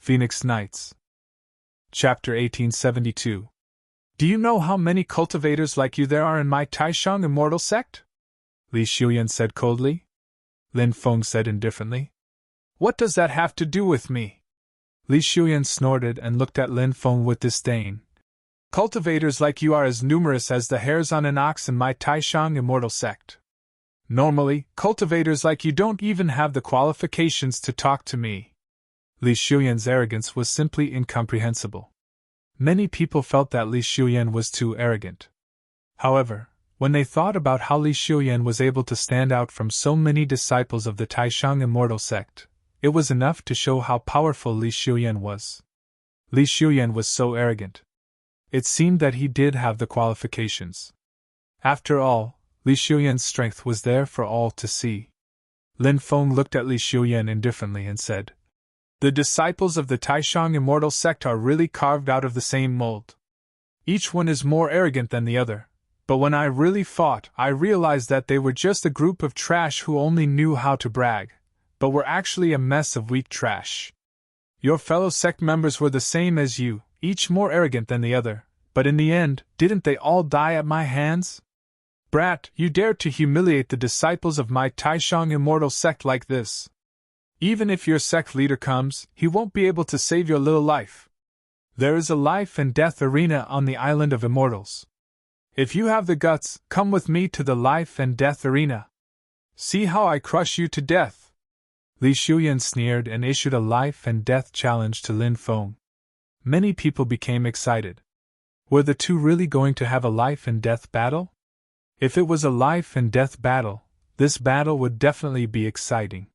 Phoenix Nights. Chapter 1872. Do you know how many cultivators like you there are in my Taishang immortal sect? Li Xiuyan said coldly. Lin Feng said indifferently. What does that have to do with me? Li Xiuyan snorted and looked at Lin Feng with disdain. Cultivators like you are as numerous as the hairs on an ox in my Taishang immortal sect. Normally, cultivators like you don't even have the qualifications to talk to me. Li Xiuyan's arrogance was simply incomprehensible. Many people felt that Li Xiuyan was too arrogant. However, when they thought about how Li Xiuyan was able to stand out from so many disciples of the Taishang immortal sect, it was enough to show how powerful Li Xiuyan was. Li Xiuyan was so arrogant. It seemed that he did have the qualifications. After all, Li Xiuyan's strength was there for all to see. Lin Feng looked at Li Xiuyan indifferently and said, The disciples of the Taishang immortal sect are really carved out of the same mold. Each one is more arrogant than the other, but when I really fought, I realized that they were just a group of trash who only knew how to brag, but were actually a mess of weak trash. Your fellow sect members were the same as you, each more arrogant than the other, but in the end, didn't they all die at my hands? Brat, you dared to humiliate the disciples of my Taishang immortal sect like this. Even if your sect leader comes, he won't be able to save your little life. There is a life and death arena on the island of immortals. If you have the guts, come with me to the life and death arena. See how I crush you to death. Li Xiuyan sneered and issued a life and death challenge to Lin Feng. Many people became excited. Were the two really going to have a life and death battle? If it was a life and death battle, this battle would definitely be exciting.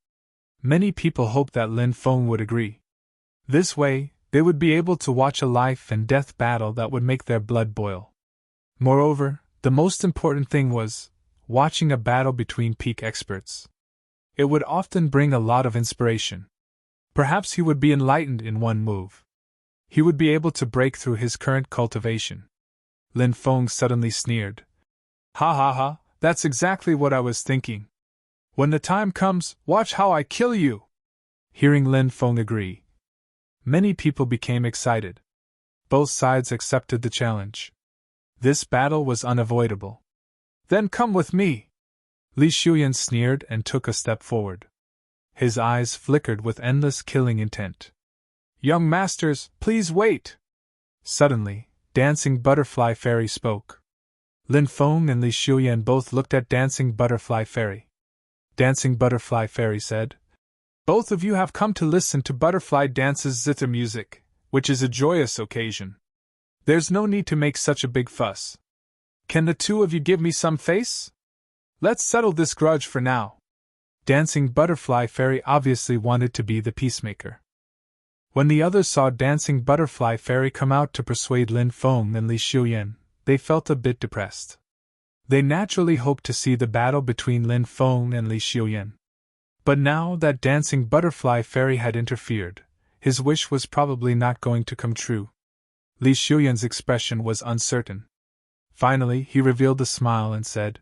Many people hoped that Lin Feng would agree. This way, they would be able to watch a life and death battle that would make their blood boil. Moreover, the most important thing was watching a battle between peak experts. It would often bring a lot of inspiration. Perhaps he would be enlightened in one move. He would be able to break through his current cultivation. Lin Feng suddenly sneered. Ha ha ha, that's exactly what I was thinking. When the time comes, watch how I kill you! Hearing Lin Feng agree, many people became excited. Both sides accepted the challenge. This battle was unavoidable. Then come with me! Li Xiuyan sneered and took a step forward. His eyes flickered with endless killing intent. Young masters, please wait! Suddenly, Dancing Butterfly Fairy spoke. Lin Feng and Li Xiuyan both looked at Dancing Butterfly Fairy. Dancing Butterfly Fairy said, Both of you have come to listen to Butterfly Dance's zither music, which is a joyous occasion. There's no need to make such a big fuss. Can the two of you give me some face? Let's settle this grudge for now. Dancing Butterfly Fairy obviously wanted to be the peacemaker. When the others saw Dancing Butterfly Fairy come out to persuade Lin Feng and Li Xiuyan, they felt a bit depressed. They naturally hoped to see the battle between Lin Feng and Li Xiuyan. But now that Dancing Butterfly Fairy had interfered, his wish was probably not going to come true. Li Xiuyan's expression was uncertain. Finally, he revealed a smile and said,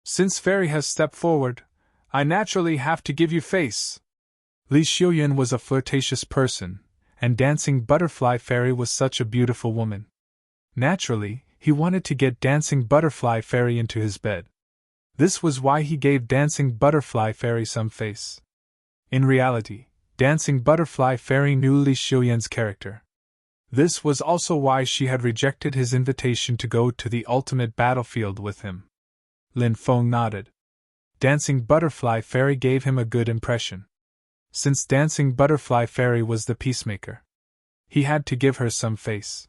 Since Fairy has stepped forward, I naturally have to give you face. Li Xiuyan was a flirtatious person, and Dancing Butterfly Fairy was such a beautiful woman. Naturally, he wanted to get Dancing Butterfly Fairy into his bed. This was why he gave Dancing Butterfly Fairy some face. In reality, Dancing Butterfly Fairy knew Li Xiuyan's character. This was also why she had rejected his invitation to go to the ultimate battlefield with him. Lin Feng nodded. Dancing Butterfly Fairy gave him a good impression. Since Dancing Butterfly Fairy was the peacemaker, he had to give her some face.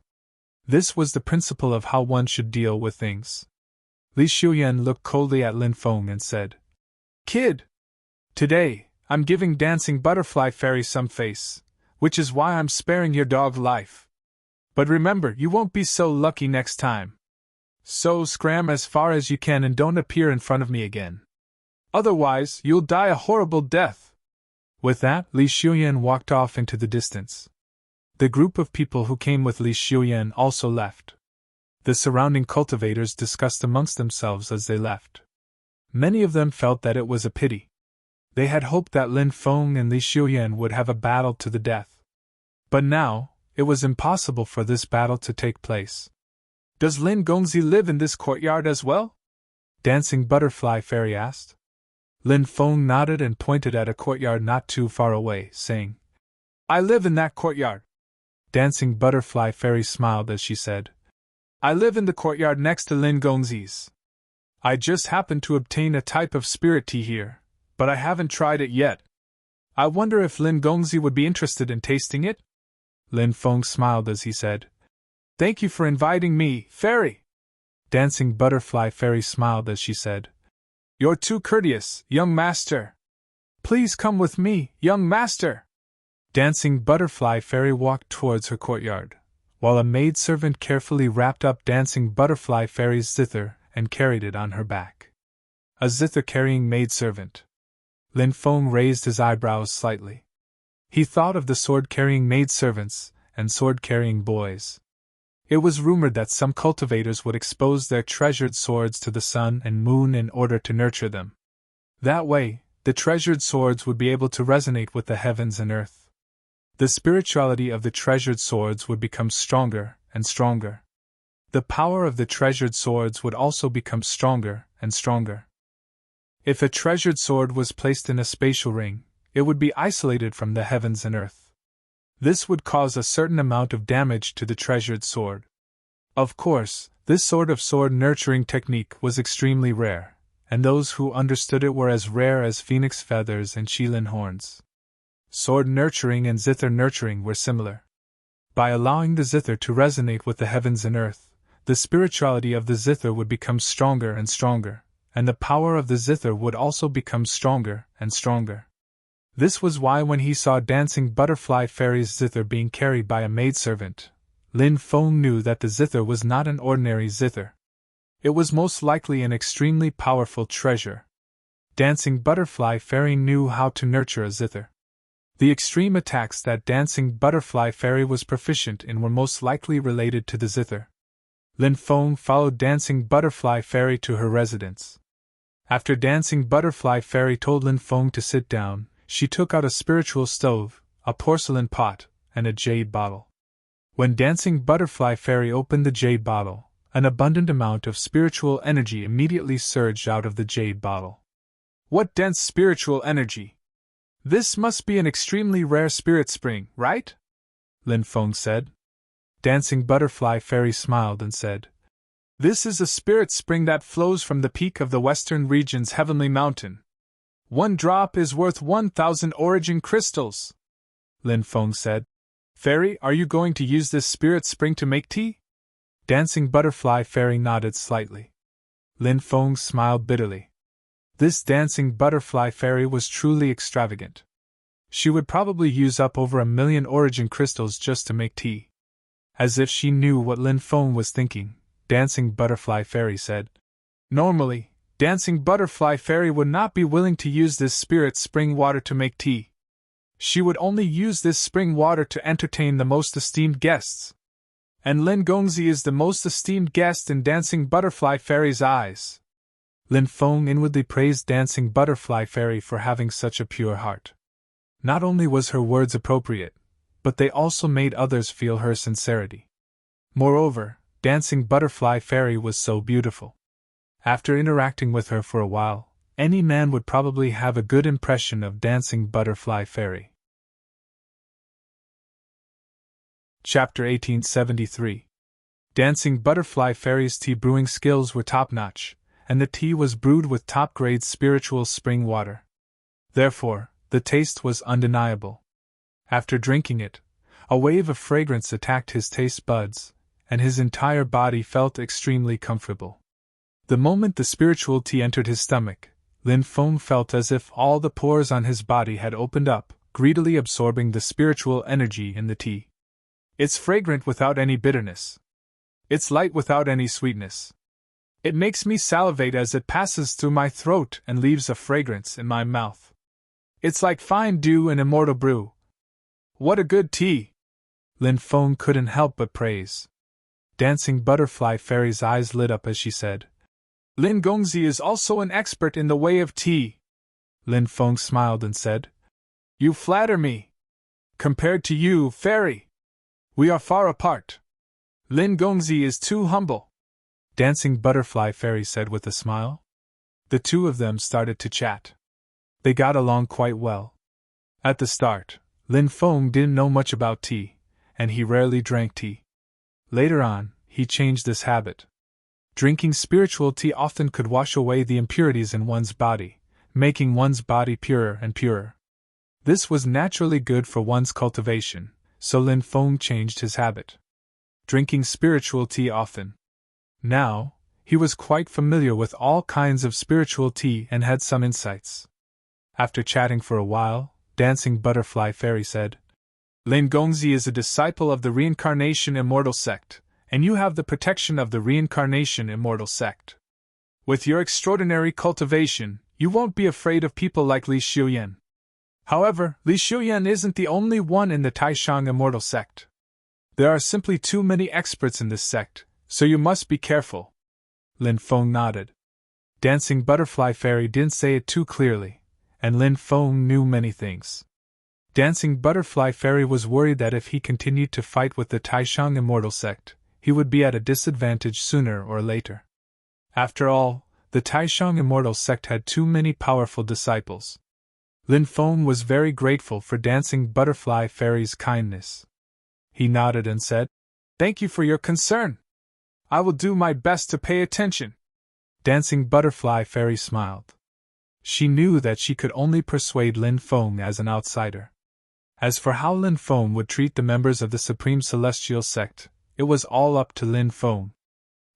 This was the principle of how one should deal with things. Li Xiuyan looked coldly at Lin Feng and said, Kid! Today, I'm giving Dancing Butterfly Fairy some face, which is why I'm sparing your dog life. But remember, you won't be so lucky next time. So scram as far as you can and don't appear in front of me again. Otherwise, you'll die a horrible death. With that, Li Xiuyan walked off into the distance. The group of people who came with Li Xiuyan also left. The surrounding cultivators discussed amongst themselves as they left. Many of them felt that it was a pity. They had hoped that Lin Feng and Li Xiuyan would have a battle to the death. But now, it was impossible for this battle to take place. Does Lin Gongzi live in this courtyard as well? Dancing Butterfly Fairy asked. Lin Feng nodded and pointed at a courtyard not too far away, saying, I live in that courtyard. Dancing Butterfly Fairy smiled as she said, I live in the courtyard next to Lin Gongzi's. I just happened to obtain a type of spirit tea here, but I haven't tried it yet. I wonder if Lin Gongzi would be interested in tasting it? Lin Feng smiled as he said, Thank you for inviting me, Fairy. Dancing Butterfly Fairy smiled as she said, You're too courteous, young master. Please come with me, young master. Dancing Butterfly Fairy walked towards her courtyard, while a maidservant carefully wrapped up Dancing Butterfly Fairy's zither and carried it on her back. A zither-carrying maidservant. Lin Feng raised his eyebrows slightly. He thought of the sword-carrying maidservants and sword-carrying boys. It was rumored that some cultivators would expose their treasured swords to the sun and moon in order to nurture them. That way, the treasured swords would be able to resonate with the heavens and earth. The spirituality of the treasured swords would become stronger and stronger. The power of the treasured swords would also become stronger and stronger. If a treasured sword was placed in a spatial ring, it would be isolated from the heavens and earth. This would cause a certain amount of damage to the treasured sword. Of course, this sort of sword nurturing technique was extremely rare, and those who understood it were as rare as phoenix feathers and Qilin horns. Sword nurturing and zither nurturing were similar. By allowing the zither to resonate with the heavens and earth, the spirituality of the zither would become stronger and stronger, and the power of the zither would also become stronger and stronger. This was why when he saw Dancing Butterfly Fairy's zither being carried by a maidservant, Lin Feng knew that the zither was not an ordinary zither. It was most likely an extremely powerful treasure. Dancing Butterfly Fairy knew how to nurture a zither. The extreme attacks that Dancing Butterfly Fairy was proficient in were most likely related to the zither. Lin Feng followed Dancing Butterfly Fairy to her residence. After Dancing Butterfly Fairy told Lin Feng to sit down, she took out a spiritual stove, a porcelain pot, and a jade bottle. When Dancing Butterfly Fairy opened the jade bottle, an abundant amount of spiritual energy immediately surged out of the jade bottle. What dense spiritual energy! This must be an extremely rare spirit spring, right? Lin Feng said. Dancing Butterfly Fairy smiled and said, This is a spirit spring that flows from the peak of the western region's heavenly mountain. 1 drop is worth 1,000 origin crystals. Lin Feng said, Fairy, are you going to use this spirit spring to make tea? Dancing Butterfly Fairy nodded slightly. Lin Feng smiled bitterly. This Dancing Butterfly Fairy was truly extravagant. She would probably use up over 1,000,000 origin crystals just to make tea. As if she knew what Lin Feng was thinking, Dancing Butterfly Fairy said, Normally, Dancing Butterfly Fairy would not be willing to use this spirit spring water to make tea. She would only use this spring water to entertain the most esteemed guests. And Lin Gongzi is the most esteemed guest in Dancing Butterfly Fairy's eyes. Lin Feng inwardly praised Dancing Butterfly Fairy for having such a pure heart. Not only was her words appropriate, but they also made others feel her sincerity. Moreover, Dancing Butterfly Fairy was so beautiful. After interacting with her for a while, any man would probably have a good impression of Dancing Butterfly Fairy. Chapter 1873. Dancing Butterfly Fairy's tea brewing skills were top-notch, and the tea was brewed with top-grade spiritual spring water. Therefore, the taste was undeniable. After drinking it, a wave of fragrance attacked his taste buds, and his entire body felt extremely comfortable. The moment the spiritual tea entered his stomach, Lin Feng felt as if all the pores on his body had opened up, greedily absorbing the spiritual energy in the tea. It's fragrant without any bitterness. It's light without any sweetness. It makes me salivate as it passes through my throat and leaves a fragrance in my mouth. It's like fine dew and immortal brew. What a good tea! Lin Feng couldn't help but praise. Dancing Butterfly Fairy's eyes lit up as she said, Lin Gongzi is also an expert in the way of tea. Lin Feng smiled and said, You flatter me. Compared to you, Fairy, we are far apart. Lin Gongzi is too humble, Dancing Butterfly Fairy said with a smile. The two of them started to chat. They got along quite well. At the start, Lin Feng didn't know much about tea, and he rarely drank tea. Later on, he changed this habit. Drinking spiritual tea often could wash away the impurities in one's body, making one's body purer and purer. This was naturally good for one's cultivation, so Lin Feng changed his habit. Drinking spiritual tea often. Now, he was quite familiar with all kinds of spiritual tea and had some insights. After chatting for a while, Dancing Butterfly Fairy said, Lin Gongzi is a disciple of the Reincarnation Immortal Sect, and you have the protection of the Reincarnation Immortal Sect. With your extraordinary cultivation, you won't be afraid of people like Li Xiuyan. However, Li Xiuyan isn't the only one in the Taishang Immortal Sect. There are simply too many experts in this sect, so you must be careful. Lin Feng nodded. Dancing Butterfly Fairy didn't say it too clearly, and Lin Feng knew many things. Dancing Butterfly Fairy was worried that if he continued to fight with the Taishang Immortal Sect, he would be at a disadvantage sooner or later. After all, the Taishang Immortal Sect had too many powerful disciples. Lin Feng was very grateful for Dancing Butterfly Fairy's kindness. He nodded and said, Thank you for your concern. I will do my best to pay attention. Dancing Butterfly Fairy smiled. She knew that she could only persuade Lin Feng as an outsider. As for how Lin Feng would treat the members of the Supreme Celestial Sect, it was all up to Lin Feng.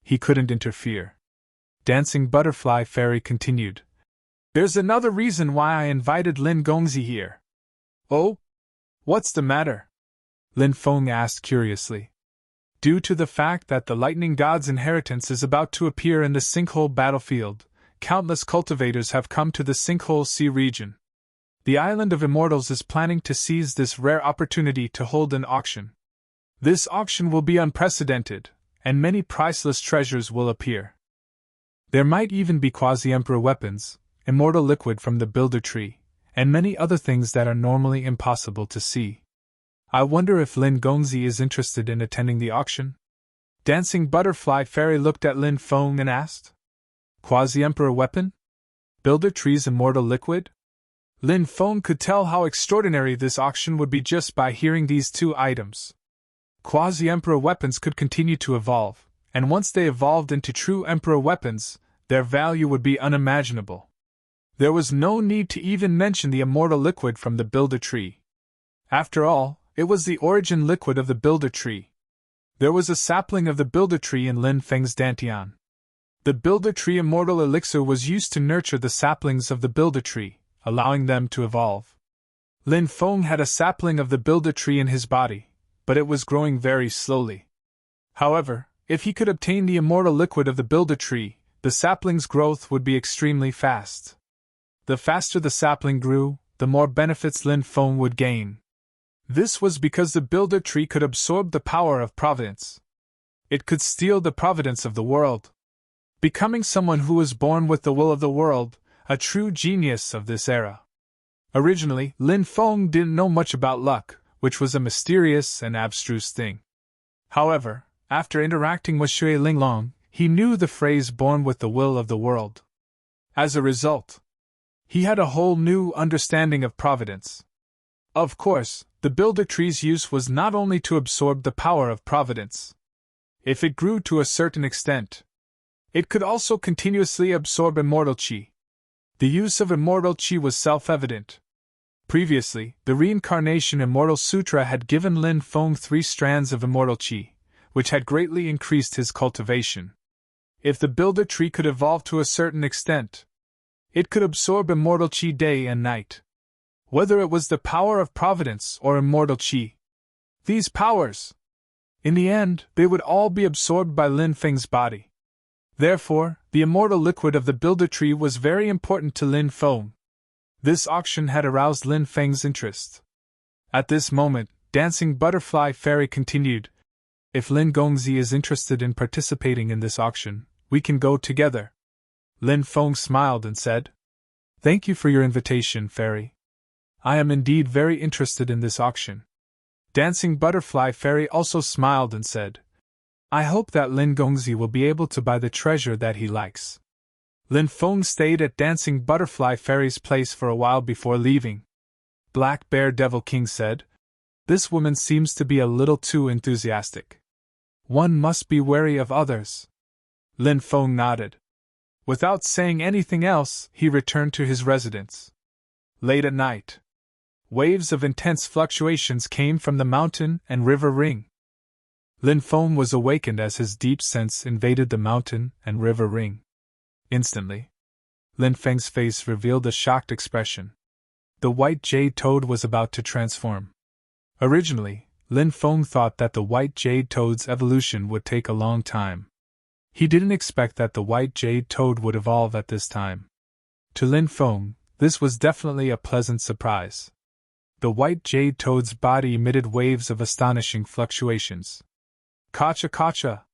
He couldn't interfere. Dancing Butterfly Fairy continued. There's another reason why I invited Lin Gongzi here. Oh? What's the matter? Lin Feng asked curiously. Due to the fact that the Lightning God's inheritance is about to appear in the Sinkhole battlefield, countless cultivators have come to the Sinkhole Sea region. The Island of Immortals is planning to seize this rare opportunity to hold an auction. This auction will be unprecedented, and many priceless treasures will appear. There might even be quasi-emperor weapons, immortal liquid from the Builder Tree, and many other things that are normally impossible to see. I wonder if Lin Gongzi is interested in attending the auction? Dancing Butterfly Fairy looked at Lin Feng and asked. Quasi-emperor weapon? Builder Tree's immortal liquid? Lin Feng could tell how extraordinary this auction would be just by hearing these two items. Quasi-emperor weapons could continue to evolve, and once they evolved into true emperor weapons, their value would be unimaginable. There was no need to even mention the immortal liquid from the Builder Tree. After all, it was the origin liquid of the Builder Tree. There was a sapling of the Builder Tree in Lin Feng's Dantian. The Builder Tree immortal elixir was used to nurture the saplings of the Builder Tree, allowing them to evolve. Lin Feng had a sapling of the Builder Tree in his body, but it was growing very slowly. However, if he could obtain the immortal liquid of the Builder Tree, the sapling's growth would be extremely fast. The faster the sapling grew, the more benefits Lin Feng would gain. This was because the Builder Tree could absorb the power of providence. It could steal the providence of the world. Becoming someone who was born with the will of the world, a true genius of this era. Originally, Lin Feng didn't know much about luck, which was a mysterious and abstruse thing. However, after interacting with Shui Linglong, he knew the phrase born with the will of the world. As a result, he had a whole new understanding of providence. Of course, the Builder Tree's use was not only to absorb the power of providence. If it grew to a certain extent, it could also continuously absorb immortal qi. The use of immortal qi was self-evident. Previously, the Reincarnation Immortal Sutra had given Lin Feng 3 strands of immortal qi, which had greatly increased his cultivation. If the Builder Tree could evolve to a certain extent, it could absorb immortal qi day and night. Whether it was the power of providence or immortal qi, these powers, in the end, they would all be absorbed by Lin Feng's body. Therefore, the immortal liquid of the Builder Tree was very important to Lin Feng. This auction had aroused Lin Feng's interest. At this moment, Dancing Butterfly Fairy continued, If Lin Gongzi is interested in participating in this auction, we can go together. Lin Feng smiled and said, Thank you for your invitation, Fairy. I am indeed very interested in this auction, Dancing Butterfly Fairy also smiled and said, I hope that Lin Gongzi will be able to buy the treasure that he likes. Lin Feng stayed at Dancing Butterfly Fairy's place for a while before leaving. Black Bear Devil King said, This woman seems to be a little too enthusiastic. One must be wary of others. Lin Feng nodded. Without saying anything else, he returned to his residence. Late at night, waves of intense fluctuations came from the mountain and river ring. Lin Feng was awakened as his deep sense invaded the mountain and river ring. Instantly, Lin Feng's face revealed a shocked expression. The white jade toad was about to transform. Originally, Lin Feng thought that the white jade toad's evolution would take a long time. He didn't expect that the white jade toad would evolve at this time. To Lin Feng, this was definitely a pleasant surprise. The white jade toad's body emitted waves of astonishing fluctuations. Kacha kacha!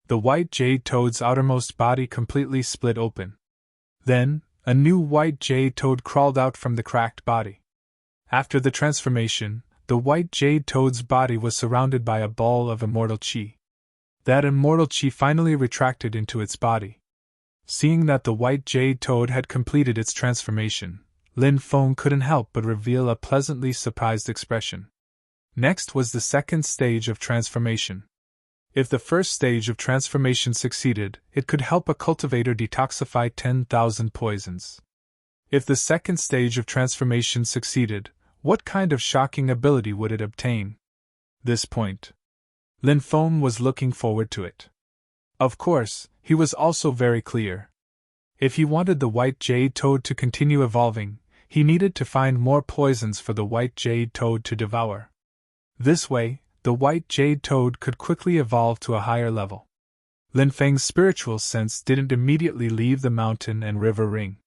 The white jade toad's outermost body completely split open. Then, a new white jade toad crawled out from the cracked body. After the transformation, the white jade toad's body was surrounded by a ball of immortal qi. That immortal qi finally retracted into its body. Seeing that the white jade toad had completed its transformation, Lin Feng couldn't help but reveal a pleasantly surprised expression. Next was the second stage of transformation. If the first stage of transformation succeeded, it could help a cultivator detoxify 10,000 poisons. If the second stage of transformation succeeded, what kind of shocking ability would it obtain? This point, Lin Feng was looking forward to it. Of course, he was also very clear. If he wanted the white jade toad to continue evolving, he needed to find more poisons for the white jade toad to devour. This way, the white jade toad could quickly evolve to a higher level. Lin Feng's spiritual sense didn't immediately leave the mountain and river ring.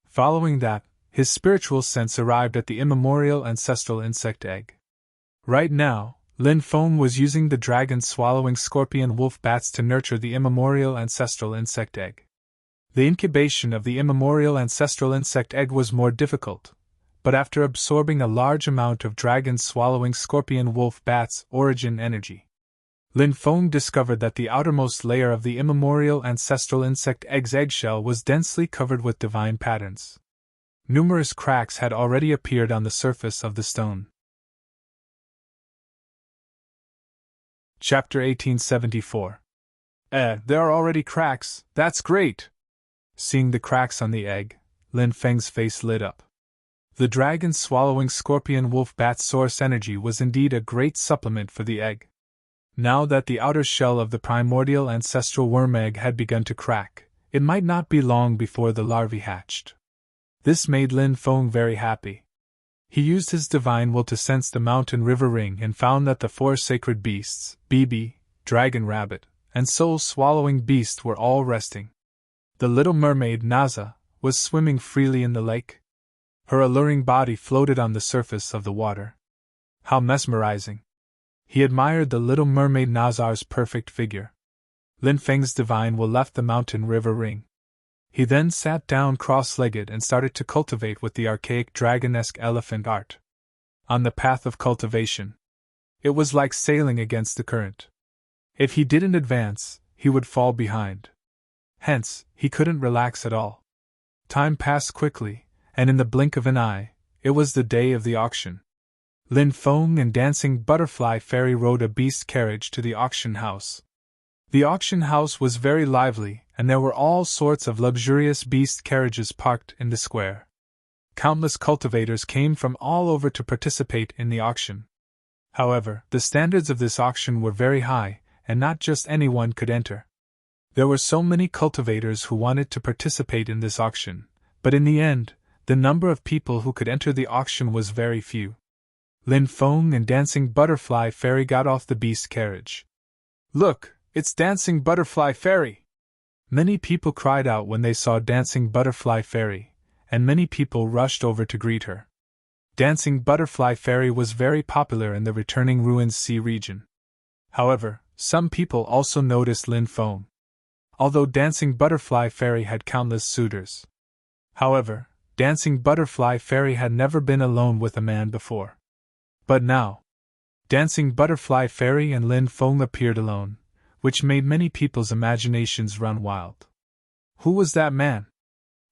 Following that, his spiritual sense arrived at the immemorial ancestral insect egg. Right now, Lin Feng was using the dragon-swallowing scorpion wolf bats to nurture the immemorial ancestral insect egg. The incubation of the immemorial ancestral insect egg was more difficult, but after absorbing a large amount of dragon-swallowing scorpion wolf bats' origin energy, Lin Feng discovered that the outermost layer of the immemorial ancestral insect egg's eggshell was densely covered with divine patterns. Numerous cracks had already appeared on the surface of the stone. Chapter 1874. There are already cracks, that's great! Seeing the cracks on the egg, Lin Feng's face lit up. The dragon-swallowing scorpion wolf bat's source energy was indeed a great supplement for the egg. Now that the outer shell of the primordial ancestral worm egg had begun to crack, it might not be long before the larvae hatched. This made Lin Feng very happy. He used his divine will to sense the mountain river ring and found that the four sacred beasts, Bibi, dragon rabbit, and soul-swallowing beast were all resting. The little mermaid Naza was swimming freely in the lake. Her alluring body floated on the surface of the water. How mesmerizing! He admired the little mermaid Nazar's perfect figure. Lin Feng's divine will left the mountain river ring. He then sat down cross-legged and started to cultivate with the archaic dragon-esque elephant art. On the path of cultivation, it was like sailing against the current. If he didn't advance, he would fall behind. Hence, he couldn't relax at all. Time passed quickly, and in the blink of an eye, it was the day of the auction. Lin Feng and Dancing Butterfly Fairy rode a beast carriage to the auction house. The auction house was very lively, and there were all sorts of luxurious beast carriages parked in the square. Countless cultivators came from all over to participate in the auction. However, the standards of this auction were very high, and not just anyone could enter. There were so many cultivators who wanted to participate in this auction, but in the end, the number of people who could enter the auction was very few. Lin Feng and Dancing Butterfly Fairy got off the beast carriage. "Look, it's Dancing Butterfly Fairy!" Many people cried out when they saw Dancing Butterfly Fairy, and many people rushed over to greet her. Dancing Butterfly Fairy was very popular in the returning Ruins Sea region. However, some people also noticed Lin Feng. Although Dancing Butterfly Fairy had countless suitors. However, Dancing Butterfly Fairy had never been alone with a man before. But now, Dancing Butterfly Fairy and Lin Feng appeared alone, which made many people's imaginations run wild. Who was that man?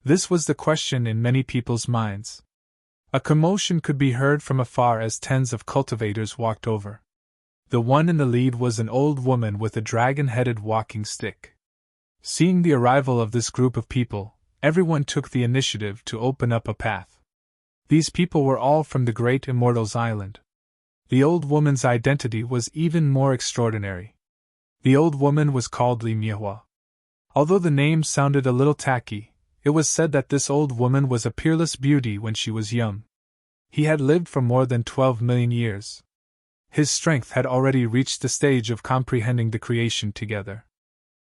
This was the question in many people's minds. A commotion could be heard from afar as tens of cultivators walked over. The one in the lead was an old woman with a dragon-headed walking stick. Seeing the arrival of this group of people, everyone took the initiative to open up a path. These people were all from the Great Immortals Island. The old woman's identity was even more extraordinary. The old woman was called Li Miehua. Although the name sounded a little tacky, it was said that this old woman was a peerless beauty when she was young. He had lived for more than 12 million years. His strength had already reached the stage of comprehending the creation together.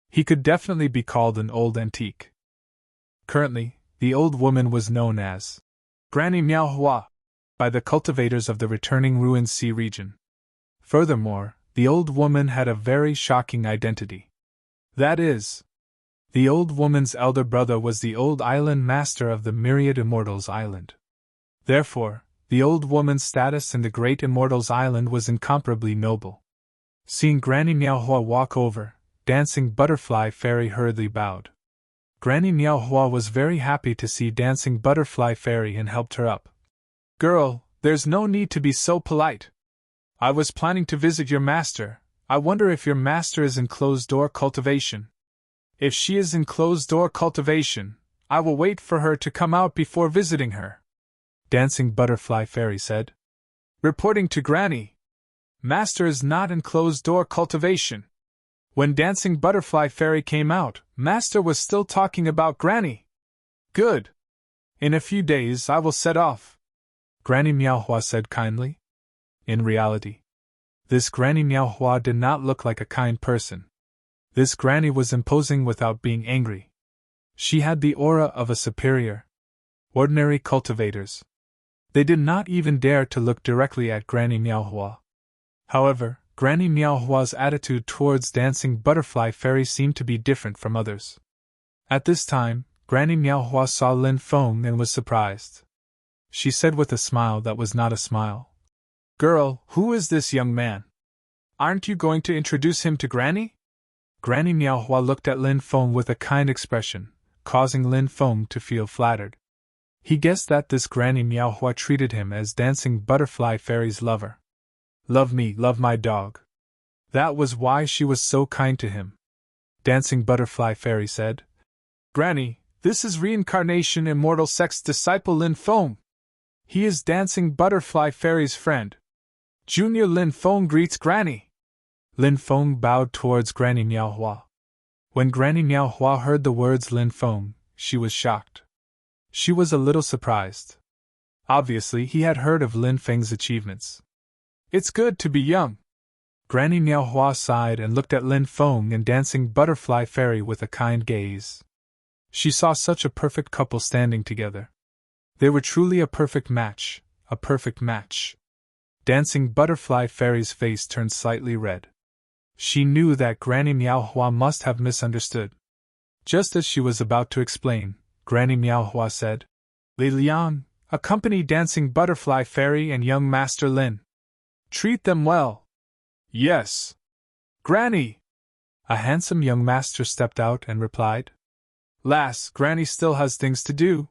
He could definitely be called an old antique. Currently, the old woman was known as Granny Miaohua by the cultivators of the returning ruined sea region. Furthermore, the old woman had a very shocking identity. That is, the old woman's elder brother was the old island master of the Myriad Immortals Island. Therefore, the old woman's status in the Great Immortals Island was incomparably noble. Seeing Granny Miaohua walk over, Dancing Butterfly Fairy hurriedly bowed. Granny Miaohua was very happy to see Dancing Butterfly Fairy and helped her up. Girl, there's no need to be so polite. I was planning to visit your master. I wonder if your master is in closed-door cultivation. If she is in closed-door cultivation, I will wait for her to come out before visiting her, Dancing Butterfly Fairy said. Reporting to Granny. Master is not in closed-door cultivation. When Dancing Butterfly Fairy came out, Master was still talking about Granny. Good. In a few days I will set off, Granny Miaohua said kindly. In reality, this Granny Miaohua did not look like a kind person. This granny was imposing without being angry. She had the aura of a superior. Ordinary cultivators. They did not even dare to look directly at Granny Miaohua. However, Granny Miaohua's attitude towards Dancing Butterfly Fairy seemed to be different from others. At this time, Granny Miaohua saw Lin Feng and was surprised. She said with a smile that was not a smile, Girl, who is this young man? Aren't you going to introduce him to Granny? Granny Miaohua looked at Lin Feng with a kind expression, causing Lin Feng to feel flattered. He guessed that this Granny Miaohua treated him as Dancing Butterfly Fairy's lover. Love me, love my dog. That was why she was so kind to him. Dancing Butterfly Fairy said. Granny, this is Reincarnation Immortal Sect's disciple Lin Feng. He is Dancing Butterfly Fairy's friend. Junior Lin Feng greets Granny. Lin Feng bowed towards Granny Miaohua. When Granny Miaohua heard the words Lin Feng, she was shocked. She was a little surprised. Obviously, he had heard of Lin Feng's achievements. It's good to be young. Granny Miaohua sighed and looked at Lin Feng and Dancing Butterfly Fairy with a kind gaze. She saw such a perfect couple standing together. They were truly a perfect match, a perfect match. Dancing Butterfly Fairy's face turned slightly red. She knew that Granny Miaohua must have misunderstood. Just as she was about to explain, Granny Miaohua said, Li Liang, accompany Dancing Butterfly Fairy and young Master Lin. Treat them well. Yes. Granny! A handsome young master stepped out and replied. Lass, Granny still has things to do.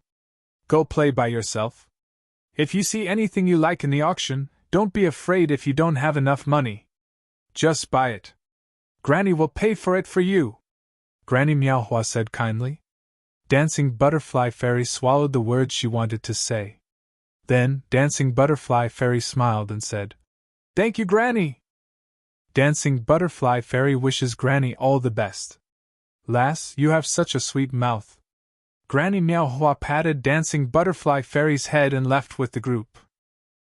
Go play by yourself. If you see anything you like in the auction, don't be afraid if you don't have enough money. Just buy it. Granny will pay for it for you, Granny Miaohua said kindly. Dancing Butterfly Fairy swallowed the words she wanted to say. Then, Dancing Butterfly Fairy smiled and said, Thank you, Granny. Dancing Butterfly Fairy wishes Granny all the best. Lass, you have such a sweet mouth. Granny Miaohua patted Dancing Butterfly Fairy's head and left with the group.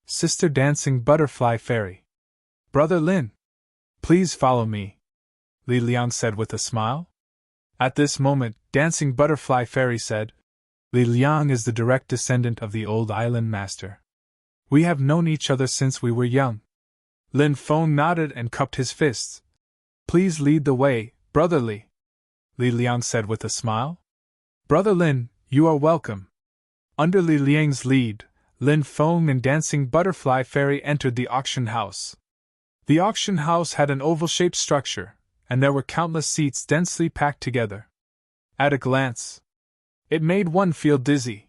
Sister Dancing Butterfly Fairy. Brother Lin. Please follow me, Li Liang said with a smile. At this moment, Dancing Butterfly Fairy said, Li Liang is the direct descendant of the old island master. We have known each other since we were young. Lin Feng nodded and cupped his fists. Please lead the way, Brother Li, Li Liang said with a smile. Brother Lin, you are welcome. Under Li Liang's lead, Lin Feng and Dancing Butterfly Fairy entered the auction house. The auction house had an oval-shaped structure, and there were countless seats densely packed together. At a glance, it made one feel dizzy.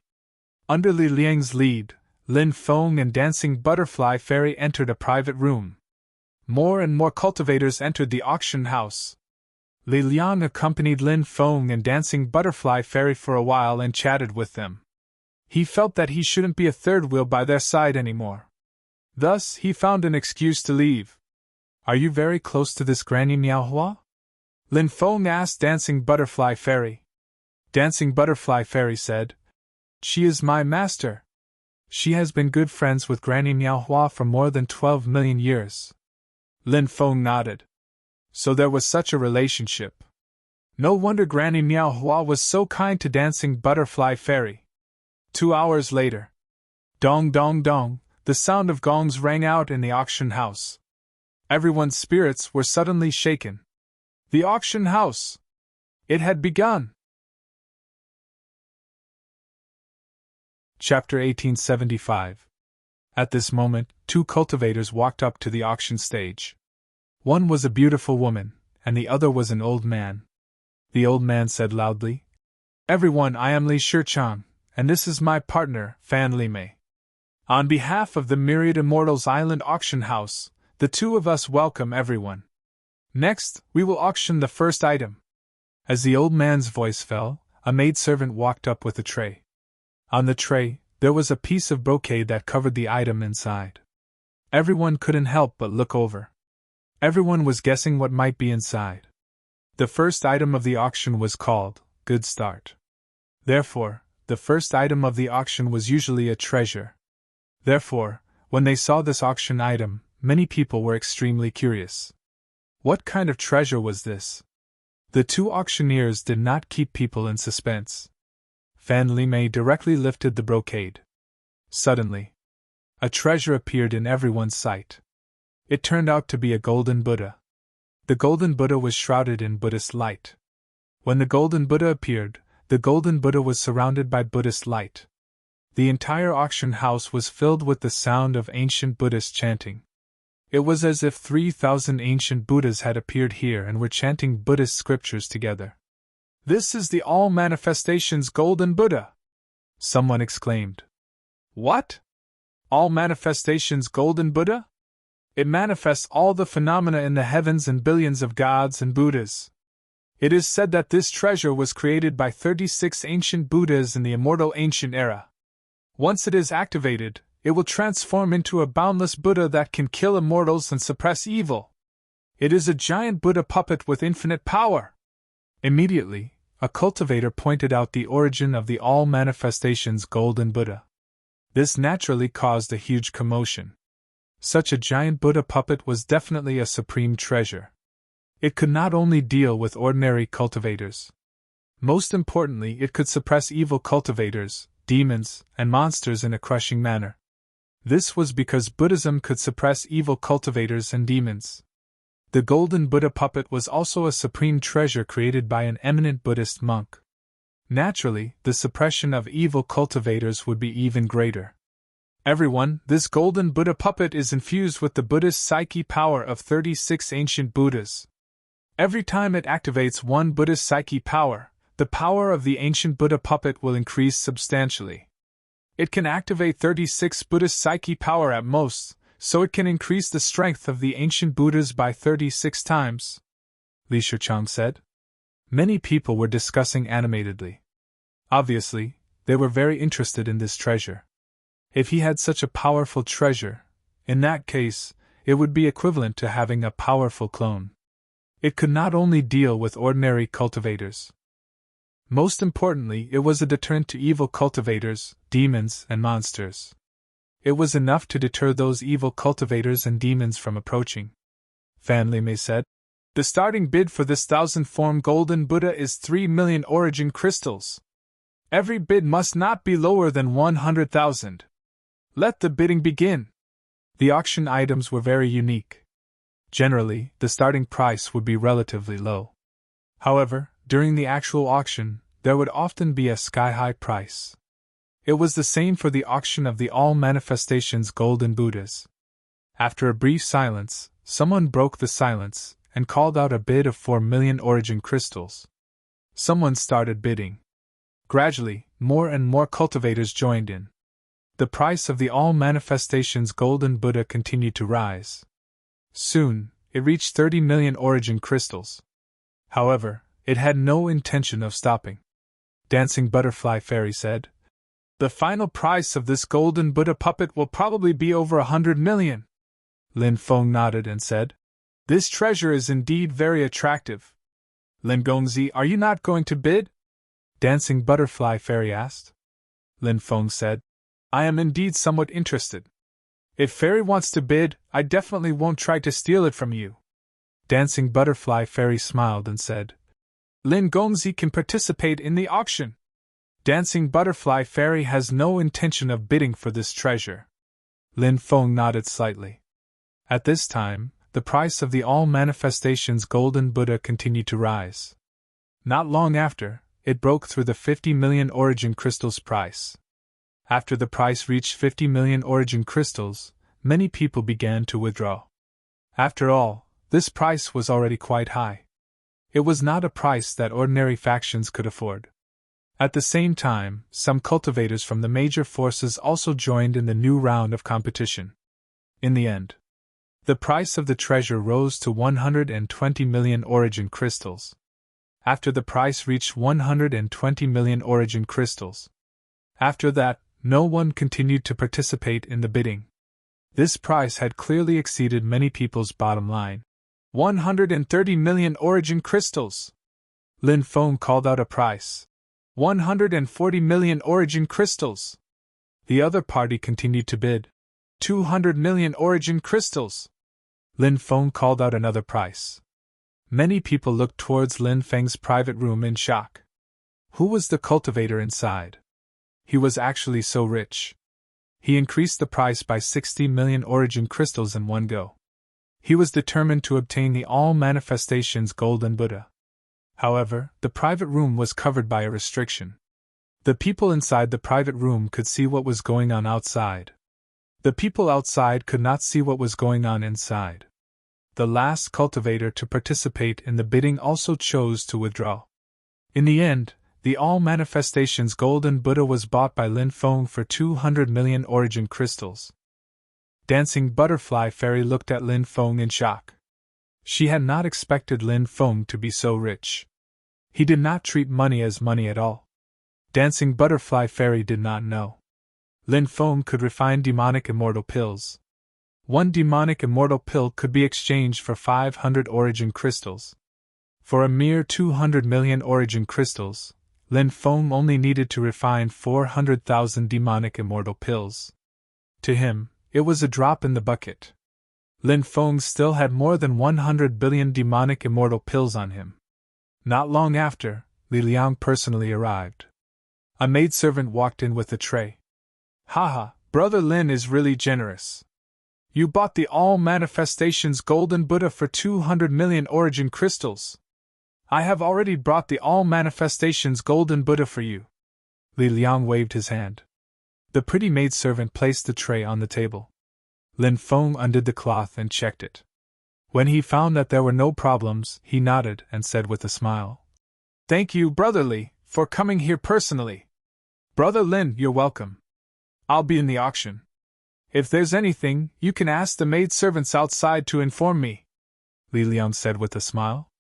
Under Li Liang's lead, Lin Feng and Dancing Butterfly Fairy entered a private room. More and more cultivators entered the auction house. Li Liang accompanied Lin Feng and Dancing Butterfly Fairy for a while and chatted with them. He felt that he shouldn't be a third wheel by their side anymore. Thus, he found an excuse to leave. Are you very close to this Granny Miaohua? Lin Feng asked Dancing Butterfly Fairy. Dancing Butterfly Fairy said, She is my master. She has been good friends with Granny Miaohua for more than 12 million years. Lin Feng nodded. So there was such a relationship. No wonder Granny Miaohua was so kind to Dancing Butterfly Fairy. 2 hours later. Dong dong dong, the sound of gongs rang out in the auction house. Everyone's spirits were suddenly shaken. The auction house! It had begun! Chapter 1875. At this moment, 2 cultivators walked up to the auction stage. One was a beautiful woman, and the other was an old man. The old man said loudly, Everyone, I am Li Shichang, and this is my partner, Fan Li Mei. On behalf of the Myriad Immortals Island Auction House, the 2 of us welcome everyone. Next, we will auction the first item. As the old man's voice fell, a maidservant walked up with a tray. On the tray, there was a piece of brocade that covered the item inside. Everyone couldn't help but look over. Everyone was guessing what might be inside. The first item of the auction was called Good Start. Therefore, the first item of the auction was usually a treasure. Therefore, when they saw this auction item, many people were extremely curious. What kind of treasure was this? The 2 auctioneers did not keep people in suspense. Fan Li Mei directly lifted the brocade. Suddenly, a treasure appeared in everyone's sight. It turned out to be a golden Buddha. The golden Buddha was shrouded in Buddhist light. When the golden Buddha appeared, the golden Buddha was surrounded by Buddhist light. The entire auction house was filled with the sound of ancient Buddhist chanting. It was as if 3,000 ancient Buddhas had appeared here and were chanting Buddhist scriptures together. This is the All Manifestations Golden Buddha! Someone exclaimed. What? All Manifestations Golden Buddha? It manifests all the phenomena in the heavens and billions of gods and Buddhas. It is said that this treasure was created by 36 ancient Buddhas in the immortal ancient era. Once it is activated, it will transform into a boundless Buddha that can kill immortals and suppress evil. It is a giant Buddha puppet with infinite power. Immediately, a cultivator pointed out the origin of the All Manifestations Golden Buddha. This naturally caused a huge commotion. Such a giant Buddha puppet was definitely a supreme treasure. It could not only deal with ordinary cultivators. Most importantly, it could suppress evil cultivators, demons, and monsters in a crushing manner. This was because Buddhism could suppress evil cultivators and demons. The Golden Buddha puppet was also a supreme treasure created by an eminent Buddhist monk. Naturally, the suppression of evil cultivators would be even greater. Everyone, this Golden Buddha puppet is infused with the Buddhist psyche power of 36 ancient Buddhas. Every time it activates one Buddhist psyche power, the power of the ancient Buddha puppet will increase substantially. It can activate 36 Buddhist psyche power at most, so it can increase the strength of the ancient Buddhas by 36 times, Li Shichang said. Many people were discussing animatedly. Obviously, they were very interested in this treasure. If he had such a powerful treasure, in that case, it would be equivalent to having a powerful clone. It could not only deal with ordinary cultivators. Most importantly, it was a deterrent to evil cultivators, demons, and monsters. It was enough to deter those evil cultivators and demons from approaching. Fan Li Mei said, The starting bid for this 1,000-form Golden Buddha is 3 million origin crystals. Every bid must not be lower than 100,000. Let the bidding begin. The auction items were very unique. Generally, the starting price would be relatively low. However, during the actual auction, there would often be a sky-high price. It was the same for the auction of the All Manifestations Golden Buddhas. After a brief silence, Someone broke the silence and called out a bid of 4 million origin crystals. Someone started bidding. Gradually, more and more cultivators joined in. The price of the All Manifestations Golden Buddha continued to rise. Soon, it reached 30 million origin crystals. However, it had no intention of stopping. Dancing Butterfly Fairy said, "The final price of this Golden Buddha puppet will probably be over 100 million. Lin Feng nodded and said, "This treasure is indeed very attractive. Lin Gongzi, are you not going to bid?" Dancing Butterfly Fairy asked. Lin Feng said, "I am indeed somewhat interested. If Fairy wants to bid, I definitely won't try to steal it from you." Dancing Butterfly Fairy smiled and said, "Lin Gongzi can participate in the auction. Dancing Butterfly Fairy has no intention of bidding for this treasure." Lin Feng nodded slightly. At this time, the price of the All Manifestations Golden Buddha continued to rise. Not long after, it broke through the 50 million origin crystals price. After the price reached 50 million origin crystals, many people began to withdraw. After all, this price was already quite high. It was not a price that ordinary factions could afford. At the same time, some cultivators from the major forces also joined in the new round of competition. In the end, the price of the treasure rose to 120 million origin crystals. After the price reached 120 million origin crystals. After that, no one continued to participate in the bidding. This price had clearly exceeded many people's bottom line. 130 million origin crystals! Lin Feng called out a price. 140 million origin crystals! The other party continued to bid. 200 million origin crystals! Lin Feng called out another price. Many people looked towards Lin Feng's private room in shock. Who was the cultivator inside? He was actually so rich. He increased the price by 60 million origin crystals in one go. He was determined to obtain the All Manifestations Golden Buddha. However, the private room was covered by a restriction. The people inside the private room could see what was going on outside. The people outside could not see what was going on inside. The last cultivator to participate in the bidding also chose to withdraw. In the end, the All Manifestations Golden Buddha was bought by Lin Feng for 200 million origin crystals. Dancing Butterfly Fairy looked at Lin Feng in shock. She had not expected Lin Feng to be so rich. He did not treat money as money at all. Dancing Butterfly Fairy did not know. Lin Feng could refine demonic immortal pills. One demonic immortal pill could be exchanged for 500 origin crystals. For a mere 200 million origin crystals, Lin Feng only needed to refine 400,000 demonic immortal pills. To him, it was a drop in the bucket. Lin Feng still had more than 100 billion demonic immortal pills on him. Not long after, Li Liang personally arrived. A maidservant walked in with a tray. "Haha, Brother Lin is really generous. You bought the All Manifestations Golden Buddha for 200 million origin crystals. I have already brought the All Manifestations Golden Buddha for you." Li Liang waved his hand. The pretty maidservant placed the tray on the table. Lin Feng undid the cloth and checked it. When he found that there were no problems, he nodded and said with a smile, "Thank you, Brother Li, for coming here personally. Brother Lin, you're welcome. I'll be in the auction. If there's anything, you can ask the maidservants outside to inform me," Li Liang said with a smile.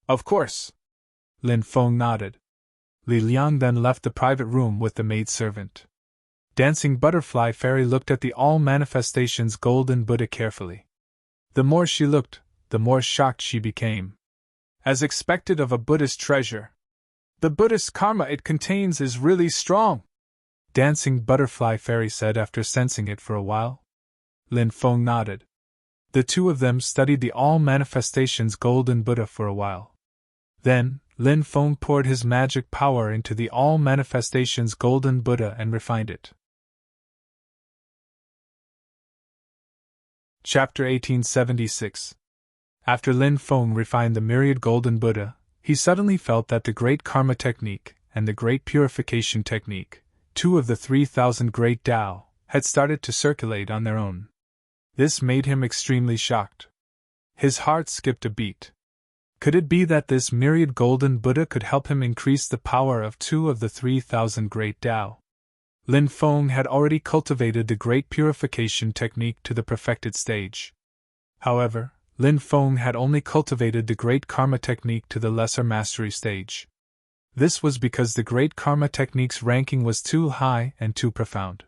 "Of course." Lin Feng nodded. Li Liang then left the private room with the maidservant. Dancing Butterfly Fairy looked at the All Manifestations Golden Buddha carefully. The more she looked, the more shocked she became. As expected of a Buddhist treasure, the Buddhist karma it contains is really strong, Dancing Butterfly Fairy said after sensing it for a while. Lin Feng nodded. The two of them studied the All Manifestations Golden Buddha for a while. Then, Lin Feng poured his magic power into the All Manifestations Golden Buddha and refined it. Chapter 1876. After Lin Feng refined the myriad Golden Buddha, he suddenly felt that the Great Karma Technique and the Great Purification Technique, two of the 3,000 Great Tao, had started to circulate on their own. This made him extremely shocked. His heart skipped a beat. Could it be that this myriad golden Buddha could help him increase the power of 2 of the 3,000 great Tao? Lin Feng had already cultivated the great purification technique to the perfected stage. However, Lin Feng had only cultivated the great karma technique to the lesser mastery stage. This was because the great karma technique's ranking was too high and too profound.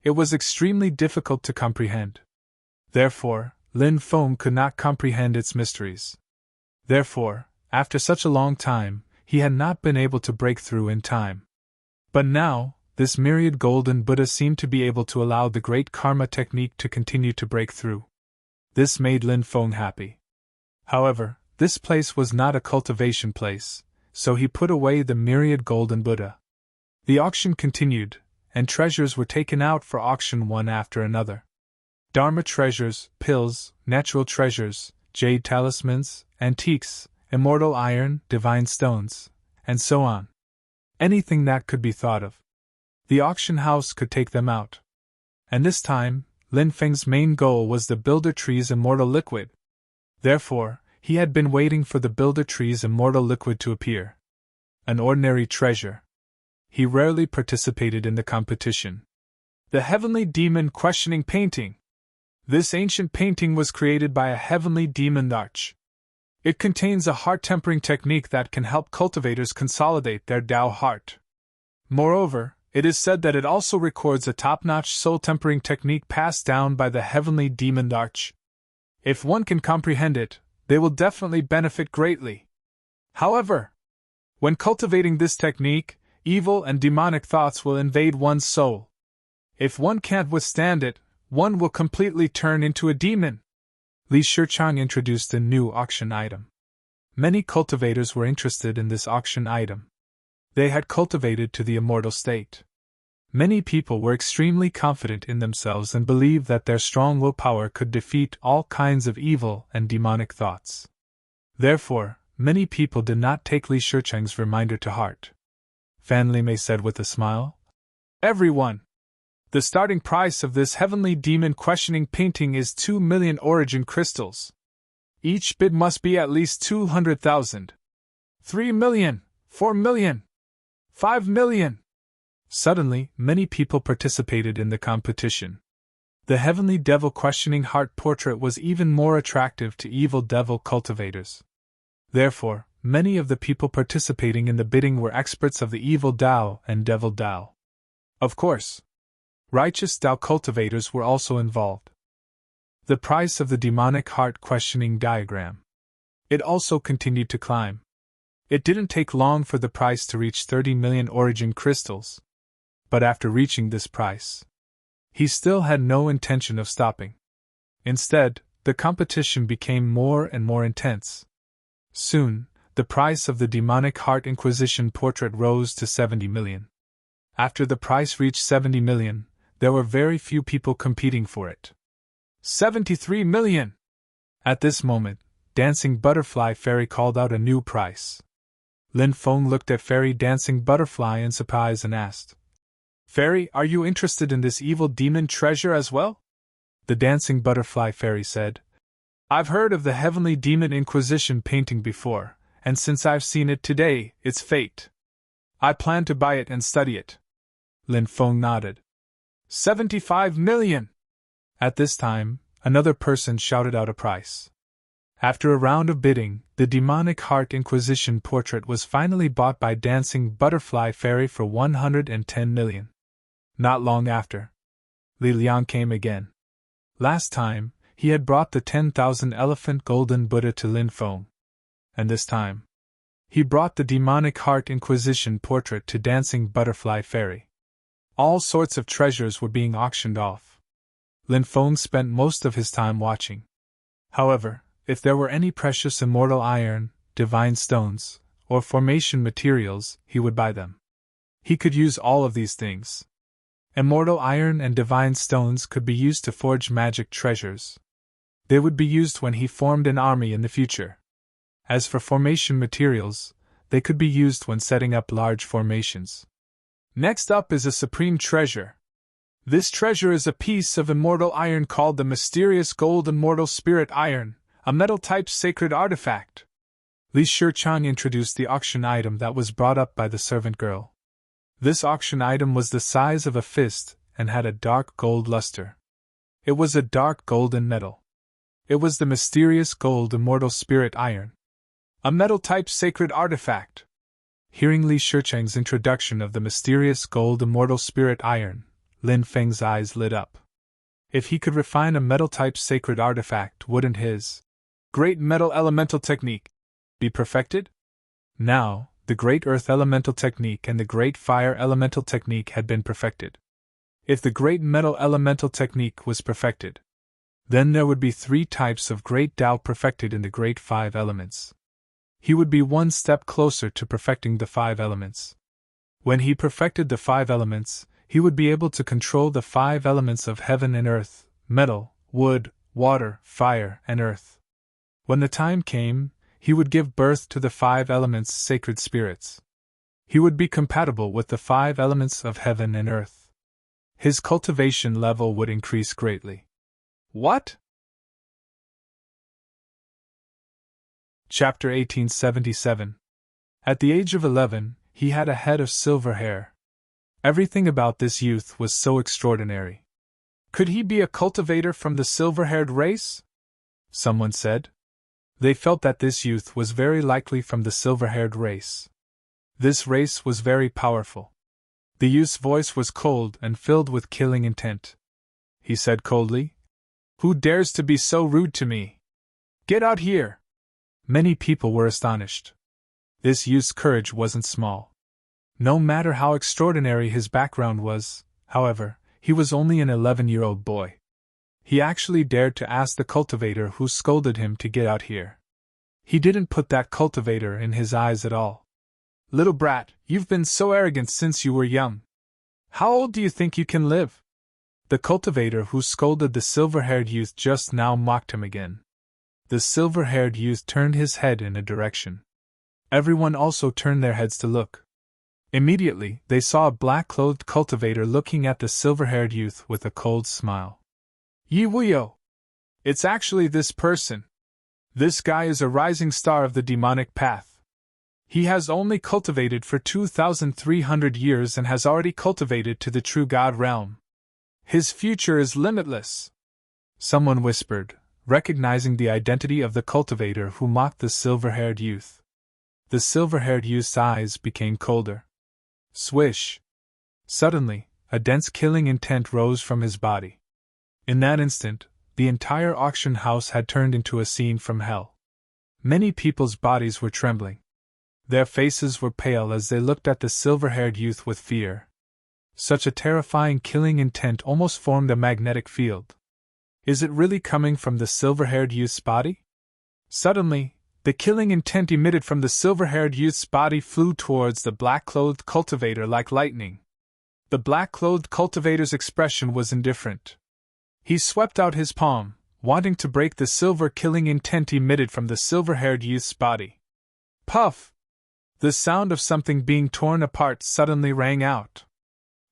It was extremely difficult to comprehend. Therefore, Lin Feng could not comprehend its mysteries. Therefore, after such a long time, he had not been able to break through in time. But now, this myriad golden Buddha seemed to be able to allow the great karma technique to continue to break through. This made Lin Feng happy. However, this place was not a cultivation place, so he put away the myriad golden Buddha. The auction continued, and treasures were taken out for auction one after another. Dharma treasures, pills, natural treasures, jade talismans, antiques, immortal iron, divine stones, and so on. Anything that could be thought of. The auction house could take them out. And this time, Lin Feng's main goal was the Builder Tree's immortal liquid. Therefore, he had been waiting for the Builder Tree's immortal liquid to appear. An ordinary treasure. He rarely participated in the competition. The Heavenly Demon Questioning Painting. This ancient painting was created by a heavenly demon arch. It contains a heart-tempering technique that can help cultivators consolidate their Tao heart. Moreover, it is said that it also records a top-notch soul-tempering technique passed down by the heavenly demon arch. If one can comprehend it, they will definitely benefit greatly. However, when cultivating this technique, evil and demonic thoughts will invade one's soul. If one can't withstand it, one will completely turn into a demon. Li Shichang introduced a new auction item. Many cultivators were interested in this auction item. They had cultivated to the immortal state. Many people were extremely confident in themselves and believed that their strong willpower could defeat all kinds of evil and demonic thoughts. Therefore, many people did not take Li Shichang's reminder to heart. Fan Limei said with a smile, "Everyone! The starting price of this heavenly demon questioning painting is 2 million origin crystals. Each bid must be at least 200,000. 3 million, 4 million, 5 million. Suddenly, many people participated in the competition. The heavenly devil questioning heart portrait was even more attractive to evil devil cultivators. Therefore, many of the people participating in the bidding were experts of the evil Tao and devil Tao. Of course, righteous Tao cultivators were also involved. The price of the demonic heart questioning diagram. It also continued to climb. It didn't take long for the price to reach 30 million origin crystals. But after reaching this price, he still had no intention of stopping. Instead, the competition became more and more intense. Soon, the price of the demonic heart inquisition portrait rose to 70 million. After the price reached 70 million, there were very few people competing for it. 73 million! At this moment, Dancing Butterfly Fairy called out a new price. Lin Feng looked at Fairy Dancing Butterfly in surprise and asked, "Fairy, are you interested in this evil demon treasure as well?" The Dancing Butterfly Fairy said, "I've heard of the Heavenly Demon Inquisition painting before, and since I've seen it today, it's fate. I plan to buy it and study it." Lin Feng nodded. 75 million! At this time, another person shouted out a price. After a round of bidding, the Demonic Heart Inquisition portrait was finally bought by Dancing Butterfly Fairy for 110 million. Not long after, Li Liang came again. Last time, he had brought the 10,000 elephant golden Buddha to Lin Feng. And this time, he brought the Demonic Heart Inquisition portrait to Dancing Butterfly Fairy. All sorts of treasures were being auctioned off. Lin Feng spent most of his time watching. However, if there were any precious immortal iron, divine stones, or formation materials, he would buy them. He could use all of these things. Immortal iron and divine stones could be used to forge magic treasures. They would be used when he formed an army in the future. As for formation materials, they could be used when setting up large formations. Next up is a supreme treasure. This treasure is a piece of immortal iron called the mysterious gold immortal spirit iron, A metal-type sacred artifact. Li Shichang introduced the auction item that was brought up by the servant girl. This auction item was the size of a fist and had a dark gold luster. It was a dark golden metal. It was the mysterious gold immortal spirit iron. A metal-type sacred artifact. Hearing Li Shichang's introduction of the mysterious gold immortal spirit iron, Lin Feng's eyes lit up. If he could refine a metal-type sacred artifact, wouldn't his great metal elemental technique be perfected? Now, the great earth elemental technique and the great fire elemental technique had been perfected. If the great metal elemental technique was perfected, then there would be 3 types of great Tao perfected in the great 5 elements. He would be one step closer to perfecting the 5 elements. When he perfected the 5 elements, he would be able to control the 5 elements of heaven and earth, metal, wood, water, fire, and earth. When the time came, he would give birth to the 5 elements' sacred spirits. He would be compatible with the 5 elements of heaven and earth. His cultivation level would increase greatly. What? Chapter 1877. At the age of 11, he had a head of silver hair. Everything about this youth was so extraordinary. Could he be a cultivator from the silver-haired race? Someone said. They felt that this youth was very likely from the silver-haired race. This race was very powerful. The youth's voice was cold and filled with killing intent. He said coldly, "Who dares to be so rude to me? Get out here!" Many people were astonished. This youth's courage wasn't small. No matter how extraordinary his background was, however, he was only an 11-year-old boy. He actually dared to ask the cultivator who scolded him to get out here. He didn't put that cultivator in his eyes at all. "Little brat, you've been so arrogant since you were young. How old do you think you can live?" The cultivator who scolded the silver-haired youth just now mocked him again. The silver-haired youth turned his head in a direction. Everyone also turned their heads to look. Immediately, they saw a black-clothed cultivator looking at the silver-haired youth with a cold smile. "Yi Wuyo! It's actually this person. This guy is a rising star of the demonic path. He has only cultivated for 2,300 years and has already cultivated to the true God realm. His future is limitless." Someone whispered, recognizing the identity of the cultivator who mocked the silver-haired youth. The silver-haired youth's eyes became colder. Swish! Suddenly, a dense killing intent rose from his body. In that instant, the entire auction house had turned into a scene from hell. Many people's bodies were trembling. Their faces were pale as they looked at the silver-haired youth with fear. Such a terrifying killing intent almost formed a magnetic field. Is it really coming from the silver-haired youth's body? Suddenly, the killing intent emitted from the silver-haired youth's body flew towards the black-clothed cultivator like lightning. The black-clothed cultivator's expression was indifferent. He swept out his palm, wanting to break the silver killing intent emitted from the silver-haired youth's body. Puff! The sound of something being torn apart suddenly rang out.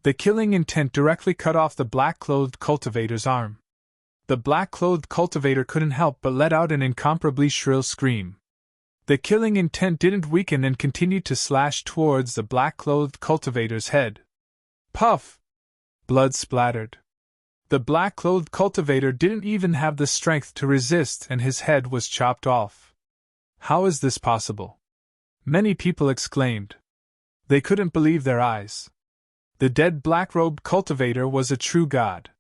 The killing intent directly cut off the black-clothed cultivator's arm. The black-clothed cultivator couldn't help but let out an incomparably shrill scream. The killing intent didn't weaken and continued to slash towards the black-clothed cultivator's head. Puff! Blood splattered. The black-clothed cultivator didn't even have the strength to resist and his head was chopped off. How is this possible? Many people exclaimed. They couldn't believe their eyes. The dead black-robed cultivator was a true god.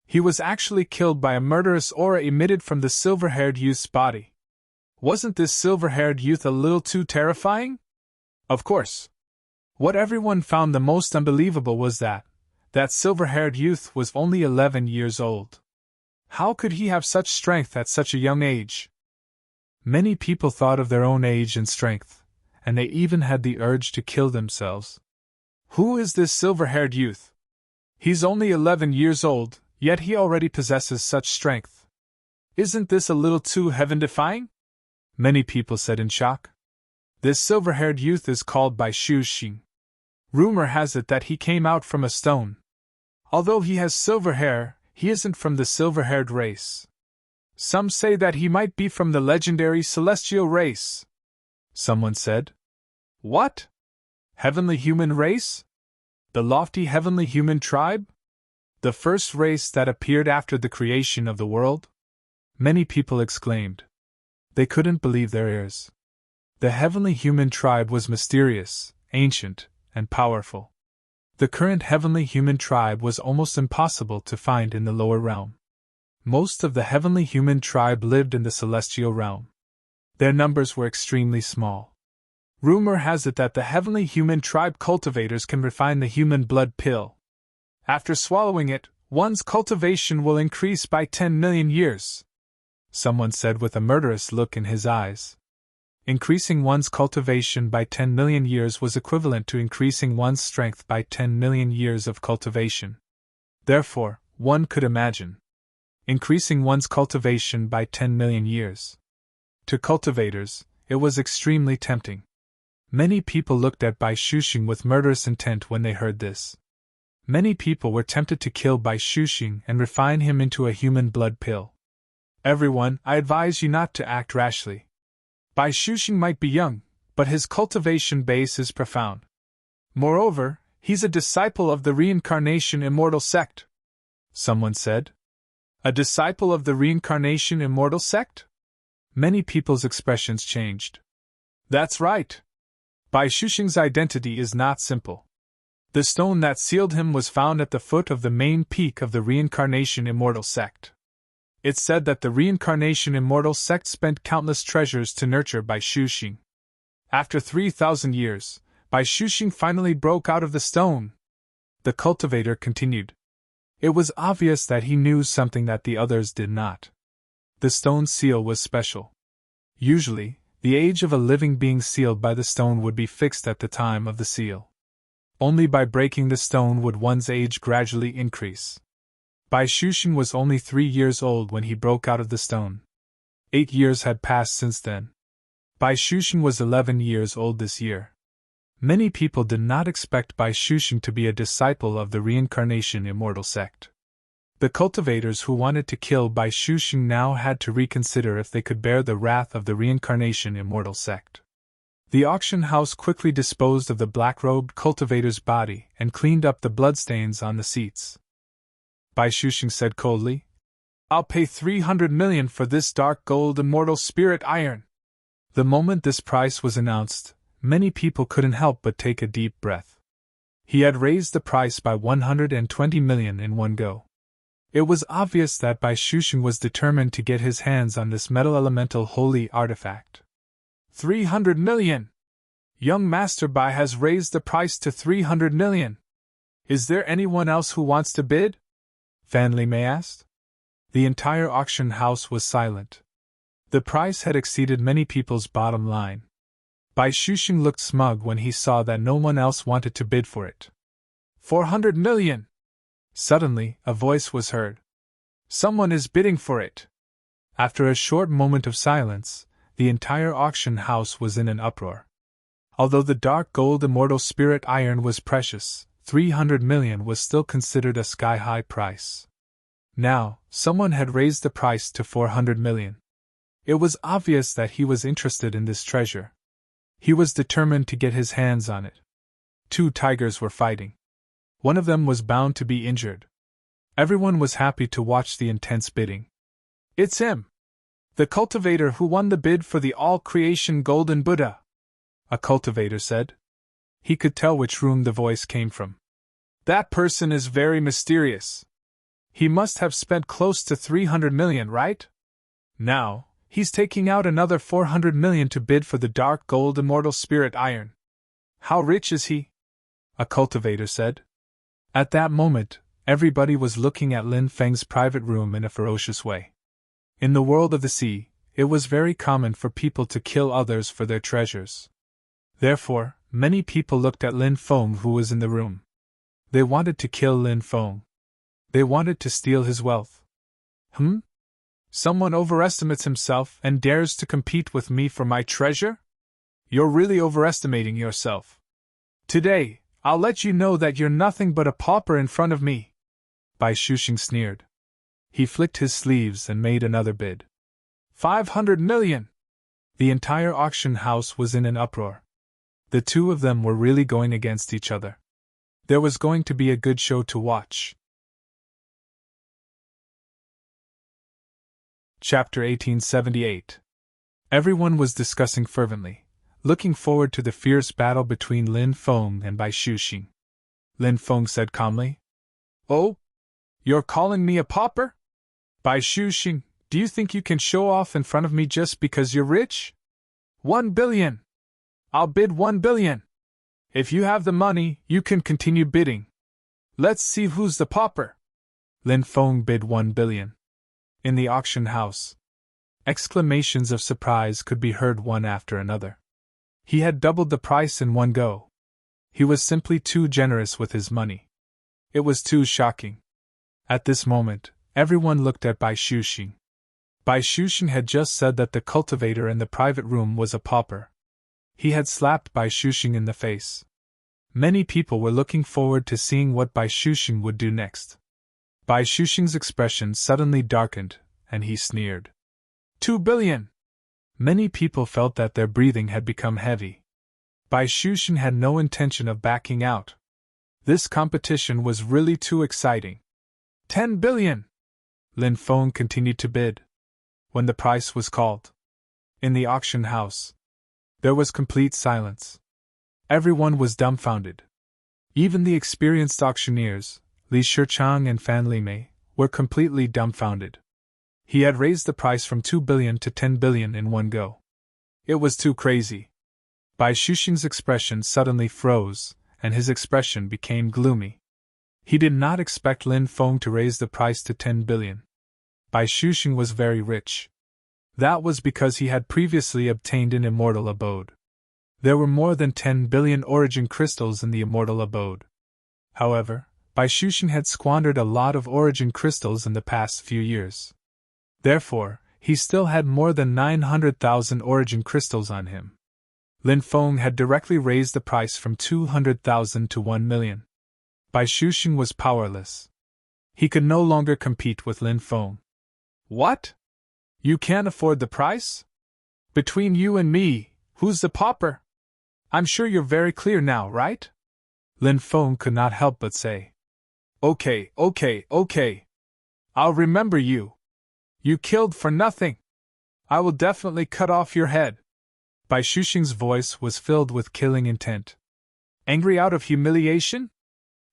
He was actually killed by a murderous aura emitted from the silver-haired youth's body. Wasn't this silver-haired youth a little too terrifying? Of course. What everyone found the most unbelievable was that silver-haired youth was only 11 years old. How could he have such strength at such a young age? Many people thought of their own age and strength, and they even had the urge to kill themselves. Who is this silver-haired youth? He's only 11 years old, yet he already possesses such strength. Isn't this a little too heaven-defying? Many people said in shock. This silver-haired youth is called by Xu Xing. Rumor has it that he came out from a stone. Although he has silver hair, he isn't from the silver-haired race. Some say that he might be from the legendary celestial race. Someone said. What? Heavenly human race? The lofty heavenly human tribe? The first race that appeared after the creation of the world? Many people exclaimed. They couldn't believe their ears. The heavenly human tribe was mysterious, ancient, and powerful. The current heavenly human tribe was almost impossible to find in the lower realm. Most of the heavenly human tribe lived in the celestial realm. Their numbers were extremely small. Rumor has it that the heavenly human tribe cultivators can refine the human blood pill. After swallowing it, one's cultivation will increase by 10 million years. Someone said with a murderous look in his eyes. Increasing one's cultivation by 10 million years was equivalent to increasing one's strength by 10 million years of cultivation. Therefore, one could imagine increasing one's cultivation by 10 million years. To cultivators, it was extremely tempting. Many people looked at Bai Shuxing with murderous intent when they heard this. Many people were tempted to kill Bai Shuxing and refine him into a human blood pill. Everyone, I advise you not to act rashly. Bai Shuxing might be young, but his cultivation base is profound. Moreover, he's a disciple of the reincarnation immortal sect. Someone said. A disciple of the reincarnation immortal sect? Many people's expressions changed. That's right. Bai Shuxing's identity is not simple. The stone that sealed him was found at the foot of the main peak of the reincarnation immortal sect. It's said that the reincarnation immortal sect spent countless treasures to nurture Bai Shuxing. After 3,000 years, Bai Shuxing finally broke out of the stone. The cultivator continued. It was obvious that he knew something that the others did not. The stone's seal was special. Usually, the age of a living being sealed by the stone would be fixed at the time of the seal. Only by breaking the stone would one's age gradually increase. Bai Shuxing was only 3 years old when he broke out of the stone. 8 years had passed since then. Bai Shuxing was 11 years old this year. Many people did not expect Bai Shuxing to be a disciple of the reincarnation immortal sect. The cultivators who wanted to kill Bai Shuxing now had to reconsider if they could bear the wrath of the reincarnation immortal sect. The auction house quickly disposed of the black-robed cultivator's body and cleaned up the bloodstains on the seats. Bai Shuxing said coldly, I'll pay 300 million for this dark gold immortal spirit iron. The moment this price was announced, many people couldn't help but take a deep breath. He had raised the price by 120 million in one go. It was obvious that Bai Shuxing was determined to get his hands on this metal elemental holy artifact. 300 million! Young Master Bai has raised the price to 300 million. Is there anyone else who wants to bid? Fan Li Mei asked. The entire auction house was silent. The price had exceeded many people's bottom line. Bai Shuxing looked smug when he saw that no one else wanted to bid for it. 400 million! Suddenly, a voice was heard. Someone is bidding for it. After a short moment of silence, the entire auction house was in an uproar. Although the dark gold immortal spirit iron was precious, 300 million was still considered a sky-high price. Now, someone had raised the price to 400 million. It was obvious that he was interested in this treasure. He was determined to get his hands on it. 2 tigers were fighting. One of them was bound to be injured. Everyone was happy to watch the intense bidding. It's him! The cultivator who won the bid for the all-creation golden Buddha, a cultivator said. He could tell which room the voice came from. That person is very mysterious. He must have spent close to 300 million, right? Now, he's taking out another 400 million to bid for the dark gold immortal spirit iron. How rich is he? A cultivator said. At that moment, everybody was looking at Lin Feng's private room in a ferocious way. In the world of the sea, it was very common for people to kill others for their treasures. Therefore, many people looked at Lin Feng who was in the room. They wanted to kill Lin Feng. They wanted to steal his wealth. Someone overestimates himself and dares to compete with me for my treasure? You're really overestimating yourself. Today, I'll let you know that you're nothing but a pauper in front of me. Bai Shuxing sneered. He flicked his sleeves and made another bid. 500 million! The entire auction house was in an uproar. The two of them were really going against each other. There was going to be a good show to watch. Chapter 1878. Everyone was discussing fervently, looking forward to the fierce battle between Lin Feng and Bai Shuxing. Lin Feng said calmly, "Oh? You're calling me a pauper? Bai Shuxing, do you think you can show off in front of me just because you're rich? 1 billion! I'll bid 1 billion! If you have the money, you can continue bidding. Let's see who's the pauper." Lin Feng bid 1 billion. In the auction house, exclamations of surprise could be heard one after another. He had doubled the price in one go. He was simply too generous with his money. It was too shocking. At this moment, everyone looked at Bai Shuxing. Bai Shuxing had just said that the cultivator in the private room was a pauper. He had slapped Bai Shuxing in the face. Many people were looking forward to seeing what Bai Shuxing would do next. Bai Shuxing's expression suddenly darkened, and he sneered. 2 billion! Many people felt that their breathing had become heavy. Bai Shuxing had no intention of backing out. This competition was really too exciting. 10 billion! Lin Feng continued to bid. When the price was called, in the auction house, there was complete silence. Everyone was dumbfounded. Even the experienced auctioneers, Li Shichang and Fan Limei, were completely dumbfounded. He had raised the price from 2 billion to 10 billion in one go. It was too crazy. Bai Shuxing's expression suddenly froze, and his expression became gloomy. He did not expect Lin Feng to raise the price to 10 billion. Bai Shuxing was very rich. That was because he had previously obtained an immortal abode. There were more than 10 billion origin crystals in the immortal abode. However, Bai Shuxing had squandered a lot of origin crystals in the past few years. Therefore, he still had more than 900,000 origin crystals on him. Lin Feng had directly raised the price from 200,000 to 1 million. Bai Shuxing was powerless. He could no longer compete with Lin Feng. "What? You can't afford the price? Between you and me, who's the pauper? I'm sure you're very clear now, right?" Lin Feng could not help but say. Okay. I'll remember you. You killed for nothing. I will definitely cut off your head. Bai Shuxing's voice was filled with killing intent. Angry out of humiliation?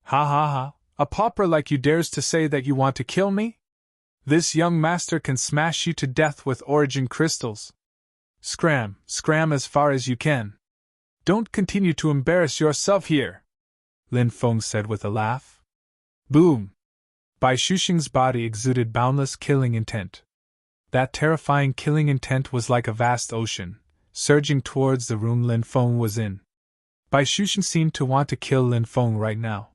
Ha ha ha, a pauper like you dares to say that you want to kill me? This young master can smash you to death with origin crystals. Scram as far as you can. Don't continue to embarrass yourself here, Lin Feng said with a laugh. Boom! Bai Shuxing's body exuded boundless killing intent. That terrifying killing intent was like a vast ocean, surging towards the room Lin Feng was in. Bai Shuxing seemed to want to kill Lin Feng right now.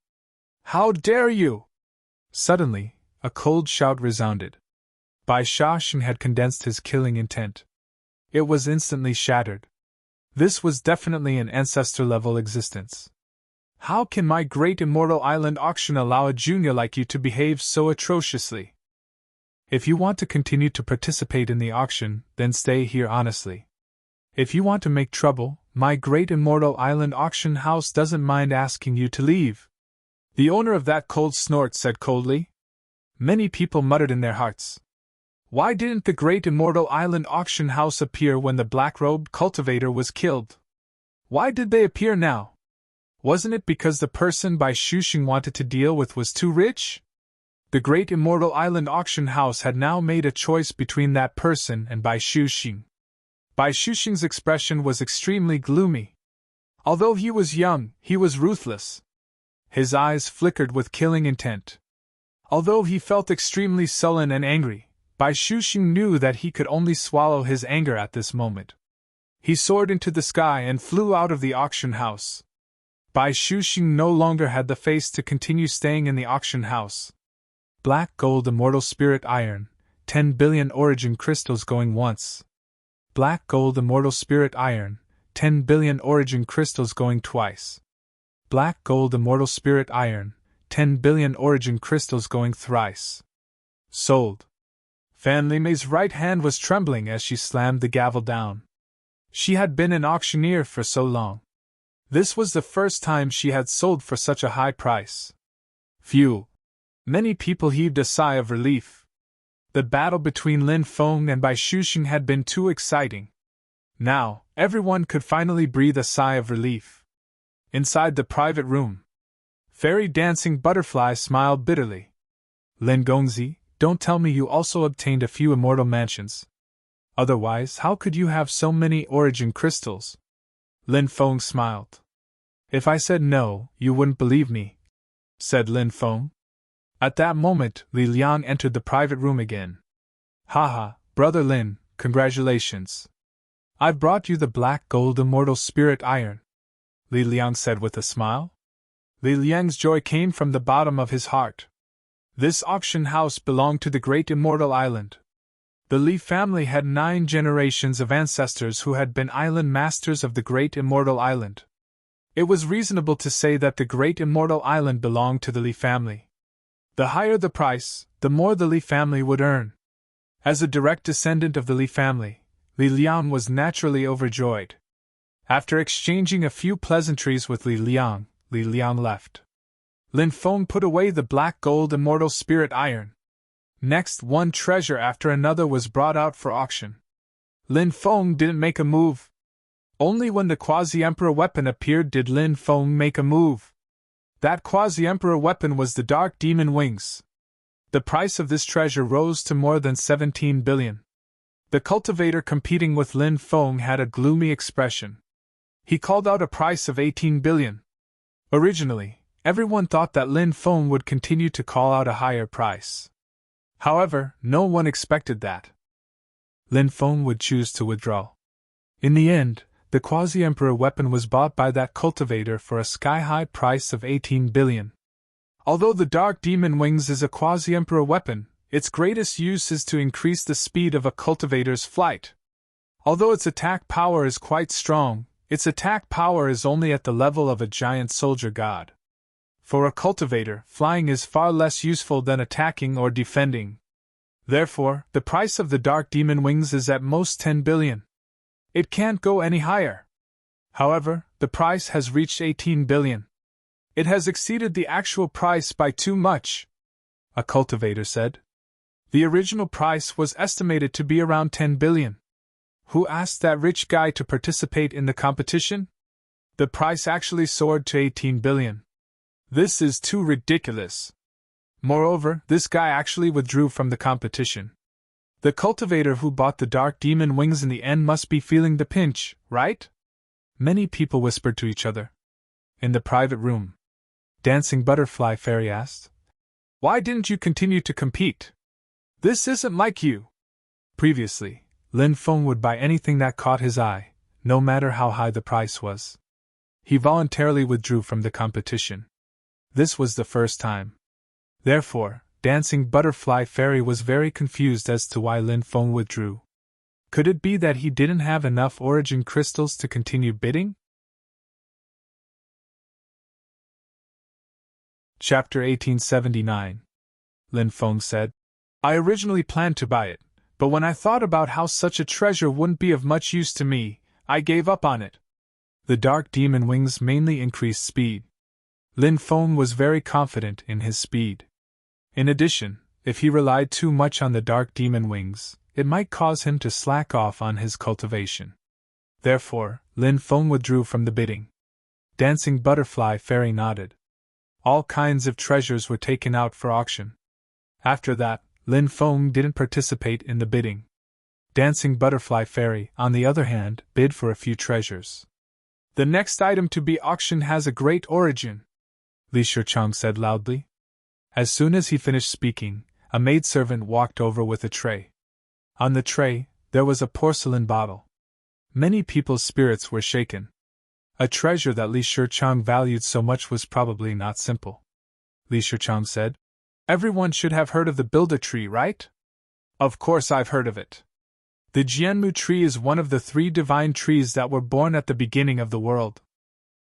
How dare you! Suddenly, a cold shout resounded. Bai Shuxing had condensed his killing intent. It was instantly shattered. This was definitely an ancestor-level existence. How can my great immortal island auction allow a junior like you to behave so atrociously? If you want to continue to participate in the auction, then stay here honestly. If you want to make trouble, my great immortal island auction house doesn't mind asking you to leave. The owner of that cold snort said coldly. Many people muttered in their hearts. Why didn't the great immortal island auction house appear when the black-robed cultivator was killed? Why did they appear now? Wasn't it because the person Bai Shuxing wanted to deal with was too rich? The great immortal island auction house had now made a choice between that person and Bai Shuxing. Bai Shuxing's expression was extremely gloomy. Although he was young, he was ruthless. His eyes flickered with killing intent. Although he felt extremely sullen and angry, Bai Shuxing knew that he could only swallow his anger at this moment. He soared into the sky and flew out of the auction house. Bai Shuxing no longer had the face to continue staying in the auction house. Black gold immortal spirit iron, 10 billion origin crystals going once. Black gold immortal spirit iron, 10 billion origin crystals going twice. Black gold immortal spirit iron, 10 billion origin crystals going thrice. Sold. Fan Limei's right hand was trembling as she slammed the gavel down. She had been an auctioneer for so long. This was the first time she had sold for such a high price. Phew! Many people heaved a sigh of relief. The battle between Lin Feng and Bai Shuxing had been too exciting. Now, everyone could finally breathe a sigh of relief. Inside the private room, Fairy Dancing Butterfly smiled bitterly. Lin Gongzi, don't tell me you also obtained a few immortal mansions. Otherwise, how could you have so many origin crystals? Lin Feng smiled. If I said no, you wouldn't believe me, said Lin Feng. At that moment, Li Liang entered the private room again. Haha, Brother Lin, congratulations. I've brought you the black gold immortal spirit iron, Li Liang said with a smile. Li Liang's joy came from the bottom of his heart. This auction house belonged to the great immortal island. The Li family had 9 generations of ancestors who had been island masters of the great immortal island. It was reasonable to say that the great immortal island belonged to the Li family. The higher the price, the more the Li family would earn. As a direct descendant of the Li family, Li Liang was naturally overjoyed. After exchanging a few pleasantries with Li Liang left. Lin Feng put away the black gold immortal spirit iron. Next, one treasure after another was brought out for auction. Lin Feng didn't make a move. Only when the quasi-emperor weapon appeared did Lin Feng make a move. That quasi-emperor weapon was the Dark Demon Wings. The price of this treasure rose to more than 17 billion. The cultivator competing with Lin Feng had a gloomy expression. He called out a price of 18 billion. Originally, everyone thought that Lin Feng would continue to call out a higher price. However, no one expected that Lin Feng would choose to withdraw. In the end, the quasi-emperor weapon was bought by that cultivator for a sky-high price of 18 billion. Although the Dark Demon Wings is a quasi-emperor weapon, its greatest use is to increase the speed of a cultivator's flight. Although its attack power is quite strong, its attack power is only at the level of a giant soldier god. For a cultivator, flying is far less useful than attacking or defending. Therefore, the price of the Dark Demon Wings is at most 10 billion. It can't go any higher. However, the price has reached 18 billion. It has exceeded the actual price by too much, a cultivator said. The original price was estimated to be around 10 billion. Who asked that rich guy to participate in the competition? The price actually soared to 18 billion. This is too ridiculous. Moreover, this guy actually withdrew from the competition. The cultivator who bought the Dark Demon Wings in the end must be feeling the pinch, right? Many people whispered to each other. In the private room, Dancing Butterfly Fairy asked, "Why didn't you continue to compete? This isn't like you." Previously, Lin Feng would buy anything that caught his eye, no matter how high the price was. He voluntarily withdrew from the competition. This was the first time. Therefore, Dancing Butterfly Fairy was very confused as to why Lin Feng withdrew. Could it be that he didn't have enough origin crystals to continue bidding? Chapter 1879. Lin Feng said, "I originally planned to buy it, but when I thought about how such a treasure wouldn't be of much use to me, I gave up on it." The Dark Demon Wings mainly increased speed. Lin Feng was very confident in his speed. In addition, if he relied too much on the Dark Demon Wings, it might cause him to slack off on his cultivation. Therefore, Lin Feng withdrew from the bidding. Dancing Butterfly Fairy nodded. All kinds of treasures were taken out for auction. After that, Lin Feng didn't participate in the bidding. Dancing Butterfly Fairy, on the other hand, bid for a few treasures. "The next item to be auctioned has a great origin," Li Shichang said loudly. As soon as he finished speaking, a maidservant walked over with a tray. On the tray, there was a porcelain bottle. Many people's spirits were shaken. A treasure that Li Shichang valued so much was probably not simple. Li Shichang said, "Everyone should have heard of the Builder tree, right?" "Of course I've heard of it. The Jianmu tree is one of the 3 divine trees that were born at the beginning of the world.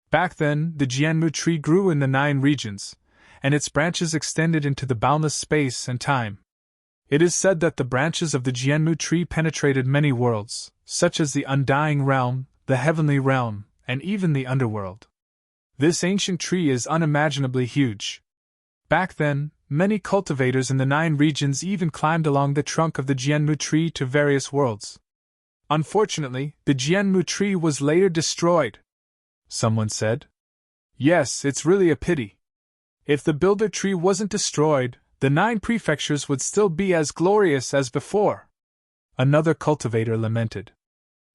Back then, the Jianmu tree grew in the 9 regions, and its branches extended into the boundless space and time. It is said that the branches of the Jianmu tree penetrated many worlds, such as the Undying Realm, the Heavenly Realm, and even the Underworld. This ancient tree is unimaginably huge. Back then, many cultivators in the 9 regions even climbed along the trunk of the Jianmu tree to various worlds. Unfortunately, the Jianmu tree was later destroyed, someone said. Yes, it's really a pity. If the builder tree wasn't destroyed, the 9 prefectures would still be as glorious as before. Another cultivator lamented.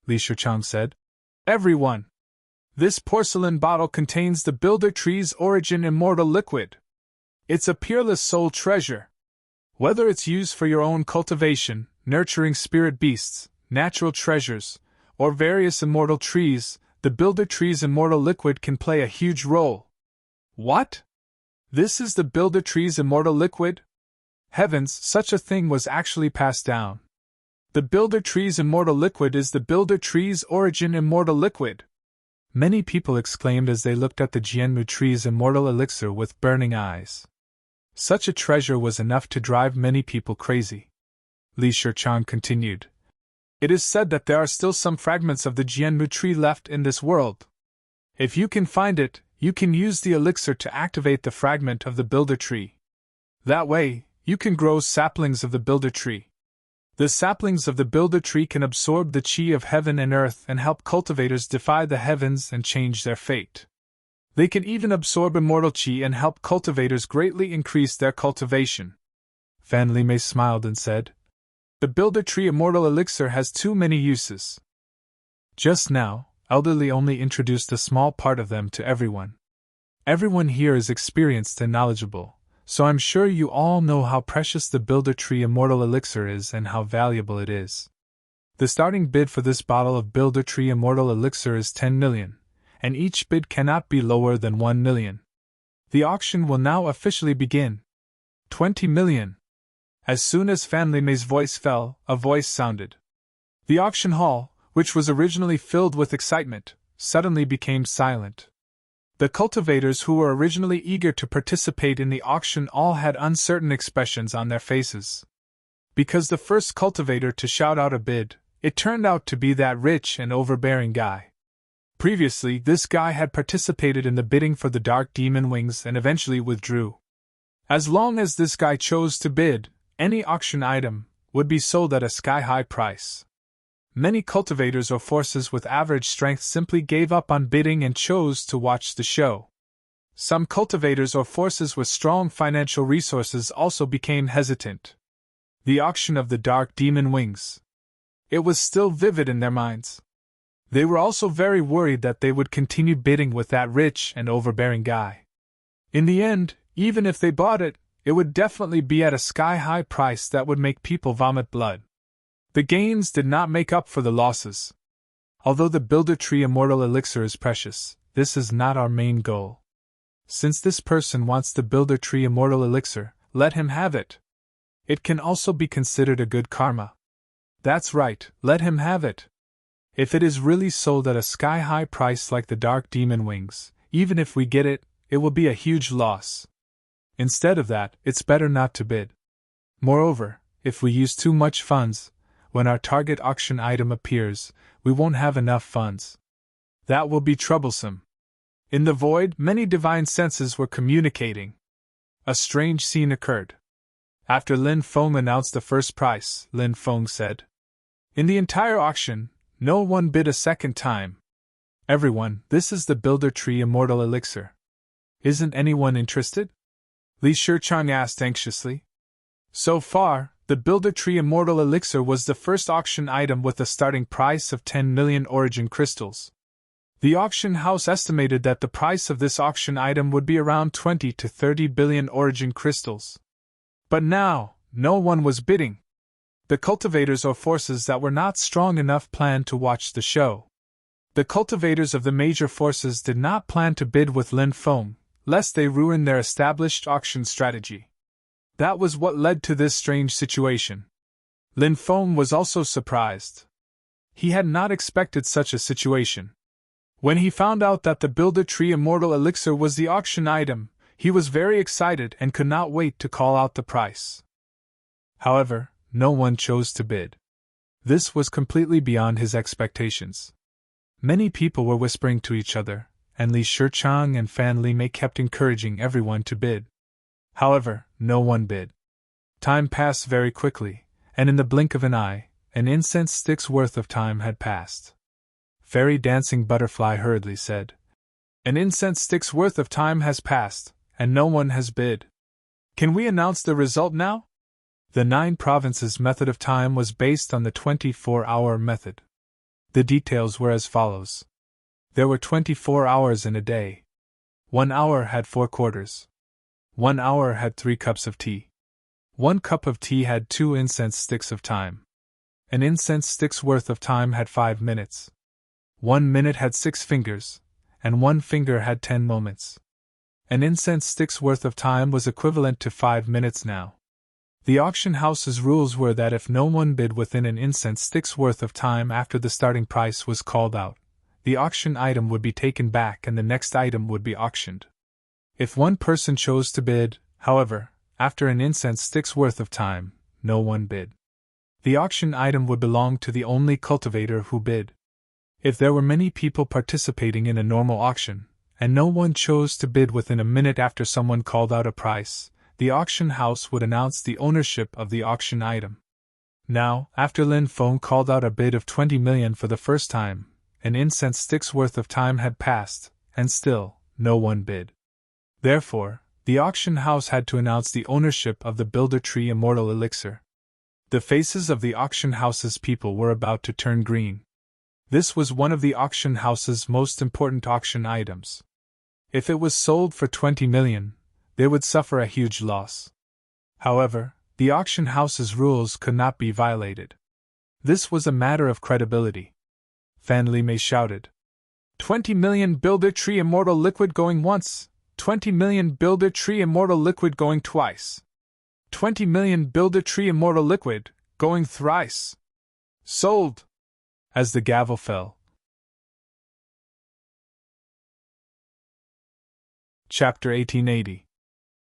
Li Shichang said, Everyone! This porcelain bottle contains the builder tree's origin immortal liquid. It's a peerless soul treasure. Whether it's used for your own cultivation, nurturing spirit beasts, natural treasures, or various immortal trees, the builder tree's immortal liquid can play a huge role. What? This is the builder tree's immortal liquid? Heavens, such a thing was actually passed down. The builder tree's immortal liquid is the builder tree's origin immortal liquid. Many people exclaimed as they looked at the Jianmu tree's immortal elixir with burning eyes. Such a treasure was enough to drive many people crazy. Li Shichang continued. It is said that there are still some fragments of the Jianmu tree left in this world. If you can find it, you can use the elixir to activate the fragment of the builder tree. That way, you can grow saplings of the builder tree. The saplings of the builder tree can absorb the chi of heaven and earth and help cultivators defy the heavens and change their fate. They can even absorb immortal chi and help cultivators greatly increase their cultivation. Fan Limei smiled and said, The builder tree immortal elixir has too many uses. Just now, Elderly only introduced a small part of them to everyone. Everyone here is experienced and knowledgeable, so I'm sure you all know how precious the builder tree immortal elixir is and how valuable it is. The starting bid for this bottle of builder tree immortal elixir is 10 million, and each bid cannot be lower than 1 million. The auction will now officially begin. 20 million. As soon as Fan Limei's voice fell, a voice sounded. The auction hall, which was originally filled with excitement, suddenly became silent. The cultivators who were originally eager to participate in the auction all had uncertain expressions on their faces. Because the first cultivator to shout out a bid, it turned out to be that rich and overbearing guy. Previously, this guy had participated in the bidding for the Dark Demon Wings and eventually withdrew. As long as this guy chose to bid, any auction item would be sold at a sky-high price. Many cultivators or forces with average strength simply gave up on bidding and chose to watch the show. Some cultivators or forces with strong financial resources also became hesitant. The auction of the Dark Demon Wings. It was still vivid in their minds. They were also very worried that they would continue bidding with that rich and overbearing guy. In the end, even if they bought it, it would definitely be at a sky-high price that would make people vomit blood. The gains did not make up for the losses. Although the Builder Tree Immortal Elixir is precious, this is not our main goal. Since this person wants the Builder Tree Immortal Elixir, let him have it. It can also be considered a good karma. That's right, let him have it. If it is really sold at a sky-high price like the Dark Demon Wings, even if we get it, it will be a huge loss. Instead of that, it's better not to bid. Moreover, if we use too much funds, when our target auction item appears, we won't have enough funds. That will be troublesome. In the void, many divine senses were communicating. A strange scene occurred. After Lin Feng announced the first price, Lin Feng said, "In the entire auction, no one bid a second time. Everyone, this is the Builder Tree Immortal Elixir. Isn't anyone interested?" Li Shichang asked anxiously. So far, the Builder Tree Immortal Elixir was the first auction item with a starting price of 10 million origin crystals. The auction house estimated that the price of this auction item would be around 20 to 30 billion origin crystals. But now, no one was bidding. The cultivators or forces that were not strong enough planned to watch the show. The cultivators of the major forces did not plan to bid with Lin Feng, lest they ruin their established auction strategy. That was what led to this strange situation. Lin Feng was also surprised. He had not expected such a situation. When he found out that the Builder Tree Immortal Elixir was the auction item, he was very excited and could not wait to call out the price. However, no one chose to bid. This was completely beyond his expectations. Many people were whispering to each other, and Li Shichang and Fan Li Mei kept encouraging everyone to bid. However, no one bid. Time passed very quickly, and in the blink of an eye, an incense stick's worth of time had passed. Fairy Dancing Butterfly hurriedly said, "An incense stick's worth of time has passed, and no one has bid. Can we announce the result now?" The 9 provinces method of time was based on the 24-hour method. The details were as follows. There were 24 hours in a day. 1 hour had 4 quarters. 1 hour had 3 cups of tea. 1 cup of tea had 2 incense sticks of time. An incense stick's worth of time had 5 minutes. 1 minute had 6 fingers, and 1 finger had 10 moments. An incense stick's worth of time was equivalent to 5 minutes now. The auction house's rules were that if no one bid within an incense stick's worth of time after the starting price was called out, the auction item would be taken back and the next item would be auctioned. If one person chose to bid, however, after an incense stick's worth of time, no one bid. The auction item would belong to the only cultivator who bid. If there were many people participating in a normal auction, and no one chose to bid within a minute after someone called out a price, the auction house would announce the ownership of the auction item. Now, after Lin Feng called out a bid of 20 million for the first time, an incense stick's worth of time had passed, and still, no one bid. Therefore, the auction house had to announce the ownership of the Builder Tree Immortal Elixir. The faces of the auction house's people were about to turn green. This was one of the auction house's most important auction items. If it was sold for 20 million, they would suffer a huge loss. However, the auction house's rules could not be violated. This was a matter of credibility. Fan Li Mei shouted, 20 million Builder Tree Immortal Liquid going once, 20 million Builder Tree Immortal Liquid going twice, 20 million Builder Tree Immortal Liquid going thrice. Sold! As the gavel fell. Chapter 1880.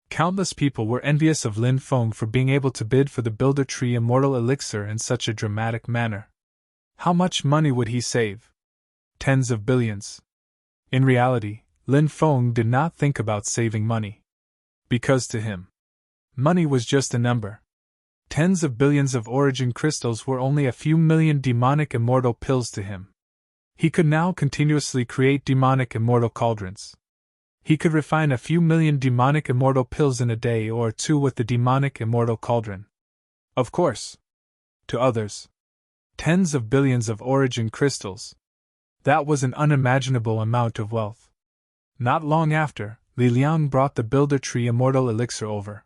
Countless people were envious of Lin Feng for being able to bid for the Builder Tree Immortal Elixir in such a dramatic manner. How much money would he save? Tens of billions. In reality, Lin Feng did not think about saving money. Because to him, money was just a number. Tens of billions of origin crystals were only a few million demonic immortal pills to him. He could now continuously create demonic immortal cauldrons. He could refine a few million demonic immortal pills in a day or 2 with the demonic immortal cauldron. Of course. To others, tens of billions of origin crystals. That was an unimaginable amount of wealth. Not long after, Li Liang brought the Builder Tree Immortal Elixir over.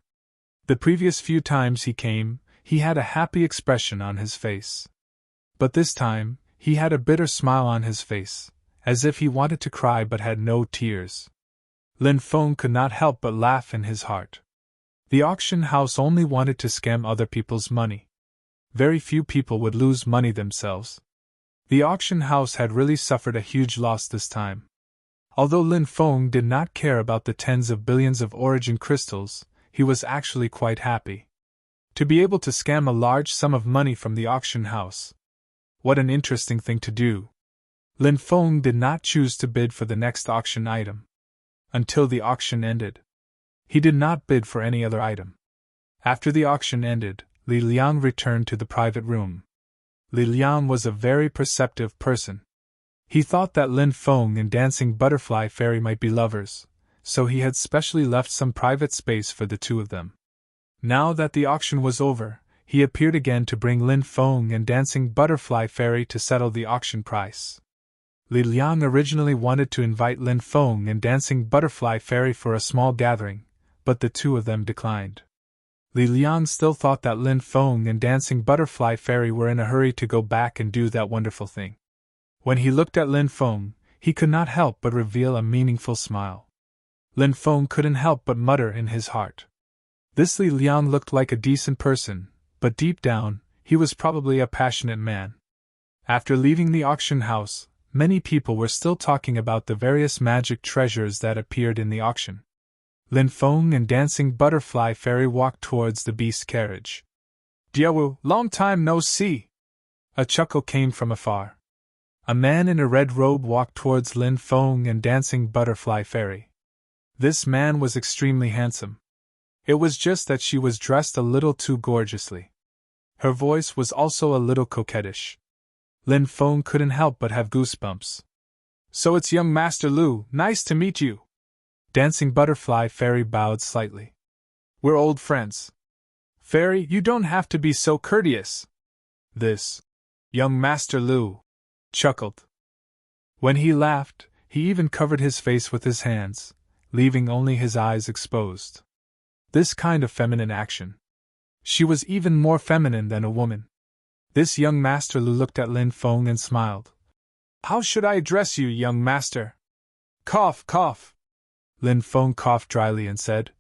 The previous few times he came, he had a happy expression on his face. But this time, he had a bitter smile on his face, as if he wanted to cry but had no tears. Lin Feng could not help but laugh in his heart. The auction house only wanted to scam other people's money. Very few people would lose money themselves. The auction house had really suffered a huge loss this time. Although Lin Feng did not care about the tens of billions of origin crystals, he was actually quite happy. To be able to scam a large sum of money from the auction house. What an interesting thing to do. Lin Feng did not choose to bid for the next auction item. Until the auction ended. He did not bid for any other item. After the auction ended, Li Liang returned to the private room. Li Liang was a very perceptive person. He thought that Lin Feng and Dancing Butterfly Fairy might be lovers, so he had specially left some private space for the two of them. Now that the auction was over, he appeared again to bring Lin Feng and Dancing Butterfly Fairy to settle the auction price. Li Liang originally wanted to invite Lin Feng and Dancing Butterfly Fairy for a small gathering, but the two of them declined. Li Liang still thought that Lin Feng and Dancing Butterfly Fairy were in a hurry to go back and do that wonderful thing. When he looked at Lin Feng, he could not help but reveal a meaningful smile. Lin Feng couldn't help but mutter in his heart. This Li Liang looked like a decent person, but deep down, he was probably a passionate man. After leaving the auction house, many people were still talking about the various magic treasures that appeared in the auction. Lin Feng and Dancing Butterfly Fairy walked towards the beast carriage. Diawu, long time no see. A chuckle came from afar. A man in a red robe walked towards Lin Feng and Dancing Butterfly Fairy. This man was extremely handsome. It was just that she was dressed a little too gorgeously. Her voice was also a little coquettish. Lin Feng couldn't help but have goosebumps. So it's young Master Lu, nice to meet you. Dancing Butterfly Fairy bowed slightly. We're old friends. Fairy, you don't have to be so courteous. This young Master Lu chuckled. When he laughed, he even covered his face with his hands, leaving only his eyes exposed. This kind of feminine action. She was even more feminine than a woman. This young Master Lu looked at Lin Feng and smiled. How should I address you, young master? Cough, cough. Lin Feng coughed dryly and said,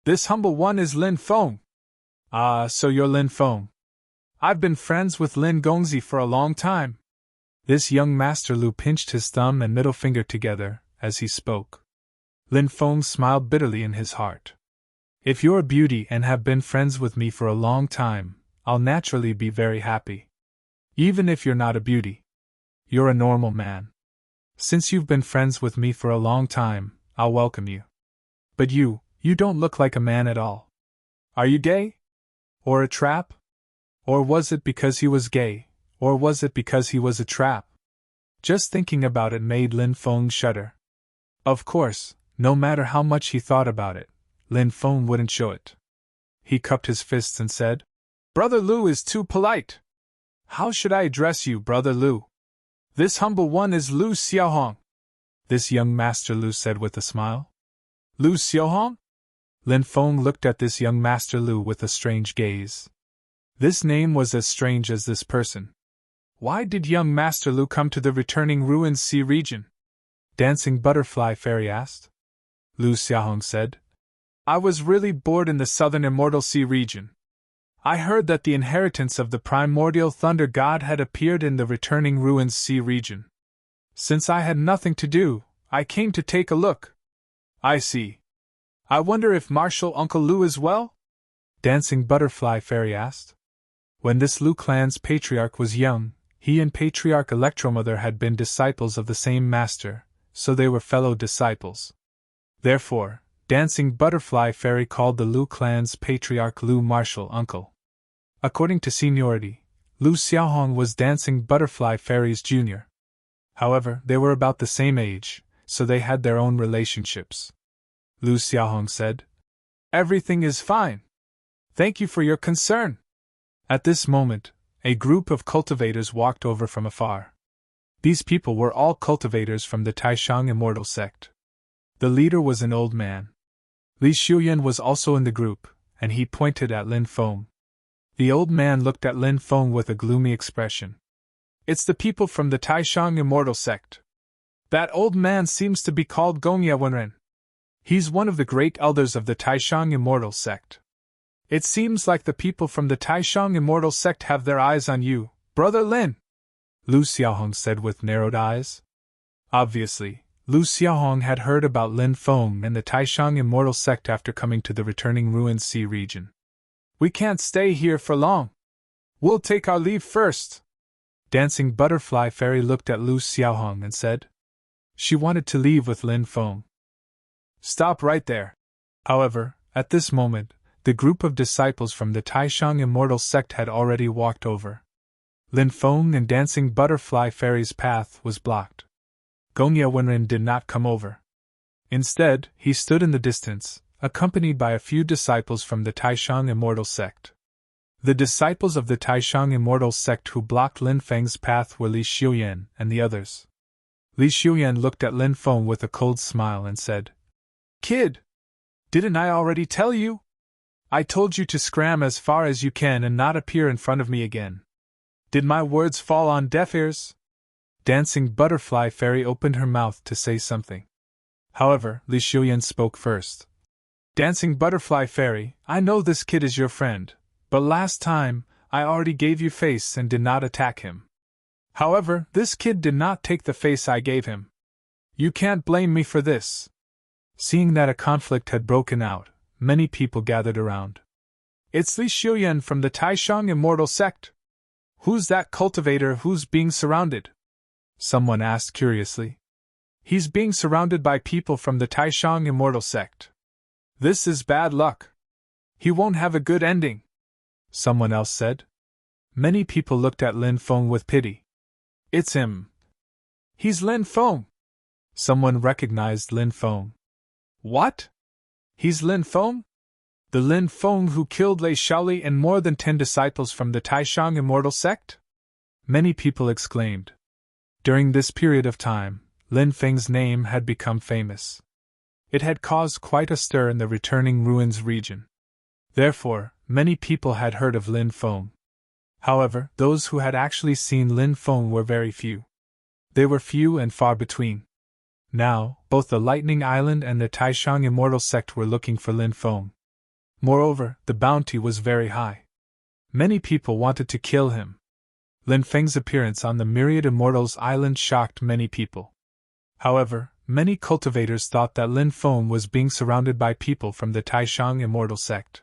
This humble one is Lin Feng. Ah, so you're Lin Feng. I've been friends with Lin Gongzi for a long time. This young Master Lu pinched his thumb and middle finger together as he spoke. Lin Feng smiled bitterly in his heart. If you're a beauty and have been friends with me for a long time, I'll naturally be very happy. Even if you're not a beauty. You're a normal man. Since you've been friends with me for a long time, I'll welcome you. But you don't look like a man at all. Are you gay? Or a trap? Or was it because he was gay, or was it because he was a trap? Just thinking about it made Lin Feng shudder. Of course, no matter how much he thought about it, Lin Feng wouldn't show it. He cupped his fists and said, Brother Lu is too polite. How should I address you, Brother Lu? This humble one is Lu Xiaohong. This young Master Lu said with a smile. Lu Xiaohong? Lin Feng looked at this young Master Lu with a strange gaze. This name was as strange as this person. Why did young Master Lu come to the returning ruined sea region? Dancing Butterfly Fairy asked. Lu Xiaohong said, I was really bored in the southern immortal sea region. I heard that the inheritance of the primordial thunder god had appeared in the returning ruined sea region. Since I had nothing to do, I came to take a look. I see. I wonder if Martial Uncle Lu is well? Dancing Butterfly Fairy asked. When this Lu clan's patriarch was young, he and Patriarch Electromother had been disciples of the same master, so they were fellow disciples. Therefore, Dancing Butterfly Fairy called the Lu clan's patriarch Lu Martial Uncle. According to seniority, Lu Xiaohong was Dancing Butterfly Fairy's junior. However, they were about the same age, so they had their own relationships. Lu Xiaohong said, Everything is fine. Thank you for your concern. At this moment, a group of cultivators walked over from afar. These people were all cultivators from the Taishang Immortal sect. The leader was an old man. Li Xiuyan was also in the group, and he pointed at Lin Feng. The old man looked at Lin Feng with a gloomy expression. It's the people from the Taishang Immortal sect. That old man seems to be called Gongye Wenren. He's one of the great elders of the Taishang Immortal sect. It seems like the people from the Taishang Immortal sect have their eyes on you, Brother Lin, Lu Xiaohong said with narrowed eyes. Obviously, Lu Xiaohong had heard about Lin Feng and the Taishang Immortal sect after coming to the returning ruined sea region. We can't stay here for long. We'll take our leave first. Dancing Butterfly Fairy looked at Lu Xiaohong and said. She wanted to leave with Lin Feng. Stop right there. However, at this moment, the group of disciples from the Taishang Immortal sect had already walked over. Lin Feng and Dancing Butterfly Fairy's path was blocked. Gongye Wenren did not come over. Instead, he stood in the distance, accompanied by a few disciples from the Taishang Immortal sect. The disciples of the Taishang Immortal sect who blocked Lin Feng's path were Li Xiuyan and the others. Li Xiuyan looked at Lin Feng with a cold smile and said, Kid! Didn't I already tell you? I told you to scram as far as you can and not appear in front of me again. Did my words fall on deaf ears? Dancing Butterfly Fairy opened her mouth to say something. However, Li Xiuyan spoke first. Dancing Butterfly Fairy, I know this kid is your friend, but last time, I already gave you face and did not attack him. However, this kid did not take the face I gave him. You can't blame me for this. Seeing that a conflict had broken out, many people gathered around. It's Li Xiuyan from the Taishang Immortal Sect. Who's that cultivator who's being surrounded? Someone asked curiously. He's being surrounded by people from the Taishang Immortal Sect. This is bad luck. He won't have a good ending, someone else said. Many people looked at Lin Feng with pity. It's him. He's Lin Feng. Someone recognized Lin Feng. What? He's Lin Feng? The Lin Feng who killed Lei Shaoli and more than 10 disciples from the Taishang Immortal Sect? Many people exclaimed. During this period of time, Lin Feng's name had become famous. It had caused quite a stir in the returning ruins region. Therefore, many people had heard of Lin Feng. However, those who had actually seen Lin Feng were very few. They were few and far between. Now, both the Lightning Island and the Taishang Immortal Sect were looking for Lin Feng. Moreover, the bounty was very high. Many people wanted to kill him. Lin Feng's appearance on the Myriad Immortals Island shocked many people. However, many cultivators thought that Lin Feng was being surrounded by people from the Taishang Immortal Sect.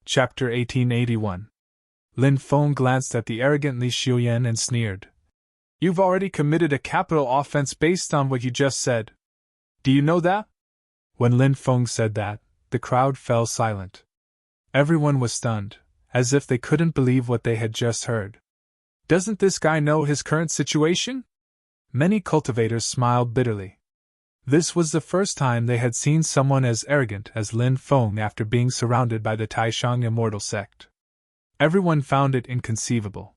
Chapter 1881. Lin Feng glanced at the arrogant Li Xiuyan and sneered. You've already committed a capital offense based on what you just said. Do you know that? When Lin Feng said that, the crowd fell silent. Everyone was stunned, as if they couldn't believe what they had just heard. Doesn't this guy know his current situation? Many cultivators smiled bitterly. This was the first time they had seen someone as arrogant as Lin Feng after being surrounded by the Taishang Immortal Sect. Everyone found it inconceivable.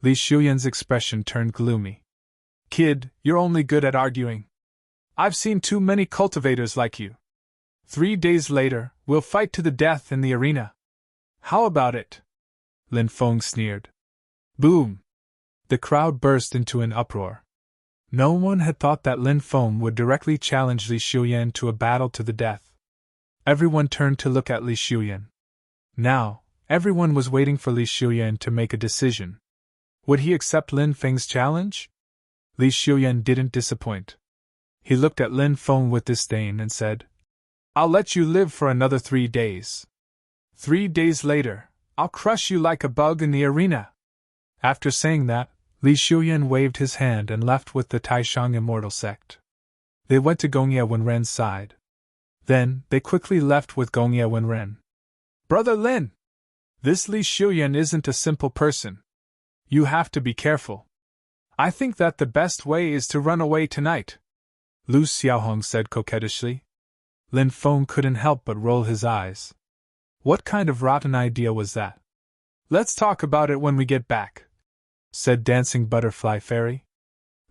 Li Xiuyan's expression turned gloomy. Kid, you're only good at arguing. I've seen too many cultivators like you. 3 days later, we'll fight to the death in the arena. How about it? Lin Feng sneered. Boom! The crowd burst into an uproar. No one had thought that Lin Feng would directly challenge Li Xiuyan to a battle to the death. Everyone turned to look at Li Xiuyan. Now, everyone was waiting for Li Xiuyan to make a decision. Would he accept Lin Feng's challenge? Li Xiuyan didn't disappoint. He looked at Lin Feng with disdain and said, I'll let you live for another 3 days. 3 days later, I'll crush you like a bug in the arena. After saying that, Li Xiuyan waved his hand and left with the Taishang Immortal Sect. They went to Gongye Wenren's side. Then, they quickly left with Gongye Wenren. Brother Lin! This Li Xiuyan isn't a simple person. You have to be careful. I think that the best way is to run away tonight. Lu Xiaohong said coquettishly. Lin Feng couldn't help but roll his eyes. What kind of rotten idea was that? Let's talk about it when we get back, said Dancing Butterfly Fairy.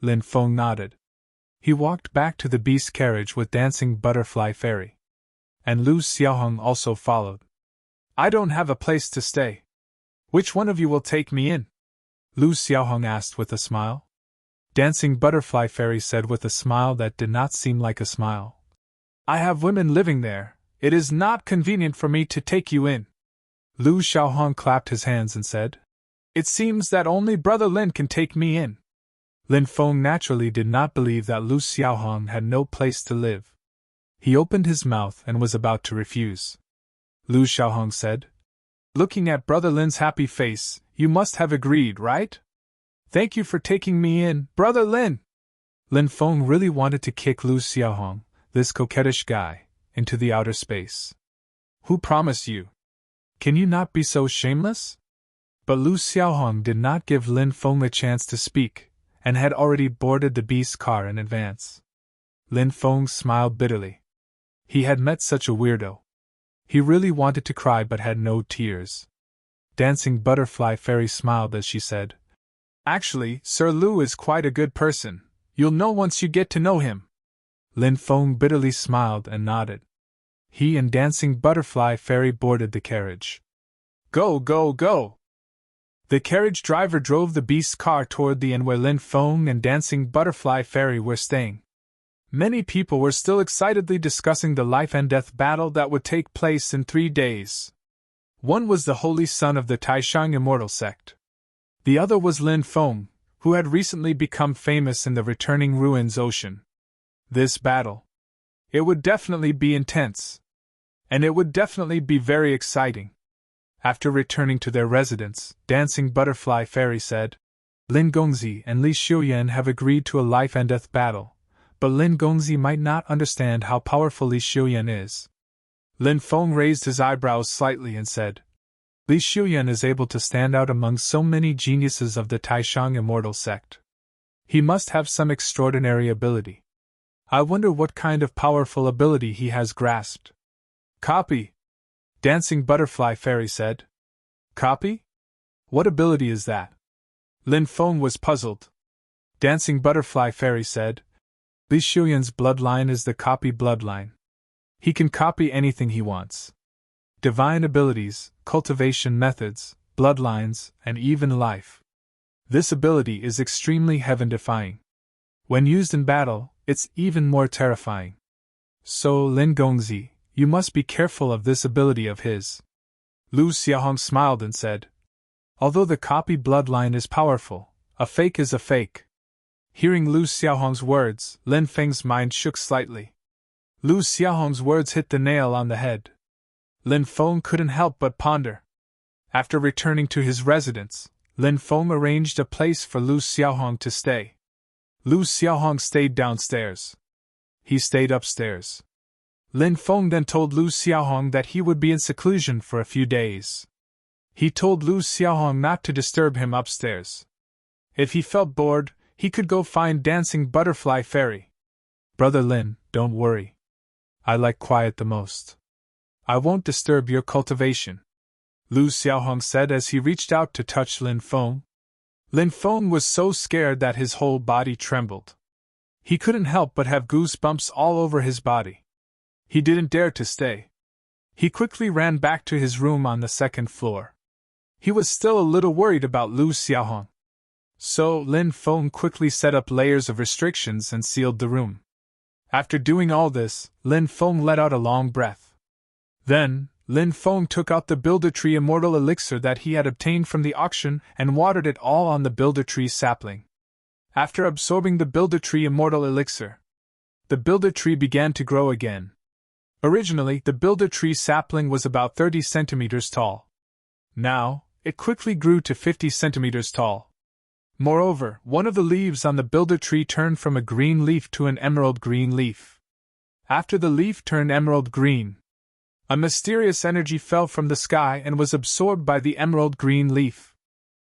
Lin Feng nodded. He walked back to the beast carriage with Dancing Butterfly Fairy. And Lu Xiaohong also followed. I don't have a place to stay. Which one of you will take me in? Lu Xiaohong asked with a smile. Dancing Butterfly Fairy said with a smile that did not seem like a smile. I have women living there. It is not convenient for me to take you in. Lu Xiaohong clapped his hands and said, It seems that only Brother Lin can take me in. Lin Feng naturally did not believe that Lu Xiaohong had no place to live. He opened his mouth and was about to refuse. Lu Xiaohong said, Looking at Brother Lin's happy face, you must have agreed, right? Thank you for taking me in, Brother Lin! Lin Feng really wanted to kick Lu Xiaohong, this coquettish guy, into the outer space. Who promised you? Can you not be so shameless? But Lu Xiaohong did not give Lin Feng a chance to speak, and had already boarded the beast car in advance. Lin Feng smiled bitterly. He had met such a weirdo. He really wanted to cry but had no tears. Dancing Butterfly Fairy smiled as she said, Actually, Sir Lu is quite a good person. You'll know once you get to know him. Lin Feng bitterly smiled and nodded. He and Dancing Butterfly Fairy boarded the carriage. Go, go, go! The carriage driver drove the beast car toward the inn where Lin Feng and Dancing Butterfly Fairy were staying. Many people were still excitedly discussing the life and death battle that would take place in 3 days. One was the holy son of the Taishang Immortal Sect. The other was Lin Feng, who had recently become famous in the returning ruins ocean. This battle. It would definitely be intense. And it would definitely be very exciting. After returning to their residence, Dancing Butterfly Fairy said, Lin Gongzi and Li Xiuyan have agreed to a life-and-death battle, but Lin Gongzi might not understand how powerful Li Xiuyan is. Lin Feng raised his eyebrows slightly and said, Li Xiuyan is able to stand out among so many geniuses of the Taishang Immortal Sect. He must have some extraordinary ability. I wonder what kind of powerful ability he has grasped. Copy, Dancing Butterfly Fairy said. Copy? What ability is that? Lin Feng was puzzled. Dancing Butterfly Fairy said, Li Xiuyan's bloodline is the copy bloodline. He can copy anything he wants. Divine abilities, cultivation methods, bloodlines, and even life. This ability is extremely heaven-defying. When used in battle, it's even more terrifying. So, Lin Gongzi, you must be careful of this ability of his. Lu Xiaohong smiled and said, Although the copy bloodline is powerful, a fake is a fake. Hearing Lu Xiaohong's words, Lin Feng's mind shook slightly. Lu Xiaohong's words hit the nail on the head. Lin Feng couldn't help but ponder. After returning to his residence, Lin Feng arranged a place for Lu Xiaohong to stay. Lu Xiaohong stayed downstairs. He stayed upstairs. Lin Feng then told Lu Xiaohong that he would be in seclusion for a few days. He told Lu Xiaohong not to disturb him upstairs. If he felt bored, he could go find Dancing Butterfly Fairy. Brother Lin, don't worry. I like quiet the most. I won't disturb your cultivation, Lu Xiaohong said as he reached out to touch Lin Feng. Lin Feng was so scared that his whole body trembled. He couldn't help but have goosebumps all over his body. He didn't dare to stay. He quickly ran back to his room on the second floor. He was still a little worried about Lu Xiaohong. So, Lin Feng quickly set up layers of restrictions and sealed the room. After doing all this, Lin Feng let out a long breath. Then, Lin Feng took out the Builder-Tree Immortal Elixir that he had obtained from the auction and watered it all on the Builder-Tree sapling. After absorbing the Builder-Tree Immortal Elixir, the Builder-Tree began to grow again. Originally, the Builder-Tree sapling was about 30 centimeters tall. Now, it quickly grew to 50 centimeters tall. Moreover, one of the leaves on the Builder-Tree turned from a green leaf to an emerald green leaf. After the leaf turned emerald green, a mysterious energy fell from the sky and was absorbed by the emerald green leaf.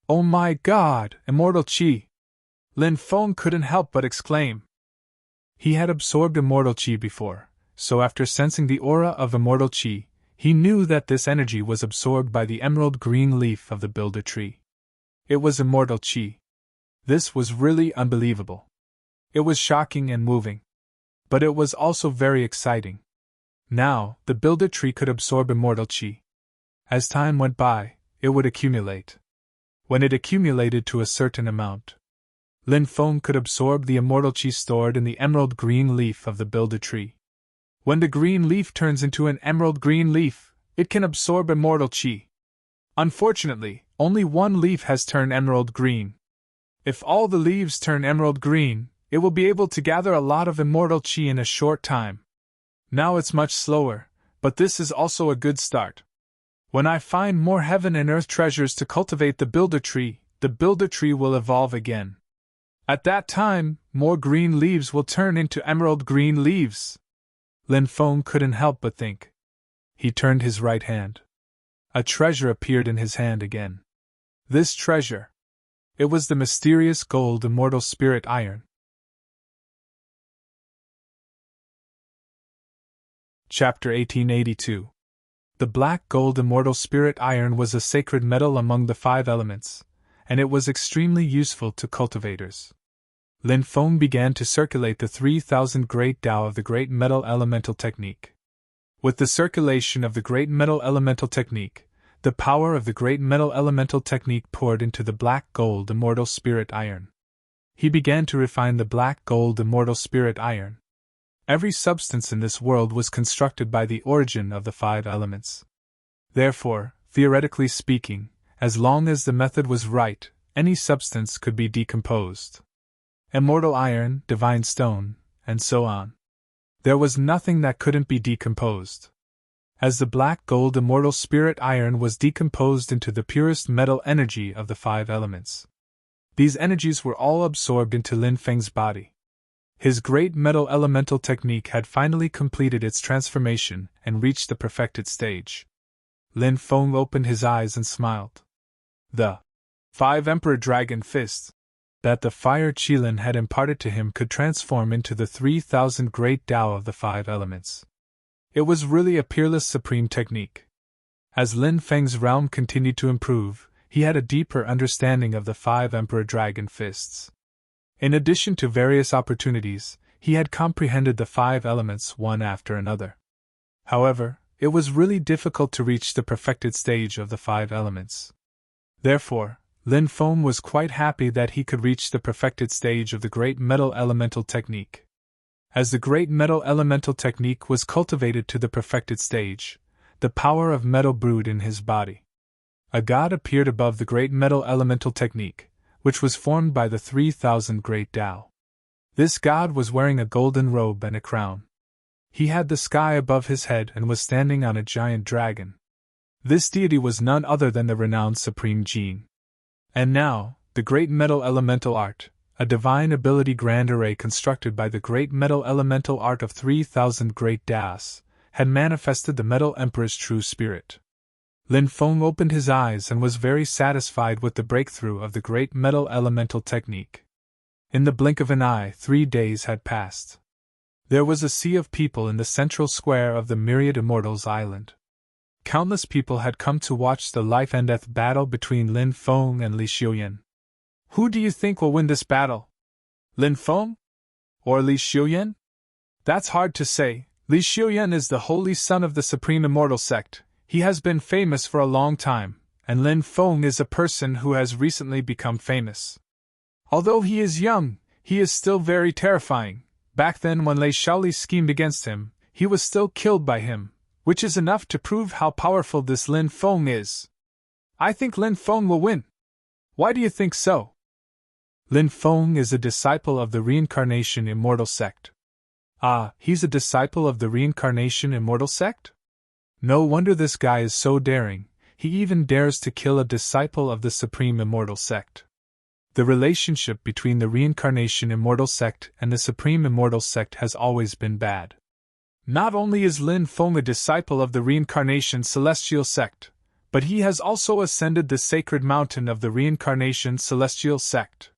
Oh my God, Immortal Qi! Lin Feng couldn't help but exclaim. He had absorbed Immortal Qi before, so after sensing the aura of Immortal Qi, he knew that this energy was absorbed by the emerald green leaf of the Builder-Tree. It was Immortal Qi. This was really unbelievable. It was shocking and moving. But it was also very exciting. Now, the Builder-Tree could absorb Immortal Qi. As time went by, it would accumulate. When it accumulated to a certain amount, Lin Feng could absorb the Immortal Qi stored in the emerald green leaf of the Builder-Tree. When the green leaf turns into an emerald green leaf, it can absorb Immortal Qi. Unfortunately, only one leaf has turned emerald green. If all the leaves turn emerald green, it will be able to gather a lot of Immortal Qi in a short time. Now it's much slower, but this is also a good start. When I find more heaven and earth treasures to cultivate the Builder-Tree will evolve again. At that time, more green leaves will turn into emerald green leaves. Lin Feng couldn't help but think. He turned his right hand. A treasure appeared in his hand again. This treasure. It was the mysterious gold immortal spirit iron. Chapter 1882. The black gold immortal spirit iron was a sacred metal among the 5 elements, and it was extremely useful to cultivators. Lin Feng began to circulate the 3,000 Great Tao of the Great Metal Elemental Technique. With the circulation of the Great Metal Elemental Technique, the power of the Great Metal Elemental Technique poured into the black gold immortal spirit iron. He began to refine the black gold immortal spirit iron. Every substance in this world was constructed by the origin of the 5 elements. Therefore, theoretically speaking, as long as the method was right, any substance could be decomposed. Immortal iron, divine stone, and so on. There was nothing that couldn't be decomposed. As the black gold immortal spirit iron was decomposed into the purest metal energy of the 5 elements. These energies were all absorbed into Lin Feng's body. His great metal elemental technique had finally completed its transformation and reached the perfected stage. Lin Feng opened his eyes and smiled. The 5 Emperor Dragon Fists that the Fire Qilin had imparted to him could transform into the 3,000 Great Tao of the 5 elements. It was really a peerless supreme technique. As Lin Feng's realm continued to improve, he had a deeper understanding of the 5 Emperor Dragon Fists. In addition to various opportunities, he had comprehended the 5 elements one after another. However, it was really difficult to reach the perfected stage of the 5 elements. Therefore, Lin Feng was quite happy that he could reach the perfected stage of the Great Metal Elemental Technique. As the Great Metal Elemental Technique was cultivated to the perfected stage, the power of metal brewed in his body. A god appeared above the Great Metal Elemental Technique, which was formed by the 3,000 Great Tao. This god was wearing a golden robe and a crown. He had the sky above his head and was standing on a giant dragon. This deity was none other than the renowned Supreme Jin. And now, the Great Metal Elemental Art, a divine ability grand array constructed by the Great Metal Elemental Art of 3,000 Great Taos, had manifested the Metal Emperor's true spirit. Lin Feng opened his eyes and was very satisfied with the breakthrough of the Great Metal Elemental Technique. In the blink of an eye, 3 days had passed. There was a sea of people in the central square of the Myriad Immortals Island. Countless people had come to watch the life and death battle between Lin Feng and Li Xiuyan. Who do you think will win this battle? Lin Feng? Or Li Xiuyan? That's hard to say. Li Xiuyan is the holy son of the Supreme Immortal Sect. He has been famous for a long time, and Lin Feng is a person who has recently become famous. Although he is young, he is still very terrifying. Back then when Lei Shaoli schemed against him, he was still killed by him, which is enough to prove how powerful this Lin Feng is. I think Lin Feng will win. Why do you think so? Lin Feng is a disciple of the Reincarnation Immortal Sect. Ah, he's a disciple of the Reincarnation Immortal Sect? No wonder this guy is so daring, he even dares to kill a disciple of the Supreme Immortal Sect. The relationship between the Reincarnation Immortal Sect and the Supreme Immortal Sect has always been bad. Not only is Lin Feng a disciple of the Reincarnation Celestial Sect, but he has also ascended the sacred mountain of the Reincarnation Celestial Sect.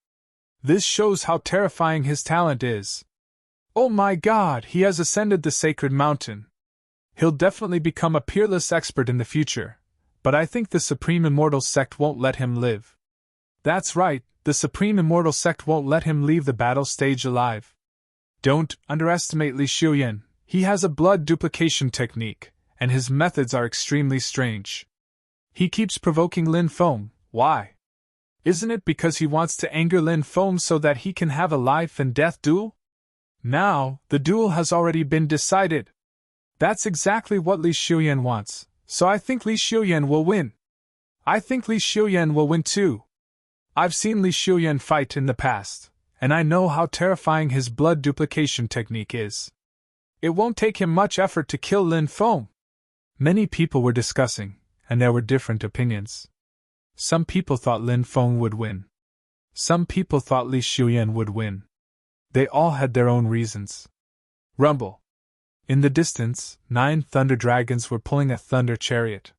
This shows how terrifying his talent is. Oh my God, he has ascended the sacred mountain. He'll definitely become a peerless expert in the future, but I think the Supreme Immortal Sect won't let him live. That's right, the Supreme Immortal Sect won't let him leave the battle stage alive. Don't underestimate Li Xiuyan. He has a blood duplication technique, and his methods are extremely strange. He keeps provoking Lin Feng. Why? Isn't it because he wants to anger Lin Feng so that he can have a life and death duel? Now, the duel has already been decided. That's exactly what Li Xiuyan wants, so I think Li Xiuyan will win. I think Li Xiuyan will win too. I've seen Li Xiuyan fight in the past, and I know how terrifying his blood duplication technique is. It won't take him much effort to kill Lin Feng. Many people were discussing, and there were different opinions. Some people thought Lin Feng would win. Some people thought Li Xiuyan would win. They all had their own reasons. Rumble. In the distance, 9 thunder dragons were pulling a thunder chariot.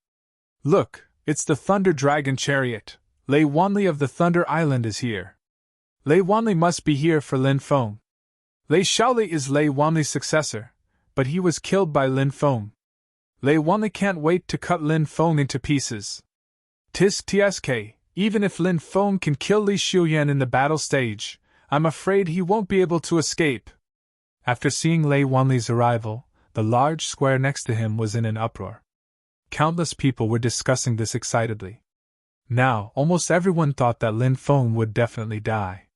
Look, it's the thunder dragon chariot. Lei Wanli of the Thunder Island is here. Lei Wanli must be here for Lin Feng. Lei Shaoli is Lei Wanli's successor, but he was killed by Lin Feng. Lei Wanli can't wait to cut Lin Feng into pieces. Tsk, even if Lin Feng can kill Li Xiuyan in the battle stage, I'm afraid he won't be able to escape. After seeing Lei Wanli's arrival, the large square next to him was in an uproar. Countless people were discussing this excitedly. Now, almost everyone thought that Lin Feng would definitely die.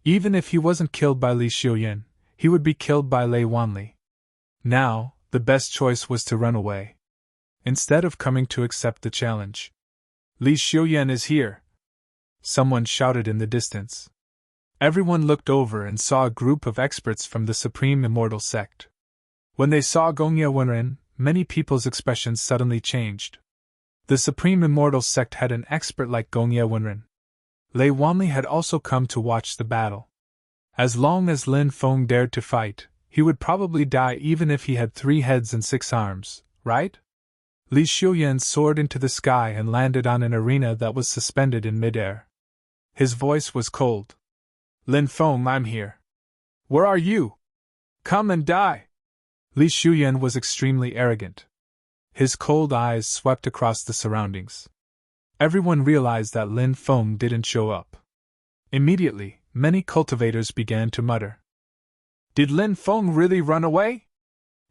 Even if he wasn't killed by Li Xiuyan, he would be killed by Lei Wanli. Now, the best choice was to run away. Instead of coming to accept the challenge. Li Xiuyan is here! Someone shouted in the distance. Everyone looked over and saw a group of experts from the Supreme Immortal Sect. When they saw Gongye Wenren, many people's expressions suddenly changed. The Supreme Immortal Sect had an expert like Gongye Wenren. Lei Wanli had also come to watch the battle. As long as Lin Feng dared to fight, he would probably die even if he had 3 heads and 6 arms, right? Li Xiuyan soared into the sky and landed on an arena that was suspended in midair. His voice was cold. Lin Feng, I'm here. Where are you? Come and die! Li Xiuyan was extremely arrogant. His cold eyes swept across the surroundings. Everyone realized that Lin Feng didn't show up. Immediately, many cultivators began to mutter. Did Lin Feng really run away?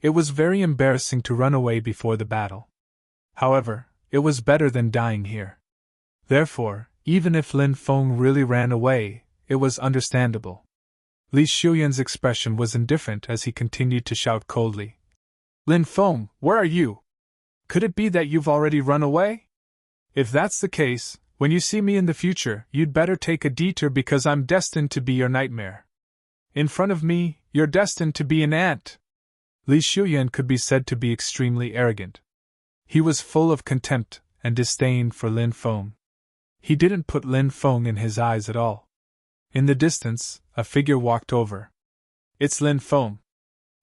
It was very embarrassing to run away before the battle. However, it was better than dying here. Therefore, even if Lin Feng really ran away, it was understandable. Li Xiuyan's expression was indifferent as he continued to shout coldly. Lin Feng, where are you? Could it be that you've already run away? If that's the case, when you see me in the future, you'd better take a detour because I'm destined to be your nightmare. In front of me, you're destined to be an ant. Li Xiuyan could be said to be extremely arrogant. He was full of contempt and disdain for Lin Feng. He didn't put Lin Feng in his eyes at all. In the distance, a figure walked over. It's Lin Feng.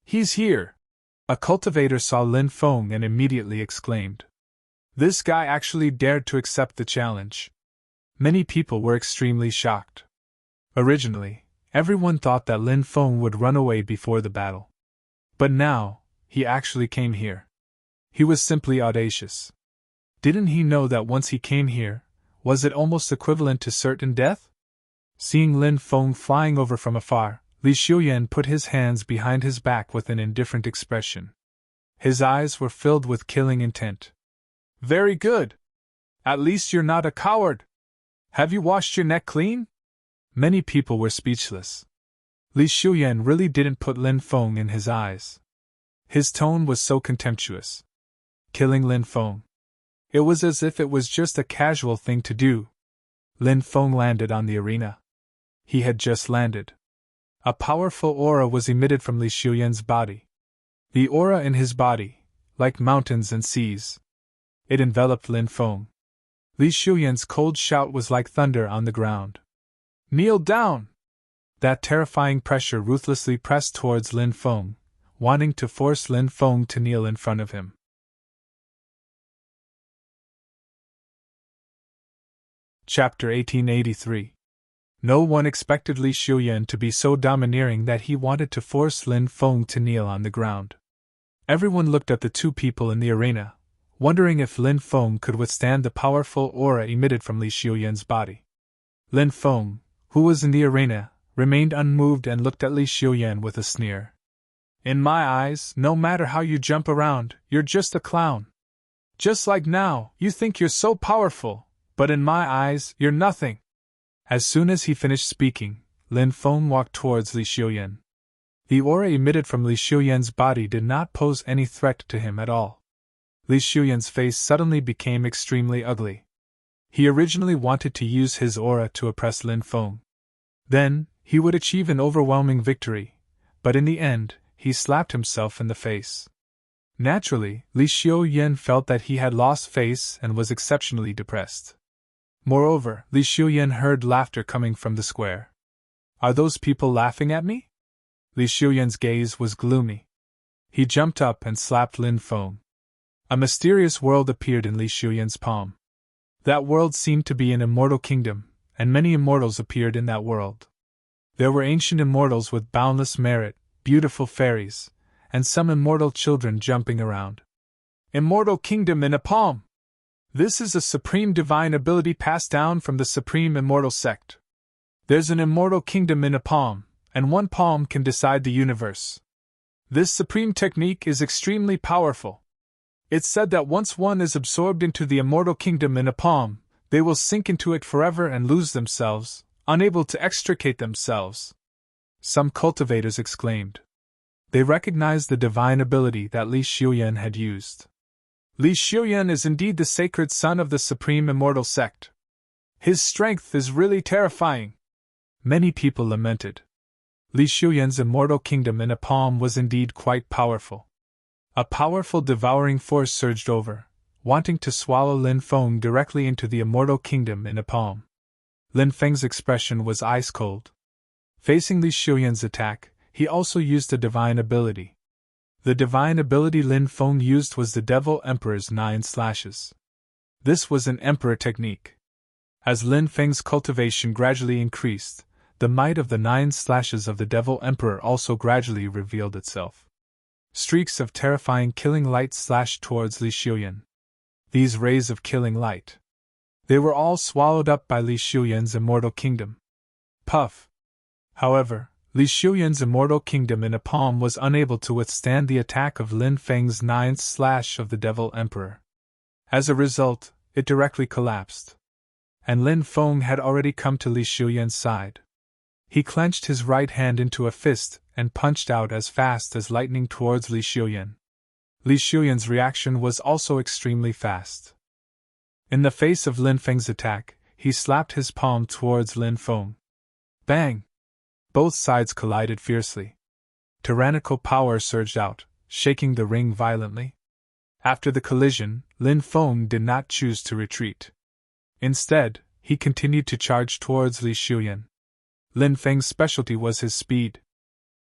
He's here! A cultivator saw Lin Feng and immediately exclaimed. This guy actually dared to accept the challenge. Many people were extremely shocked. Originally, everyone thought that Lin Feng would run away before the battle. But now, he actually came here. He was simply audacious. Didn't he know that once he came here, was it almost equivalent to certain death? Seeing Lin Feng flying over from afar, Li Xiuyan put his hands behind his back with an indifferent expression. His eyes were filled with killing intent. Very good! At least you're not a coward! Have you washed your neck clean? Many people were speechless. Li Xiuyan really didn't put Lin Feng in his eyes. His tone was so contemptuous. Killing Lin Feng. It was as if it was just a casual thing to do. Lin Feng landed on the arena. He had just landed. A powerful aura was emitted from Li Xiuyan's body. The aura in his body, like mountains and seas. It enveloped Lin Feng. Li Xiuyan's cold shout was like thunder on the ground. Kneel down! That terrifying pressure ruthlessly pressed towards Lin Feng, wanting to force Lin Feng to kneel in front of him. Chapter 1883. No one expected Li Xiuyan to be so domineering that he wanted to force Lin Feng to kneel on the ground. Everyone looked at the 2 people in the arena, wondering if Lin Feng could withstand the powerful aura emitted from Li Xiuyan's body. Lin Feng, who was in the arena, remained unmoved and looked at Li Xiuyan with a sneer. In my eyes, no matter how you jump around, you're just a clown. Just like now, you think you're so powerful, but in my eyes, you're nothing. As soon as he finished speaking, Lin Feng walked towards Li Xiuyan. The aura emitted from Li Xiuyan's body did not pose any threat to him at all. Li Xiuyan's face suddenly became extremely ugly. He originally wanted to use his aura to oppress Lin Feng. Then, he would achieve an overwhelming victory, but in the end, he slapped himself in the face. Naturally, Li Xiuyan felt that he had lost face and was exceptionally depressed. Moreover, Li Xiuyan heard laughter coming from the square. Are those people laughing at me? Li Xiuyan's gaze was gloomy. He jumped up and slapped Lin Feng. A mysterious world appeared in Li Xiuyan's palm. That world seemed to be an immortal kingdom, and many immortals appeared in that world. There were ancient immortals with boundless merit, beautiful fairies, and some immortal children jumping around. Immortal kingdom in a palm! This is a supreme divine ability passed down from the Supreme Immortal Sect. There's an immortal kingdom in a palm, and one palm can decide the universe. This supreme technique is extremely powerful. It's said that once one is absorbed into the immortal kingdom in a palm, they will sink into it forever and lose themselves, unable to extricate themselves. Some cultivators exclaimed. They recognized the divine ability that Li Xiuyan had used. Li Xiuyan is indeed the sacred son of the Supreme Immortal Sect. His strength is really terrifying. Many people lamented. Li Xiuyan's immortal kingdom in a palm was indeed quite powerful. A powerful devouring force surged over, wanting to swallow Lin Feng directly into the immortal kingdom in a palm. Lin Feng's expression was ice cold. Facing Li Xiuyan's attack, he also used a divine ability. The divine ability Lin Feng used was the Devil Emperor's 9 slashes. This was an emperor technique. As Lin Feng's cultivation gradually increased, the might of the 9 slashes of the Devil Emperor also gradually revealed itself. Streaks of terrifying killing light slashed towards Li Xiuyan. These rays of killing light. They were all swallowed up by Li Xiuyan's immortal kingdom. Puff! However, Li Xiuyan's immortal kingdom in a palm was unable to withstand the attack of Lin Feng's 9th slash of the Devil Emperor. As a result, it directly collapsed. And Lin Feng had already come to Li Xiuyan's side. He clenched his right hand into a fist and punched out as fast as lightning towards Li Xiuyan. Li Xiuyan's reaction was also extremely fast. In the face of Lin Feng's attack, he slapped his palm towards Lin Feng. Bang! Both sides collided fiercely. Tyrannical power surged out, shaking the ring violently. After the collision, Lin Feng did not choose to retreat. Instead, he continued to charge towards Li Xiuyan. Lin Feng's specialty was his speed.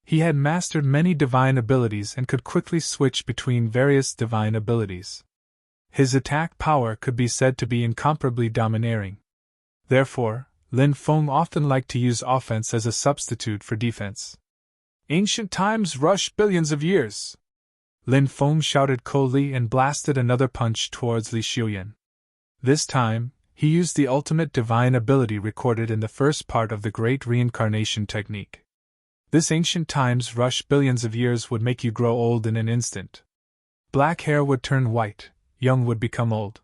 He had mastered many divine abilities and could quickly switch between various divine abilities. His attack power could be said to be incomparably domineering. Therefore, Lin Feng often liked to use offense as a substitute for defense. Ancient times rush billions of years! Lin Feng shouted coldly and blasted another punch towards Li Xiuyan. This time, he used the ultimate divine ability recorded in the first part of the Great Reincarnation Technique. This ancient times rush billions of years would make you grow old in an instant. Black hair would turn white, young would become old.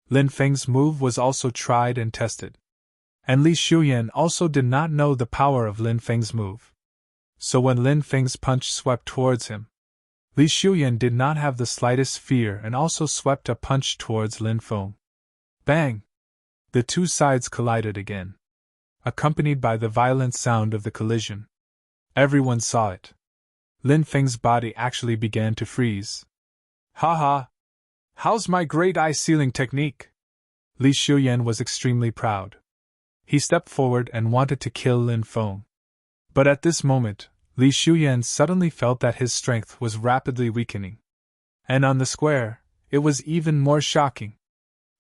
Lin Feng's move was also tried and tested. And Li Xiuyan also did not know the power of Lin Feng's move. So when Lin Feng's punch swept towards him, Li Xiuyan did not have the slightest fear and also swept a punch towards Lin Feng. Bang! The two sides collided again, accompanied by the violent sound of the collision. Everyone saw it. Lin Feng's body actually began to freeze. Ha ha! How's my great eye-sealing technique? Li Xiuyan was extremely proud. He stepped forward and wanted to kill Lin Feng. But at this moment, Li Xiuyan suddenly felt that his strength was rapidly weakening. And on the square, it was even more shocking.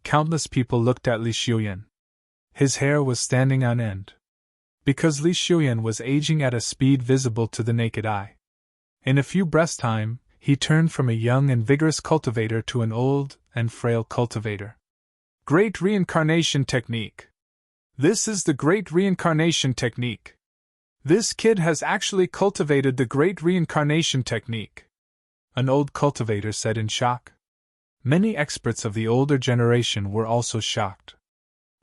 Countless people looked at Li Xiuyan. His hair was standing on end. Because Li Xiuyan was aging at a speed visible to the naked eye. In a few breaths' time, he turned from a young and vigorous cultivator to an old and frail cultivator. Great Reincarnation Technique. This is the Great Reincarnation Technique. This kid has actually cultivated the Great Reincarnation Technique, an old cultivator said in shock. Many experts of the older generation were also shocked.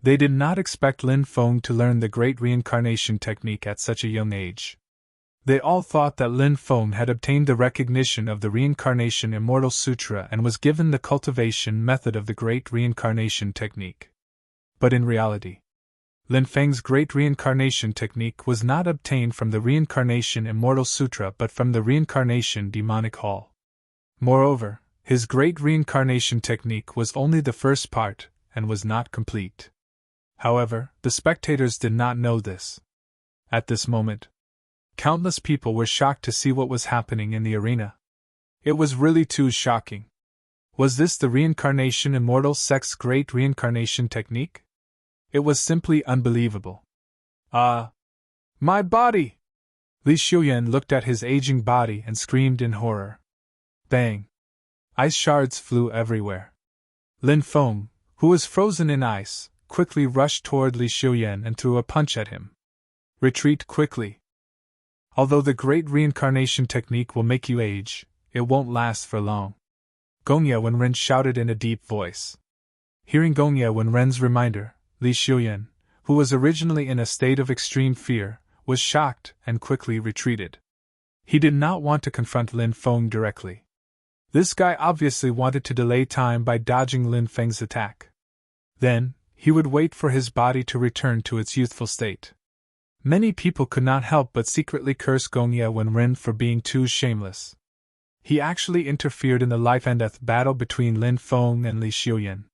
They did not expect Lin Feng to learn the Great Reincarnation Technique at such a young age. They all thought that Lin Feng had obtained the recognition of the Reincarnation Immortal Sutra and was given the cultivation method of the Great Reincarnation Technique. But in reality, Lin Feng's Great Reincarnation Technique was not obtained from the Reincarnation Immortal Sutra but from the Reincarnation Demonic Hall. Moreover, his Great Reincarnation Technique was only the first part, and was not complete. However, the spectators did not know this. At this moment, countless people were shocked to see what was happening in the arena. It was really too shocking. Was this the Reincarnation Immortal Sect's Great Reincarnation Technique? It was simply unbelievable. My body! Li Xiuyan looked at his aging body and screamed in horror. Bang! Ice shards flew everywhere. Lin Feng, who was frozen in ice, quickly rushed toward Li Xiuyan and threw a punch at him. Retreat quickly. Although the Great Reincarnation Technique will make you age, it won't last for long. Gongya Wenren shouted in a deep voice. Hearing Gongya Wenren's reminder, Li Xiuyan, who was originally in a state of extreme fear, was shocked and quickly retreated. He did not want to confront Lin Feng directly. This guy obviously wanted to delay time by dodging Lin Feng's attack. Then, he would wait for his body to return to its youthful state. Many people could not help but secretly curse Gongya Wenren for being too shameless. He actually interfered in the life-and-death battle between Lin Feng and Li Xiuyan.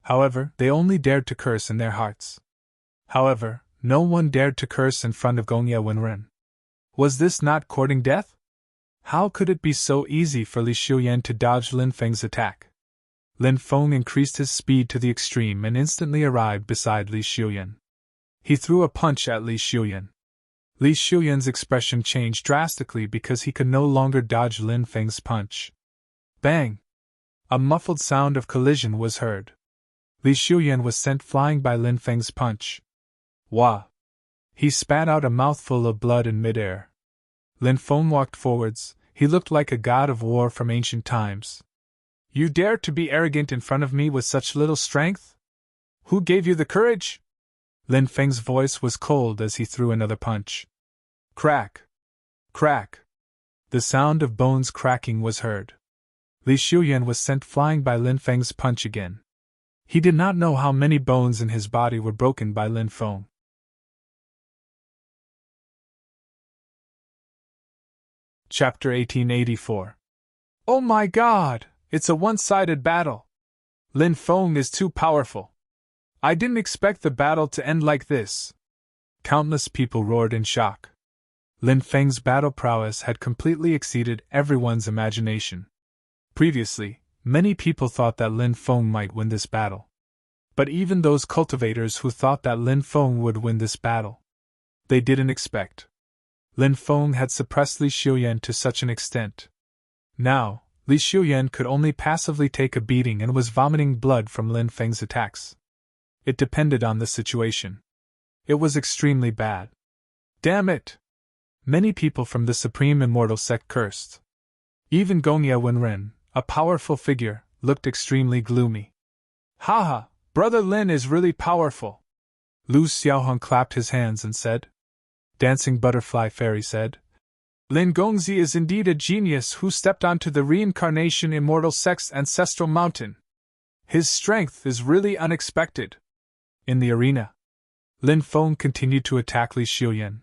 However, they only dared to curse in their hearts. However, no one dared to curse in front of Gongye Wenren. Was this not courting death? How could it be so easy for Li Xiuyan to dodge Lin Feng's attack? Lin Feng increased his speed to the extreme and instantly arrived beside Li Xiuyan. He threw a punch at Li Xiuyan. Li Xiuyan's expression changed drastically because he could no longer dodge Lin Feng's punch. Bang! A muffled sound of collision was heard. Li Xiuyan was sent flying by Lin Feng's punch. Wah! He spat out a mouthful of blood in midair. Lin Feng walked forwards. He looked like a god of war from ancient times. You dare to be arrogant in front of me with such little strength? Who gave you the courage? Lin Feng's voice was cold as he threw another punch. Crack! Crack! The sound of bones cracking was heard. Li Xiuyan was sent flying by Lin Feng's punch again. He did not know how many bones in his body were broken by Lin Feng. Chapter 1884. Oh my God! It's a one-sided battle! Lin Feng is too powerful. I didn't expect the battle to end like this. Countless people roared in shock. Lin Feng's battle prowess had completely exceeded everyone's imagination. Previously, many people thought that Lin Feng might win this battle. But even those cultivators who thought that Lin Feng would win this battle, they didn't expect. Lin Feng had suppressed Li Xiuyan to such an extent. Now, Li Xiuyan could only passively take a beating and was vomiting blood from Lin Feng's attacks. It depended on the situation. It was extremely bad. Damn it! Many people from the Supreme Immortal sect cursed. Even Gongye Wenren, a powerful figure, looked extremely gloomy. Haha, Brother Lin is really powerful. Lu Xiaohong clapped his hands and said. Dancing Butterfly Fairy said. Lin Gongzi is indeed a genius who stepped onto the Reincarnation Immortal Sect's ancestral mountain. His strength is really unexpected. In the arena, Lin Feng continued to attack Li Xiuyan.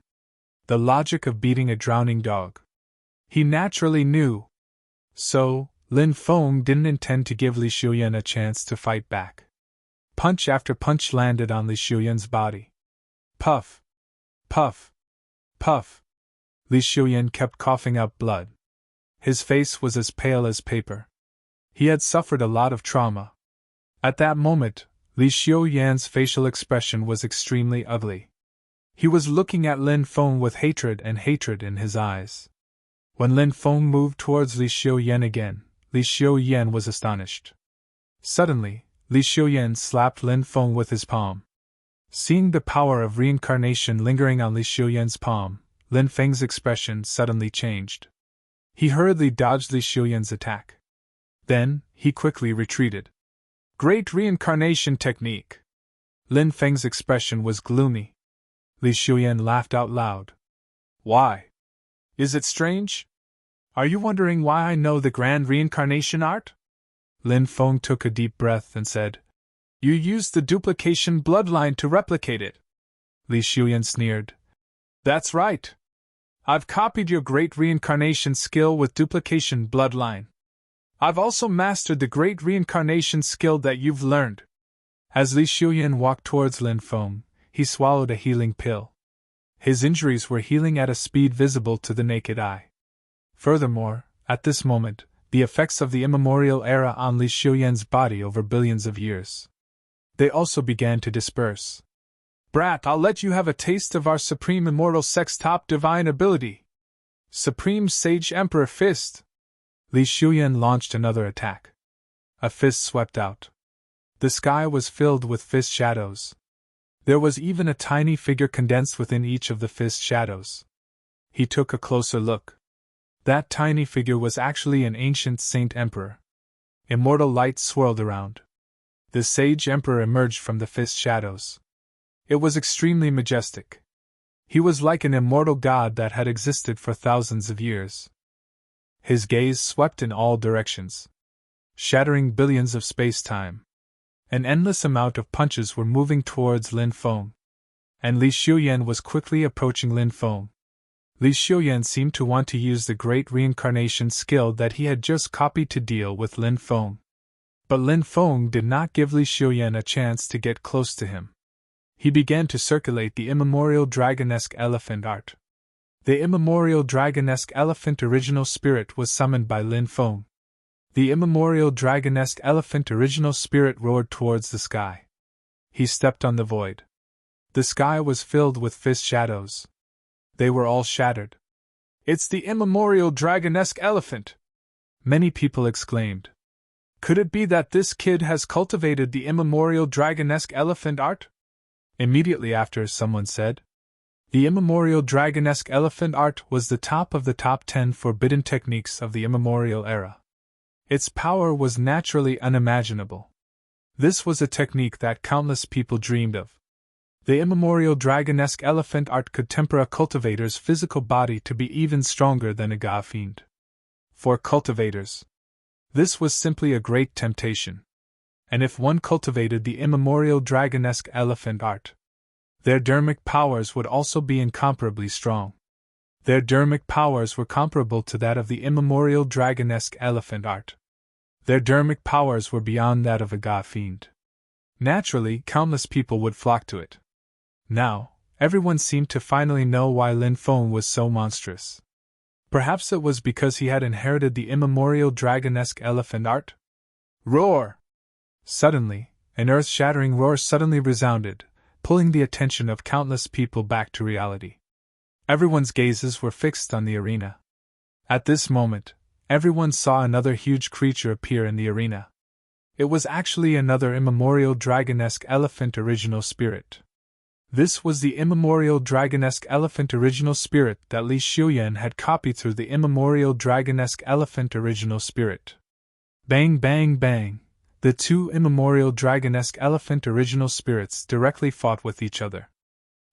The logic of beating a drowning dog. He naturally knew. So, Lin Feng didn't intend to give Li Xiuyan a chance to fight back. Punch after punch landed on Li Xiuyan's body. Puff! Puff! Puff! Li Xiuyan kept coughing up blood. His face was as pale as paper. He had suffered a lot of trauma. At that moment, Li Xiuyan's facial expression was extremely ugly. He was looking at Lin Feng with hatred in his eyes. When Lin Feng moved towards Li Xiuyan again, Li Xiuyan was astonished. Suddenly, Li Xiuyan slapped Lin Feng with his palm. Seeing the power of reincarnation lingering on Li Xiuyan's palm, Lin Feng's expression suddenly changed. He hurriedly dodged Li Xiuyan's attack. Then, he quickly retreated. Great reincarnation technique! Lin Feng's expression was gloomy. Li Xiuyan laughed out loud. Why? Is it strange? Are you wondering why I know the grand reincarnation art? Lin Feng took a deep breath and said, You used the duplication bloodline to replicate it. Li Xiuyan sneered. That's right. I've copied your great reincarnation skill with duplication bloodline. I've also mastered the great reincarnation skill that you've learned. As Li Xiuyan walked towards Lin Feng, he swallowed a healing pill. His injuries were healing at a speed visible to the naked eye. Furthermore, at this moment, the effects of the immemorial era on Li Xiuyan's body over billions of years. They also began to disperse. Brat, I'll let you have a taste of our Supreme Immortal Sect's top divine ability. Supreme Sage Emperor Fist. Li Xiuyan launched another attack. A fist swept out. The sky was filled with fist shadows. There was even a tiny figure condensed within each of the fist shadows. He took a closer look. That tiny figure was actually an ancient saint emperor. Immortal light swirled around. The sage emperor emerged from the fist shadows. It was extremely majestic. He was like an immortal god that had existed for thousands of years. His gaze swept in all directions, shattering billions of space-time. An endless amount of punches were moving towards Lin Feng, and Li Xiuyan was quickly approaching Lin Feng. Li Xiuyan seemed to want to use the great reincarnation skill that he had just copied to deal with Lin Feng. But Lin Feng did not give Li Xiuyan a chance to get close to him. He began to circulate the immemorial dragonesque elephant art. The immemorial dragonesque elephant original spirit was summoned by Lin Feng. The immemorial dragonesque elephant original spirit roared towards the sky. He stepped on the void. The sky was filled with fist shadows. They were all shattered. "It's the immemorial dragonesque elephant!" many people exclaimed. "Could it be that this kid has cultivated the immemorial dragonesque elephant art?" Immediately after, someone said. The immemorial dragonesque elephant art was the top of the top 10 forbidden techniques of the immemorial era. Its power was naturally unimaginable. This was a technique that countless people dreamed of. The immemorial dragonesque elephant art could temper a cultivator's physical body to be even stronger than a god fiend. For cultivators, this was simply a great temptation. And if one cultivated the immemorial dragonesque elephant art, their dermic powers would also be incomparably strong. Their dermic powers were comparable to that of the immemorial dragonesque elephant art. Their dermic powers were beyond that of a god fiend. Naturally, countless people would flock to it. Now, everyone seemed to finally know why Lin Feng was so monstrous. Perhaps it was because he had inherited the immemorial dragonesque elephant art? Roar! Suddenly, an earth-shattering roar suddenly resounded, pulling the attention of countless people back to reality. Everyone's gazes were fixed on the arena. At this moment, everyone saw another huge creature appear in the arena. It was actually another immemorial dragonesque elephant original spirit. This was the immemorial dragonesque elephant original spirit that Li Xiuyan had copied through the immemorial dragonesque elephant original spirit. Bang, bang, bang! The two immemorial dragonesque elephant original spirits directly fought with each other.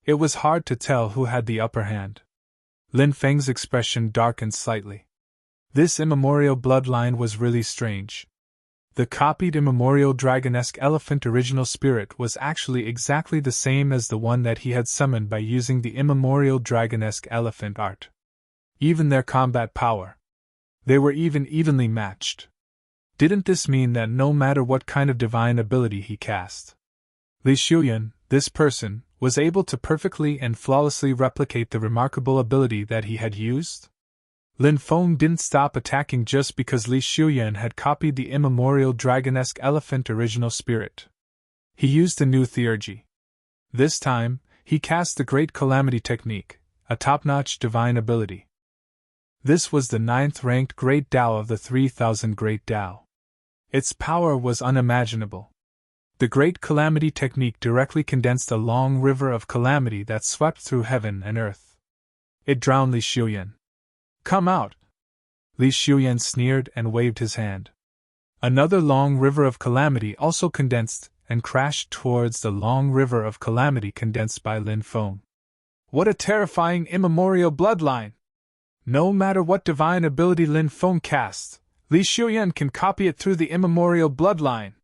It was hard to tell who had the upper hand. Lin Feng's expression darkened slightly. This immemorial bloodline was really strange. The copied immemorial dragonesque elephant original spirit was actually exactly the same as the one that he had summoned by using the immemorial dragonesque elephant art. Even their combat power. They were even evenly matched. Didn't this mean that no matter what kind of divine ability he cast, Li Xiuyan, this person, was able to perfectly and flawlessly replicate the remarkable ability that he had used? Lin Feng didn't stop attacking just because Li Xiuyan had copied the immemorial dragonesque elephant original spirit. He used a new theurgy. This time, he cast the Great Calamity technique, a top-notch divine ability. This was the 9th-ranked Great Tao of the 3000 Great Tao. Its power was unimaginable. The Great Calamity technique directly condensed a long river of calamity that swept through heaven and earth. It drowned Li Xiuyan. "Come out!" Li Xiuyan sneered and waved his hand. Another long river of calamity also condensed and crashed towards the long river of calamity condensed by Lin Feng. What a terrifying immemorial bloodline! No matter what divine ability Lin Feng casts, Li Xiuyan can copy it through the immemorial bloodline.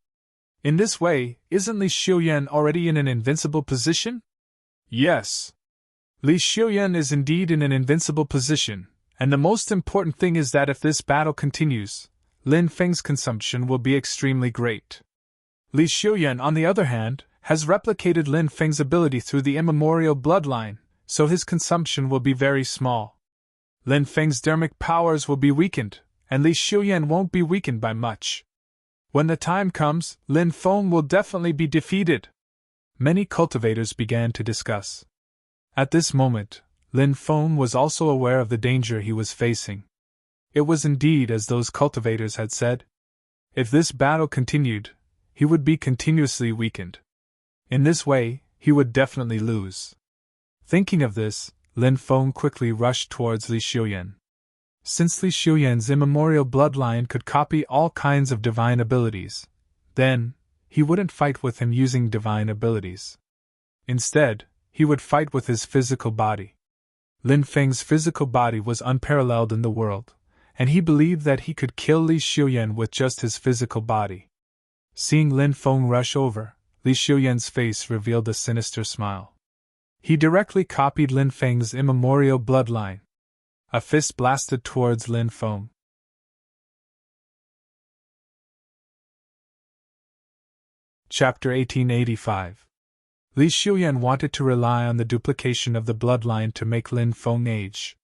In this way, isn't Li Xiuyan already in an invincible position? Yes. Li Xiuyan is indeed in an invincible position. And the most important thing is that if this battle continues, Lin Feng's consumption will be extremely great. Li Xiuyan, on the other hand, has replicated Lin Feng's ability through the immemorial bloodline, so his consumption will be very small. Lin Feng's dermic powers will be weakened, and Li Xiuyan won't be weakened by much. When the time comes, Lin Feng will definitely be defeated. Many cultivators began to discuss. At this moment, Lin Feng was also aware of the danger he was facing. It was indeed as those cultivators had said. If this battle continued, he would be continuously weakened. In this way, he would definitely lose. Thinking of this, Lin Feng quickly rushed towards Li Xiuyan. Since Li Xiuyan's immemorial bloodline could copy all kinds of divine abilities, then, he wouldn't fight with him using divine abilities. Instead, he would fight with his physical body. Lin Feng's physical body was unparalleled in the world, and he believed that he could kill Li Xiuyan with just his physical body. Seeing Lin Feng rush over, Li Xiuyan's face revealed a sinister smile. He directly copied Lin Feng's immemorial bloodline, A fist blasted towards Lin Feng. Chapter 1885. Li Xiuyan wanted to rely on the duplication of the bloodline to make Lin Feng age.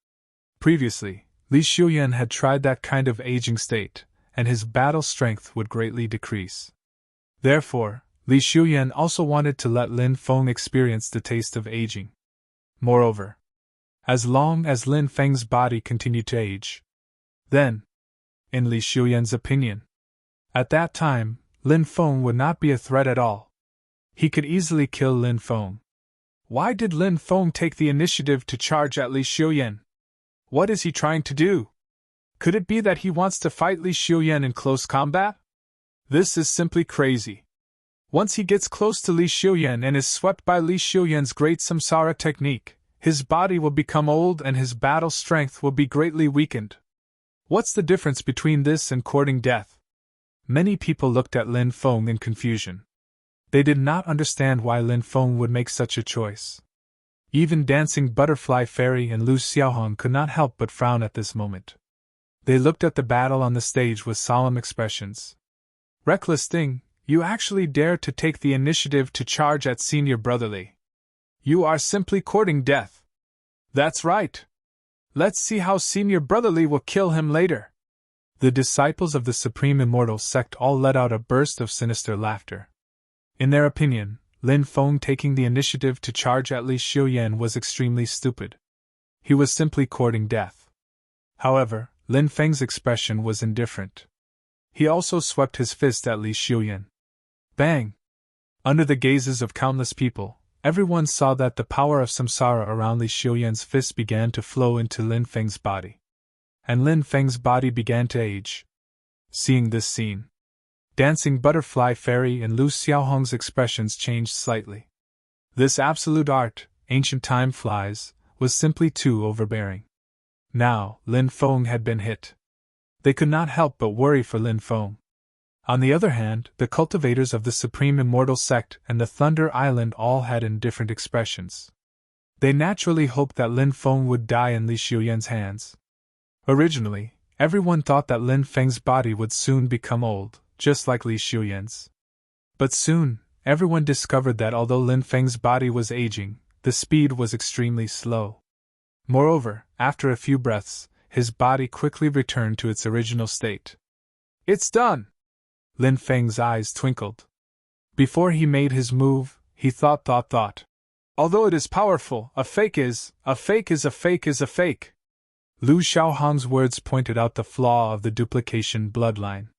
Previously, Li Xiuyan had tried that kind of aging state, and his battle strength would greatly decrease. Therefore, Li Xiuyan also wanted to let Lin Feng experience the taste of aging. Moreover, as long as Lin Feng's body continued to age, then, in Li Xiuyan's opinion, at that time, Lin Feng would not be a threat at all. He could easily kill Lin Feng. Why did Lin Feng take the initiative to charge at Li Xiuyan? What is he trying to do? Could it be that he wants to fight Li Xiuyan in close combat? This is simply crazy. Once he gets close to Li Xiuyan and is swept by Li Xiuyan's great samsara technique, his body will become old and his battle strength will be greatly weakened. What's the difference between this and courting death? Many people looked at Lin Feng in confusion. They did not understand why Lin Feng would make such a choice. Even Dancing Butterfly Fairy and Lu Xiaohong could not help but frown at this moment. They looked at the battle on the stage with solemn expressions. Reckless thing, you actually dare to take the initiative to charge at Senior Brotherly. You are simply courting death. That's right. Let's see how Senior Brotherly will kill him later. The disciples of the Supreme Immortal Sect all let out a burst of sinister laughter. In their opinion, Lin Feng taking the initiative to charge at Li Xiuyan was extremely stupid. He was simply courting death. However, Lin Feng's expression was indifferent. He also swept his fist at Li Xiuyan. Bang! Under the gazes of countless people, everyone saw that the power of samsara around Li Xiuyan's fist began to flow into Lin Feng's body. And Lin Feng's body began to age. Seeing this scene, Dancing Butterfly Fairy and Lu Xiaohong's expressions changed slightly. This absolute art, ancient time flies, was simply too overbearing. Now, Lin Feng had been hit. They could not help but worry for Lin Feng. On the other hand, the cultivators of the Supreme Immortal Sect and the Thunder Island all had indifferent expressions. They naturally hoped that Lin Feng would die in Li Xiuyan's hands. Originally, everyone thought that Lin Feng's body would soon become old, just like Li Xiuyan's. But soon, everyone discovered that although Lin Feng's body was aging, the speed was extremely slow. Moreover, after a few breaths, his body quickly returned to its original state. It's done! Lin Feng's eyes twinkled. Before he made his move, he thought. Although it is powerful, a fake is a fake. Lu Xiaohong's words pointed out the flaw of the duplication bloodline.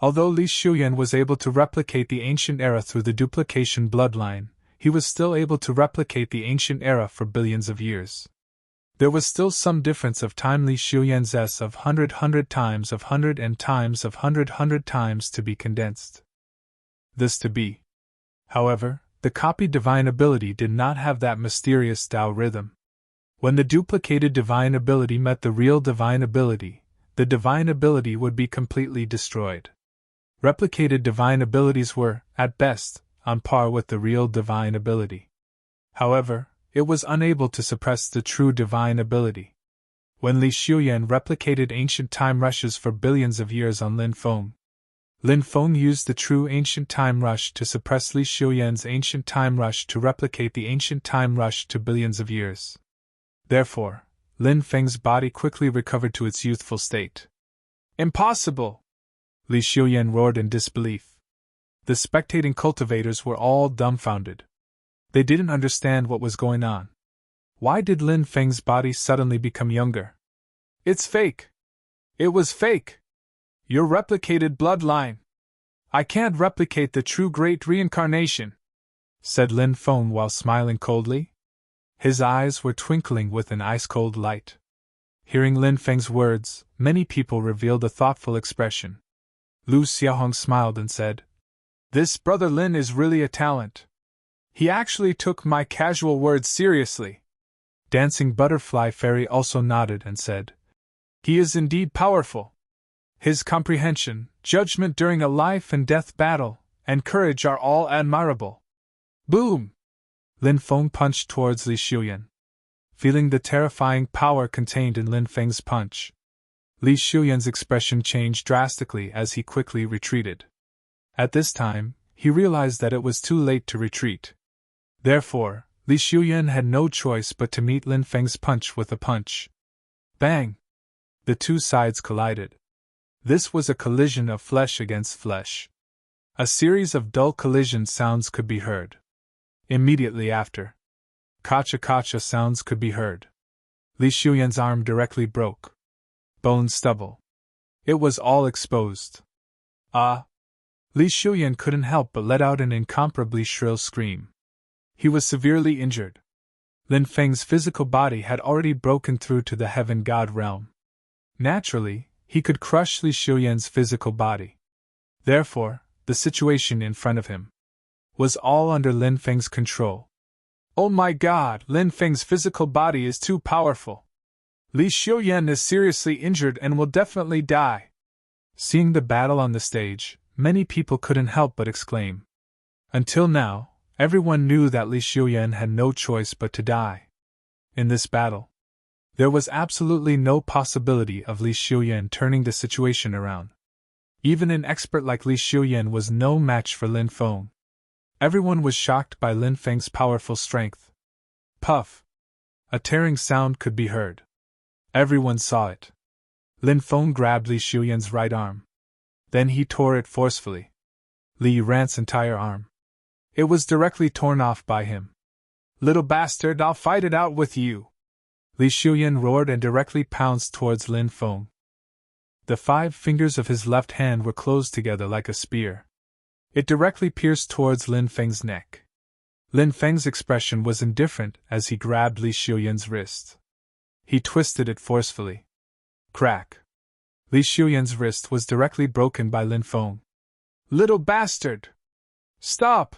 Although Li Xiuyan was able to replicate the ancient era through the duplication bloodline, he was still able to replicate the ancient era for billions of years. There was still some difference of time. Li Xiuyan's s of 100 times of 100 and times of 100 times to be condensed. This to be. However, the copied divine ability did not have that mysterious Tao rhythm. When the duplicated divine ability met the real divine ability, the divine ability would be completely destroyed. Replicated divine abilities were, at best, on par with the real divine ability. However, it was unable to suppress the true divine ability. When Li Xiuyan replicated ancient time rushes for billions of years on Lin Feng used the true ancient time rush to suppress Li Xiuyan's ancient time rush to replicate the ancient time rush to billions of years. Therefore, Lin Feng's body quickly recovered to its youthful state. Impossible! Li Xiuyan roared in disbelief. The spectating cultivators were all dumbfounded. They didn't understand what was going on. Why did Lin Feng's body suddenly become younger? It's fake! It was fake! Your replicated bloodline! I can't replicate the true great reincarnation, said Lin Feng while smiling coldly. His eyes were twinkling with an ice-cold light. Hearing Lin Feng's words, many people revealed a thoughtful expression. Lu Xiaohong smiled and said, "This brother Lin is really a talent. He actually took my casual words seriously." Dancing Butterfly Fairy also nodded and said, "He is indeed powerful. His comprehension, judgment during a life and death battle, and courage are all admirable." Boom! Lin Feng punched towards Li Xiuyan. feeling the terrifying power contained in Lin Feng's punch. Li Shuyan's expression changed drastically as he quickly retreated. At this time, he realized that it was too late to retreat. Therefore, Li Shuyan had no choice but to meet Lin Feng's punch with a punch. Bang! The two sides collided. This was a collision of flesh against flesh. A series of dull collision sounds could be heard. Immediately after, kacha-kacha sounds could be heard. Li Shuyan's arm directly broke. Bone stubble. It was all exposed. Ah! Li Shuyan couldn't help but let out an incomparably shrill scream. He was severely injured. Lin Feng's physical body had already broken through to the heaven god realm. Naturally, he could crush Li Shuyan's physical body. Therefore, the situation in front of him was all under Lin Feng's control. Oh my god, Lin Feng's physical body is too powerful. Li Shuyan is seriously injured and will definitely die. Seeing the battle on the stage, many people couldn't help but exclaim. Until now, everyone knew that Li Shuyan had no choice but to die. In this battle, there was absolutely no possibility of Li Shuyan turning the situation around. Even an expert like Li Shuyan was no match for Lin Feng. Everyone was shocked by Lin Feng's powerful strength. Puff! A tearing sound could be heard. Everyone saw it. Lin Feng grabbed Li Shuyan's right arm. Then he tore it forcefully. Li Ran's entire arm. It was directly torn off by him. Little bastard, I'll fight it out with you! Li Shuyan roared and directly pounced towards Lin Feng. The 5 fingers of his left hand were closed together like a spear. It directly pierced towards Lin Feng's neck. Lin Feng's expression was indifferent as he grabbed Li Shuyan's wrist. He twisted it forcefully. Crack! Li Shuyan's wrist was directly broken by Lin Feng. Little bastard! Stop!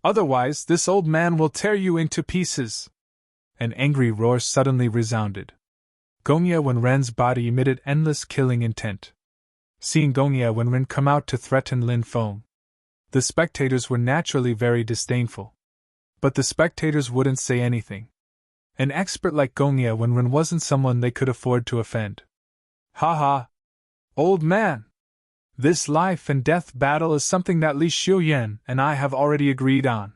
Otherwise, this old man will tear you into pieces! An angry roar suddenly resounded. Gongye Wenren's body emitted endless killing intent. Seeing Gongye Wenren come out to threaten Lin Feng, the spectators were naturally very disdainful. But the spectators wouldn't say anything. An expert like Gongye Wenren wasn't someone they could afford to offend. Ha ha! Old man! This life and death battle is something that Li Shuyan and I have already agreed on.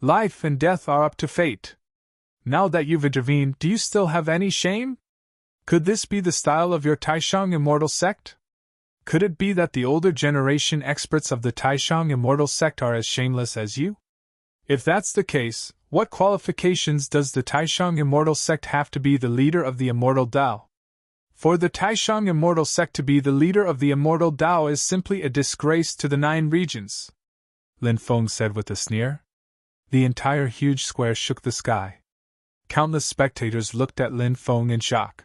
Life and death are up to fate. Now that you've intervened, do you still have any shame? Could this be the style of your Taishang Immortal Sect? Could it be that the older generation experts of the Taishang Immortal Sect are as shameless as you? If that's the case, what qualifications does the Taishang Immortal Sect have to be the leader of the Immortal Dao? For the Taishang Immortal Sect to be the leader of the Immortal Dao is simply a disgrace to the 9 regions, Lin Feng said with a sneer. The entire huge square shook the sky. Countless spectators looked at Lin Feng in shock.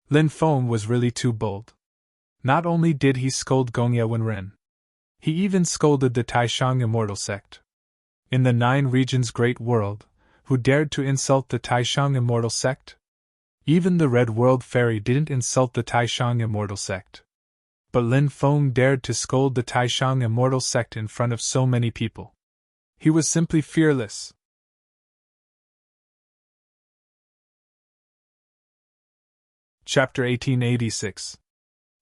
Lin Feng was really too bold. Not only did he scold Gongye Wenren, he even scolded the Taishang Immortal Sect. In the 9 regions' great world, who dared to insult the Taishang Immortal Sect? Even the Red World Fairy didn't insult the Taishang Immortal Sect. But Lin Feng dared to scold the Taishang Immortal Sect in front of so many people. He was simply fearless. Chapter 1886.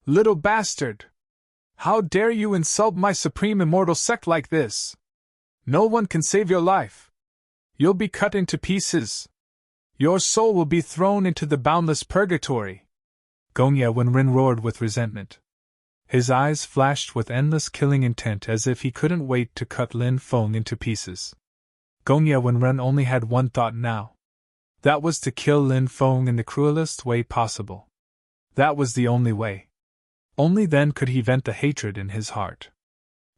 Little bastard! How dare you insult my supreme immortal sect like this? No one can save your life. You'll be cut into pieces. Your soul will be thrown into the boundless purgatory. Gongye Wenren roared with resentment. His eyes flashed with endless killing intent as if he couldn't wait to cut Lin Feng into pieces. Gongye Wenren only had one thought now. That was to kill Lin Feng in the cruelest way possible. That was the only way. Only then could he vent the hatred in his heart.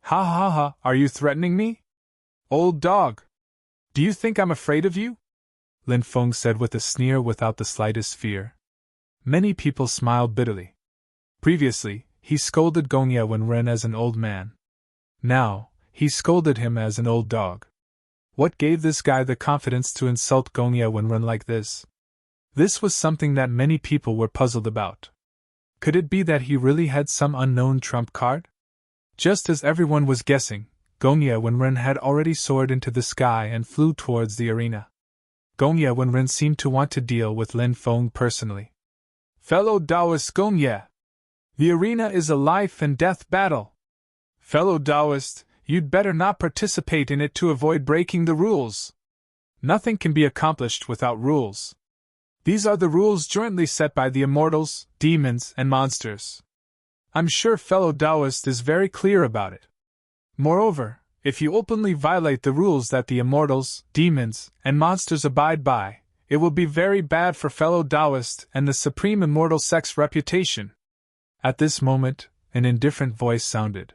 Ha ha ha, are you threatening me? Old dog! Do you think I'm afraid of you? Lin Feng said with a sneer without the slightest fear. Many people smiled bitterly. Previously, he scolded Gongye Wenren as an old man. Now, he scolded him as an old dog. What gave this guy the confidence to insult Gongye Wenren like this? This was something that many people were puzzled about. Could it be that he really had some unknown trump card? Just as everyone was guessing, Gongye Wenren had already soared into the sky and flew towards the arena. Gongye Wenren seemed to want to deal with Lin Feng personally. Fellow Taoist Gongye, the arena is a life and death battle. Fellow Taoist, you'd better not participate in it to avoid breaking the rules. Nothing can be accomplished without rules. These are the rules jointly set by the immortals, demons, and monsters. I'm sure fellow Taoist is very clear about it. Moreover, if you openly violate the rules that the immortals, demons, and monsters abide by, it will be very bad for fellow Taoist and the supreme immortal sect's reputation. At this moment, an indifferent voice sounded.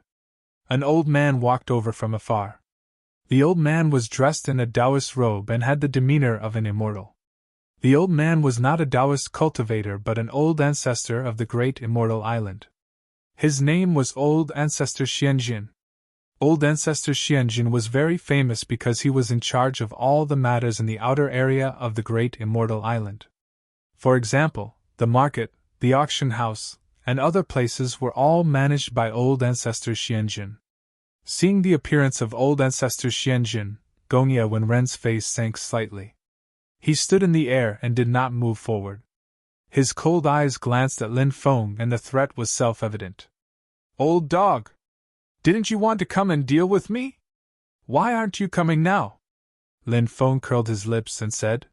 An old man walked over from afar. The old man was dressed in a Taoist robe and had the demeanor of an immortal. The old man was not a Taoist cultivator but an old ancestor of the great immortal island. His name was Old Ancestor Xianjin. Old Ancestor Xianjin was very famous because he was in charge of all the matters in the outer area of the great immortal island. For example, the market, the auction house, and other places were all managed by Old Ancestor Xianjin. Seeing the appearance of Old Ancestor Xianjin, Gongye Wenren's face sank slightly. He stood in the air and did not move forward. His cold eyes glanced at Lin Feng and the threat was self-evident. Old dog! Didn't you want to come and deal with me? Why aren't you coming now? Lin Feng curled his lips and said.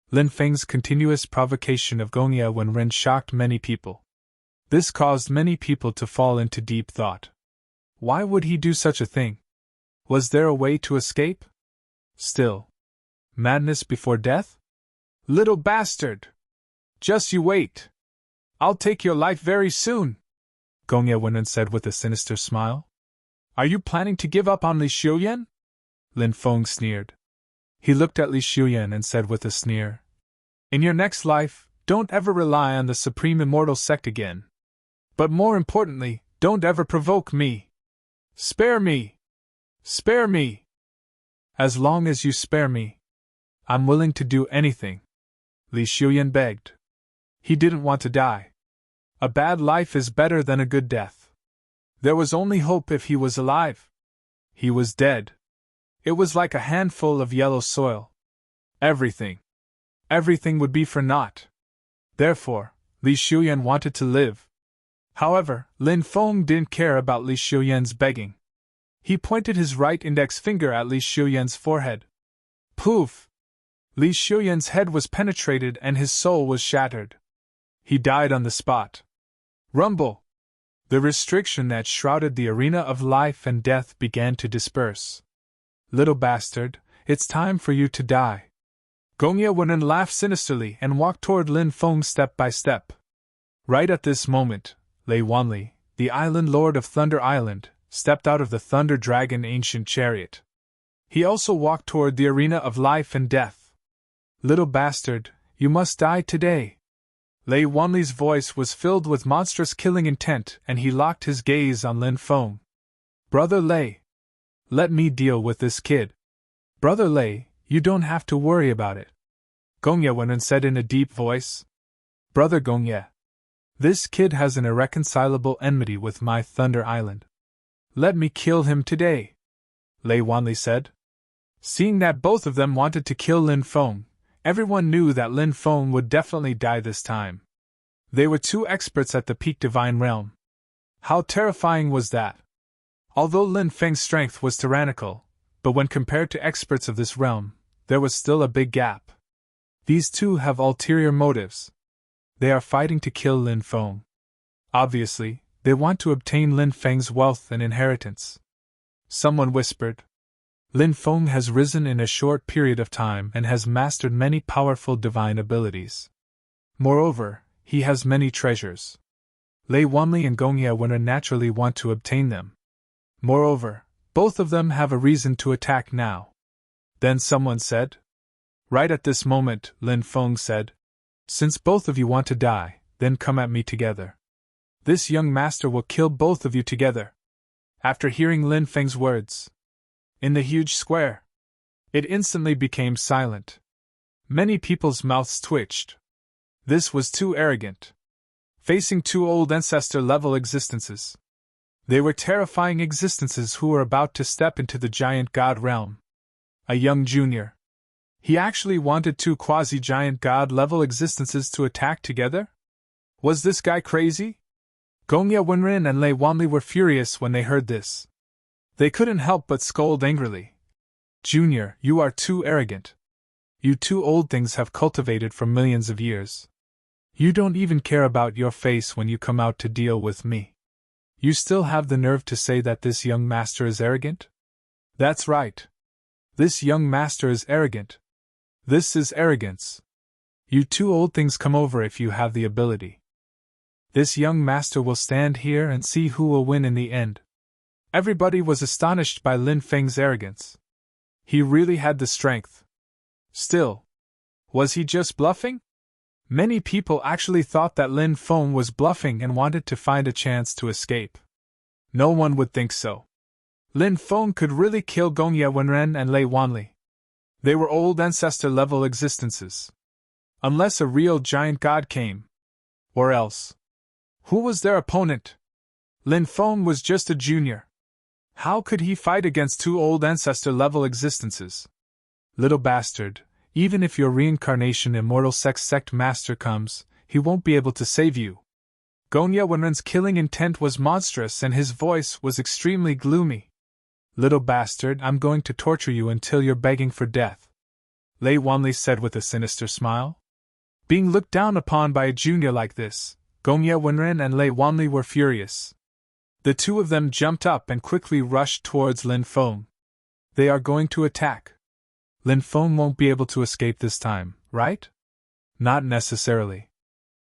Lin Feng's continuous provocation of Gongye Wenren shocked many people. This caused many people to fall into deep thought. Why would he do such a thing? Was there a way to escape? Still. Madness before death? Little bastard! Just you wait. I'll take your life very soon, Gongye Wenren said with a sinister smile. Are you planning to give up on Li Xiuyan? Lin Feng sneered. He looked at Li Xiuyan and said with a sneer, in your next life, don't ever rely on the Supreme Immortal Sect again. But more importantly, don't ever provoke me. Spare me! Spare me! As long as you spare me, I'm willing to do anything, Li Xiuyan begged. He didn't want to die. A bad life is better than a good death. There was only hope if he was alive. He was dead. It was like a handful of yellow soil. Everything would be for naught. Therefore, Li Xiuyan wanted to live. However, Lin Feng didn't care about Li Xiuyan's begging. He pointed his right index finger at Li Xiuyan's forehead. Poof! Li Xiuyan's head was penetrated and his soul was shattered. He died on the spot. Rumble! The restriction that shrouded the arena of life and death began to disperse. Little bastard, it's time for you to die. Gongye Wenren laughed sinisterly and walked toward Lin Feng step by step. Right at this moment, Lei Wanli, the island lord of Thunder Island, stepped out of the Thunder Dragon ancient chariot. He also walked toward the arena of life and death. Little bastard, you must die today. Lei Wanli's voice was filled with monstrous killing intent and he locked his gaze on Lin Feng. Brother Lei, let me deal with this kid. Brother Lei, you don't have to worry about it, Gongye Wenren said in a deep voice. Brother Gongye, this kid has an irreconcilable enmity with my Thunder Island. Let me kill him today, Lei Wanli said. Seeing that both of them wanted to kill Lin Feng, everyone knew that Lin Feng would definitely die this time. They were two experts at the peak divine realm. How terrifying was that? Although Lin Feng's strength was tyrannical, but when compared to experts of this realm, there was still a big gap. These two have ulterior motives. They are fighting to kill Lin Feng. Obviously, they want to obtain Lin Feng's wealth and inheritance. Someone whispered. Lin Feng has risen in a short period of time and has mastered many powerful divine abilities. Moreover, he has many treasures. Lei Wanli and Gongye Wenren naturally want to obtain them. Moreover, both of them have a reason to attack now. Then someone said. Right at this moment, Lin Feng said, since both of you want to die, then come at me together. This young master will kill both of you together. After hearing Lin Feng's words, in the huge square, it instantly became silent. Many people's mouths twitched. This was too arrogant. Facing two old ancestor-level existences. They were terrifying existences who were about to step into the giant god realm. A young junior. He actually wanted two quasi-giant god-level existences to attack together? Was this guy crazy? Gongya Wenrin and Lei Wanli were furious when they heard this. They couldn't help but scold angrily. Junior, you are too arrogant. You two old things have cultivated for millions of years. You don't even care about your face when you come out to deal with me. You still have the nerve to say that this young master is arrogant? That's right. This young master is arrogant. This is arrogance. You two old things come over if you have the ability. This young master will stand here and see who will win in the end. Everybody was astonished by Lin Feng's arrogance. He really had the strength. Still, was he just bluffing? Many people actually thought that Lin Feng was bluffing and wanted to find a chance to escape. No one would think so. Lin Feng could really kill Gongya Wenren and Lei Wanli. They were old ancestor-level existences. Unless a real giant god came. Or else. Who was their opponent? Lin Feng was just a junior. How could he fight against two old ancestor-level existences? Little bastard, even if your reincarnation immortal sex sect master comes, he won't be able to save you. Gongya Wenren's killing intent was monstrous and his voice was extremely gloomy. Little bastard, I'm going to torture you until you're begging for death. Lei Wanli said with a sinister smile. Being looked down upon by a junior like this, Gongya Wenren and Lei Wanli were furious. The two of them jumped up and quickly rushed towards Lin Feng. They are going to attack. Lin Feng won't be able to escape this time, right? Not necessarily.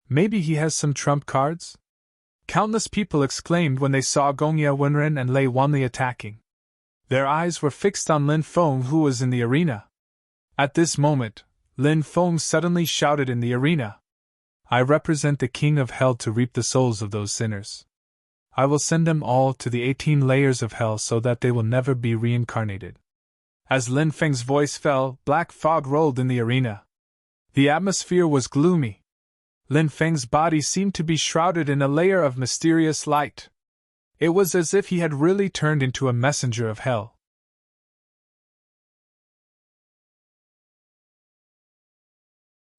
Maybe he has some trump cards? Countless people exclaimed when they saw Gongya Wenren and Lei Wanli attacking. Their eyes were fixed on Lin Feng, who was in the arena. At this moment, Lin Feng suddenly shouted in the arena. I represent the King of Hell to reap the souls of those sinners. I will send them all to the 18 layers of hell so that they will never be reincarnated. As Lin Feng's voice fell, black fog rolled in the arena. The atmosphere was gloomy. Lin Feng's body seemed to be shrouded in a layer of mysterious light. It was as if he had really turned into a messenger of hell.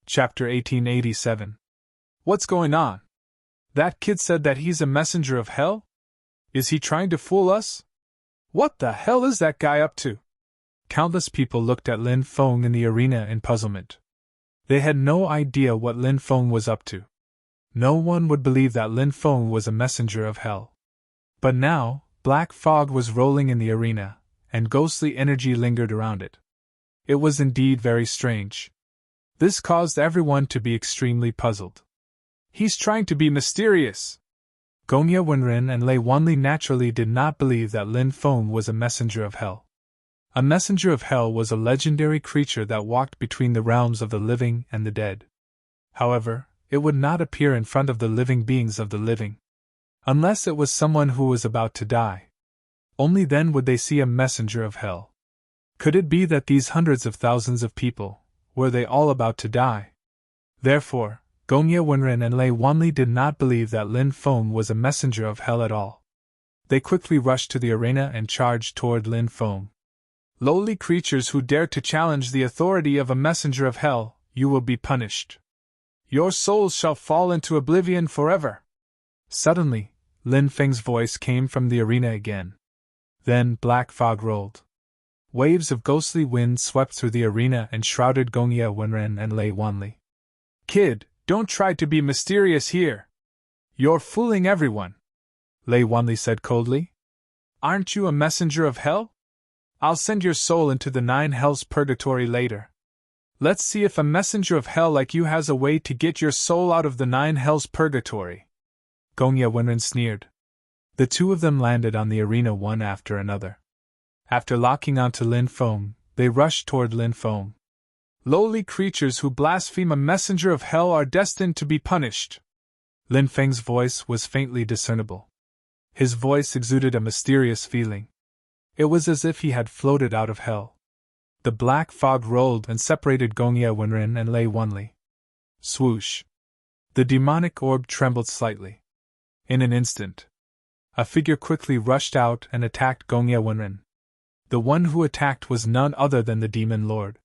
Chapter 1887. What's going on? That kid said that he's a messenger of hell? Is he trying to fool us? What the hell is that guy up to? Countless people looked at Lin Feng in the arena in puzzlement. They had no idea what Lin Feng was up to. No one would believe that Lin Feng was a messenger of hell. But now, black fog was rolling in the arena, and ghostly energy lingered around it. It was indeed very strange. This caused everyone to be extremely puzzled. He's trying to be mysterious. Gongya Wenren and Lei Wanli naturally did not believe that Lin Feng was a messenger of hell. A messenger of hell was a legendary creature that walked between the realms of the living and the dead. However, it would not appear in front of the living beings of the living. Unless it was someone who was about to die. Only then would they see a messenger of hell. Could it be that these hundreds of thousands of people, were they all about to die? Therefore, Gongya Wenren and Lei Wanli did not believe that Lin Feng was a messenger of hell at all. They quickly rushed to the arena and charged toward Lin Feng. Lowly creatures who dare to challenge the authority of a messenger of hell, you will be punished. Your souls shall fall into oblivion forever. Suddenly, Lin Feng's voice came from the arena again. Then black fog rolled. Waves of ghostly wind swept through the arena and shrouded Gongya Wenren and Lei Wanli. Kid, don't try to be mysterious here. You're fooling everyone, Lei Wanli said coldly. Aren't you a messenger of hell? I'll send your soul into the 9 hells purgatory later. Let's see if a messenger of hell like you has a way to get your soul out of the 9 hells purgatory. Gongya Wenren sneered. The two of them landed on the arena one after another. After locking onto Lin Feng, they rushed toward Lin Feng. Lowly creatures who blaspheme a messenger of hell are destined to be punished. Lin Feng's voice was faintly discernible. His voice exuded a mysterious feeling. It was as if he had floated out of hell. The black fog rolled and separated Gongya Wenren and Lei Wanli. Swoosh! The demonic orb trembled slightly. In an instant, a figure quickly rushed out and attacked Gongya Wenren. The one who attacked was none other than the Demon Lord.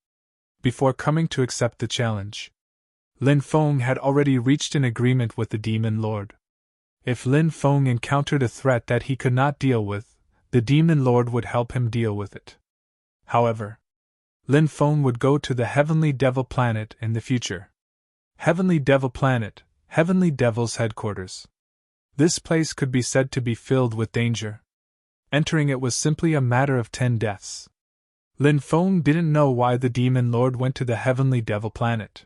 before coming to accept the challenge. Lin Feng had already reached an agreement with the Demon Lord. If Lin Feng encountered a threat that he could not deal with, the Demon Lord would help him deal with it. However, Lin Feng would go to the Heavenly Devil Planet in the future. Heavenly Devil Planet, Heavenly Devil's headquarters. This place could be said to be filled with danger. Entering it was simply a matter of 10 deaths. Lin Feng didn't know why the Demon Lord went to the Heavenly Devil Planet.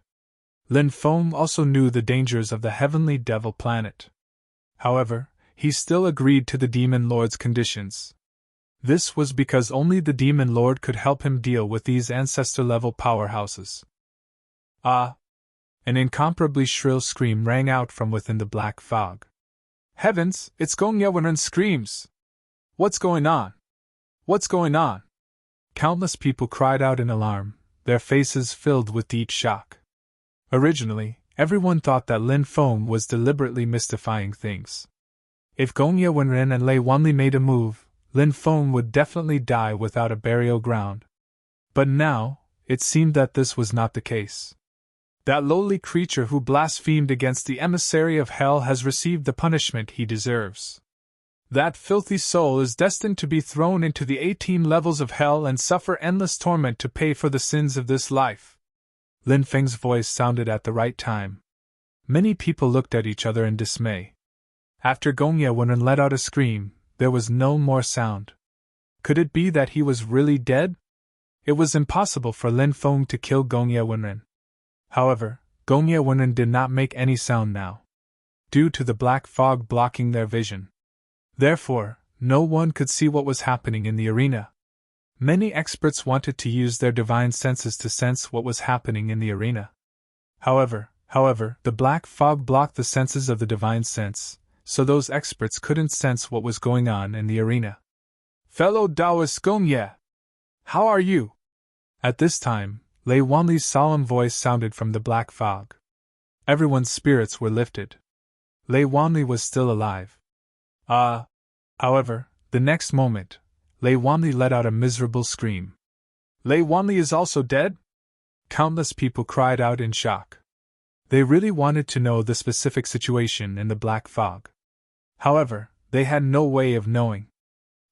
Lin Feng also knew the dangers of the Heavenly Devil Planet. However, he still agreed to the Demon Lord's conditions. This was because only the Demon Lord could help him deal with these ancestor-level powerhouses. Ah! An incomparably shrill scream rang out from within the black fog. Heavens, it's Gong Yewenren screams! What's going on? What's going on? Countless people cried out in alarm, their faces filled with deep shock. Originally, everyone thought that Lin Feng was deliberately mystifying things. If Gong Yewenren and Lei Wanli made a move, Lin Feng would definitely die without a burial ground. But now, it seemed that this was not the case. That lowly creature who blasphemed against the emissary of hell has received the punishment he deserves. That filthy soul is destined to be thrown into the 18 levels of hell and suffer endless torment to pay for the sins of this life. Lin Feng's voice sounded at the right time. Many people looked at each other in dismay. After Gong Yewenren let out a scream, there was no more sound. Could it be that he was really dead? It was impossible for Lin Feng to kill Gong Yewenren. However, Gong Yewenren did not make any sound now, due to the black fog blocking their vision. Therefore, no one could see what was happening in the arena. Many experts wanted to use their divine senses to sense what was happening in the arena. However, the black fog blocked the senses of the divine sense, so those experts couldn't sense what was going on in the arena. Fellow Taoist Gong Ye! How are you? At this time, Lei Wanli's solemn voice sounded from the black fog. Everyone's spirits were lifted. Lei Wanli was still alive. However, the next moment, Lei Wanli let out a miserable scream. Lei Wanli is also dead? Countless people cried out in shock. They really wanted to know the specific situation in the black fog. However, they had no way of knowing.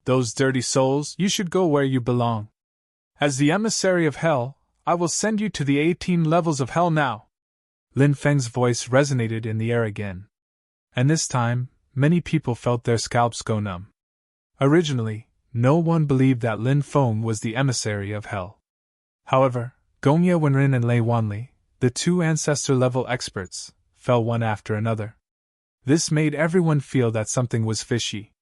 Those dirty souls, you should go where you belong. As the emissary of hell, I will send you to the 18 levels of hell now. Lin Feng's voice resonated in the air again. And this time, many people felt their scalps go numb. Originally, no one believed that Lin Feng was the emissary of hell. However, Gong Yewenren and Lei Wanli, the two ancestor-level experts, fell one after another. This made everyone feel that something was fishy.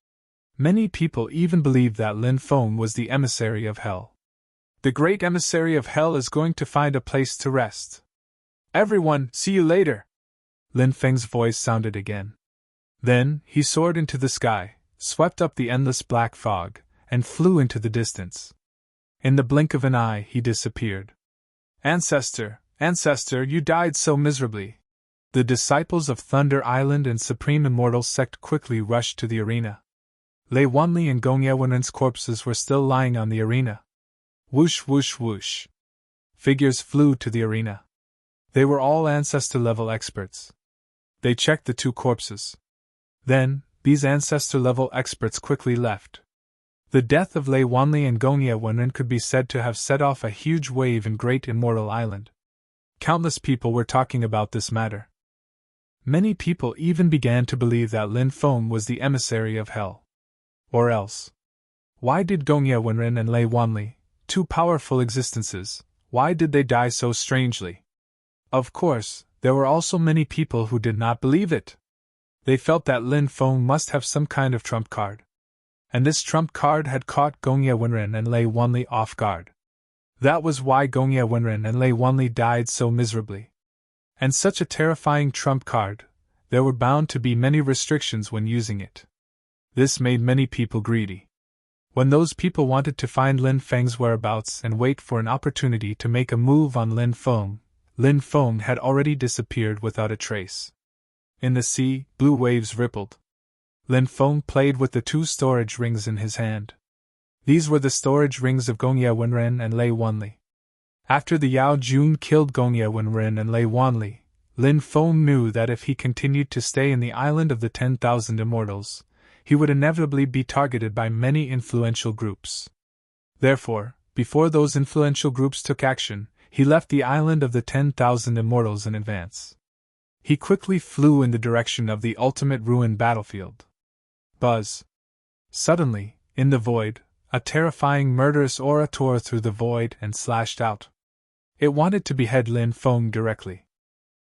Many people even believed that Lin Feng was the emissary of hell. The great emissary of hell is going to find a place to rest. Everyone, see you later! Lin Feng's voice sounded again. Then, he soared into the sky, swept up the endless black fog, and flew into the distance. In the blink of an eye, he disappeared. Ancestor, you died so miserably. The disciples of Thunder Island and Supreme Immortal Sect quickly rushed to the arena. Lei Wanli and Gong Yewenren's corpses were still lying on the arena. Whoosh whoosh whoosh. Figures flew to the arena. They were all ancestor-level experts. They checked the two corpses. Then, these ancestor-level experts quickly left. The death of Lei Wanli and Gong Yewenren could be said to have set off a huge wave in Great Immortal Island. Countless people were talking about this matter. Many people even began to believe that Lin Feng was the emissary of hell. Or else, why did Gong Yewenren and Lei Wanli, two powerful existences, why did they die so strangely? Of course, there were also many people who did not believe it. They felt that Lin Feng must have some kind of trump card. And this trump card had caught Gong Yewenren and Lei Wanli off guard. That was why Gong Yewenren and Lei Wanli died so miserably. And such a terrifying trump card, there were bound to be many restrictions when using it. This made many people greedy. When those people wanted to find Lin Feng's whereabouts and wait for an opportunity to make a move on Lin Feng had already disappeared without a trace. In the sea, blue waves rippled. Lin Feng played with the two storage rings in his hand. These were the storage rings of Gong Yewenren and Lei Wanli. After the Yao Jun killed Gongye Wenren and Lei Wanli, Lin Feng knew that if he continued to stay in the island of the 10,000 immortals, he would inevitably be targeted by many influential groups. Therefore, before those influential groups took action, he left the island of the 10,000 immortals in advance. He quickly flew in the direction of the ultimate ruin battlefield. Buzz! Suddenly, in the void, a terrifying murderous aura tore through the void and slashed out. It wanted to behead Lin Feng directly.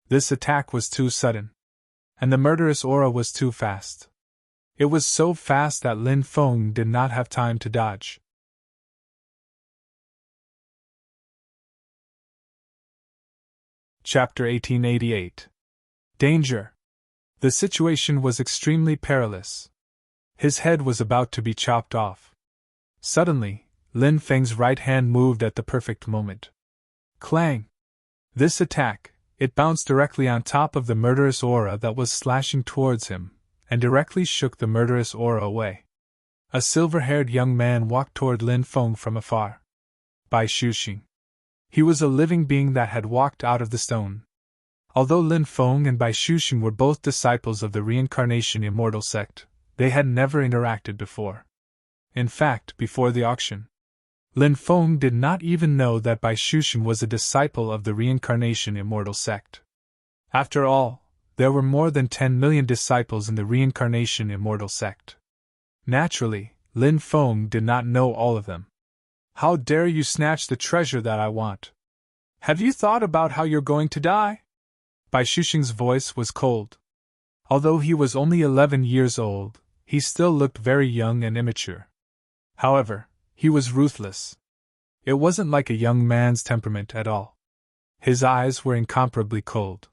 This attack was too sudden. And the murderous aura was too fast. It was so fast that Lin Feng did not have time to dodge. Chapter 1888. Danger! The situation was extremely perilous. His head was about to be chopped off. Suddenly, Lin Feng's right hand moved at the perfect moment. Clang! This attack, it bounced directly on top of the murderous aura that was slashing towards him, and directly shook the murderous aura away. A silver-haired young man walked toward Lin Feng from afar. Bai Shuxing. He was a living being that had walked out of the stone. Although Lin Feng and Bai Shuxing were both disciples of the Reincarnation Immortal sect, they had never interacted before. In fact, before the auction, Lin Feng did not even know that Bai Shuxing was a disciple of the Reincarnation Immortal sect. After all, there were more than 10 million disciples in the Reincarnation Immortal sect. Naturally, Lin Feng did not know all of them. How dare you snatch the treasure that I want? Have you thought about how you're going to die? Bai Shuxing's voice was cold. Although he was only 11 years old, he still looked very young and immature. However, he was ruthless. It wasn't like a young man's temperament at all. His eyes were incomparably cold.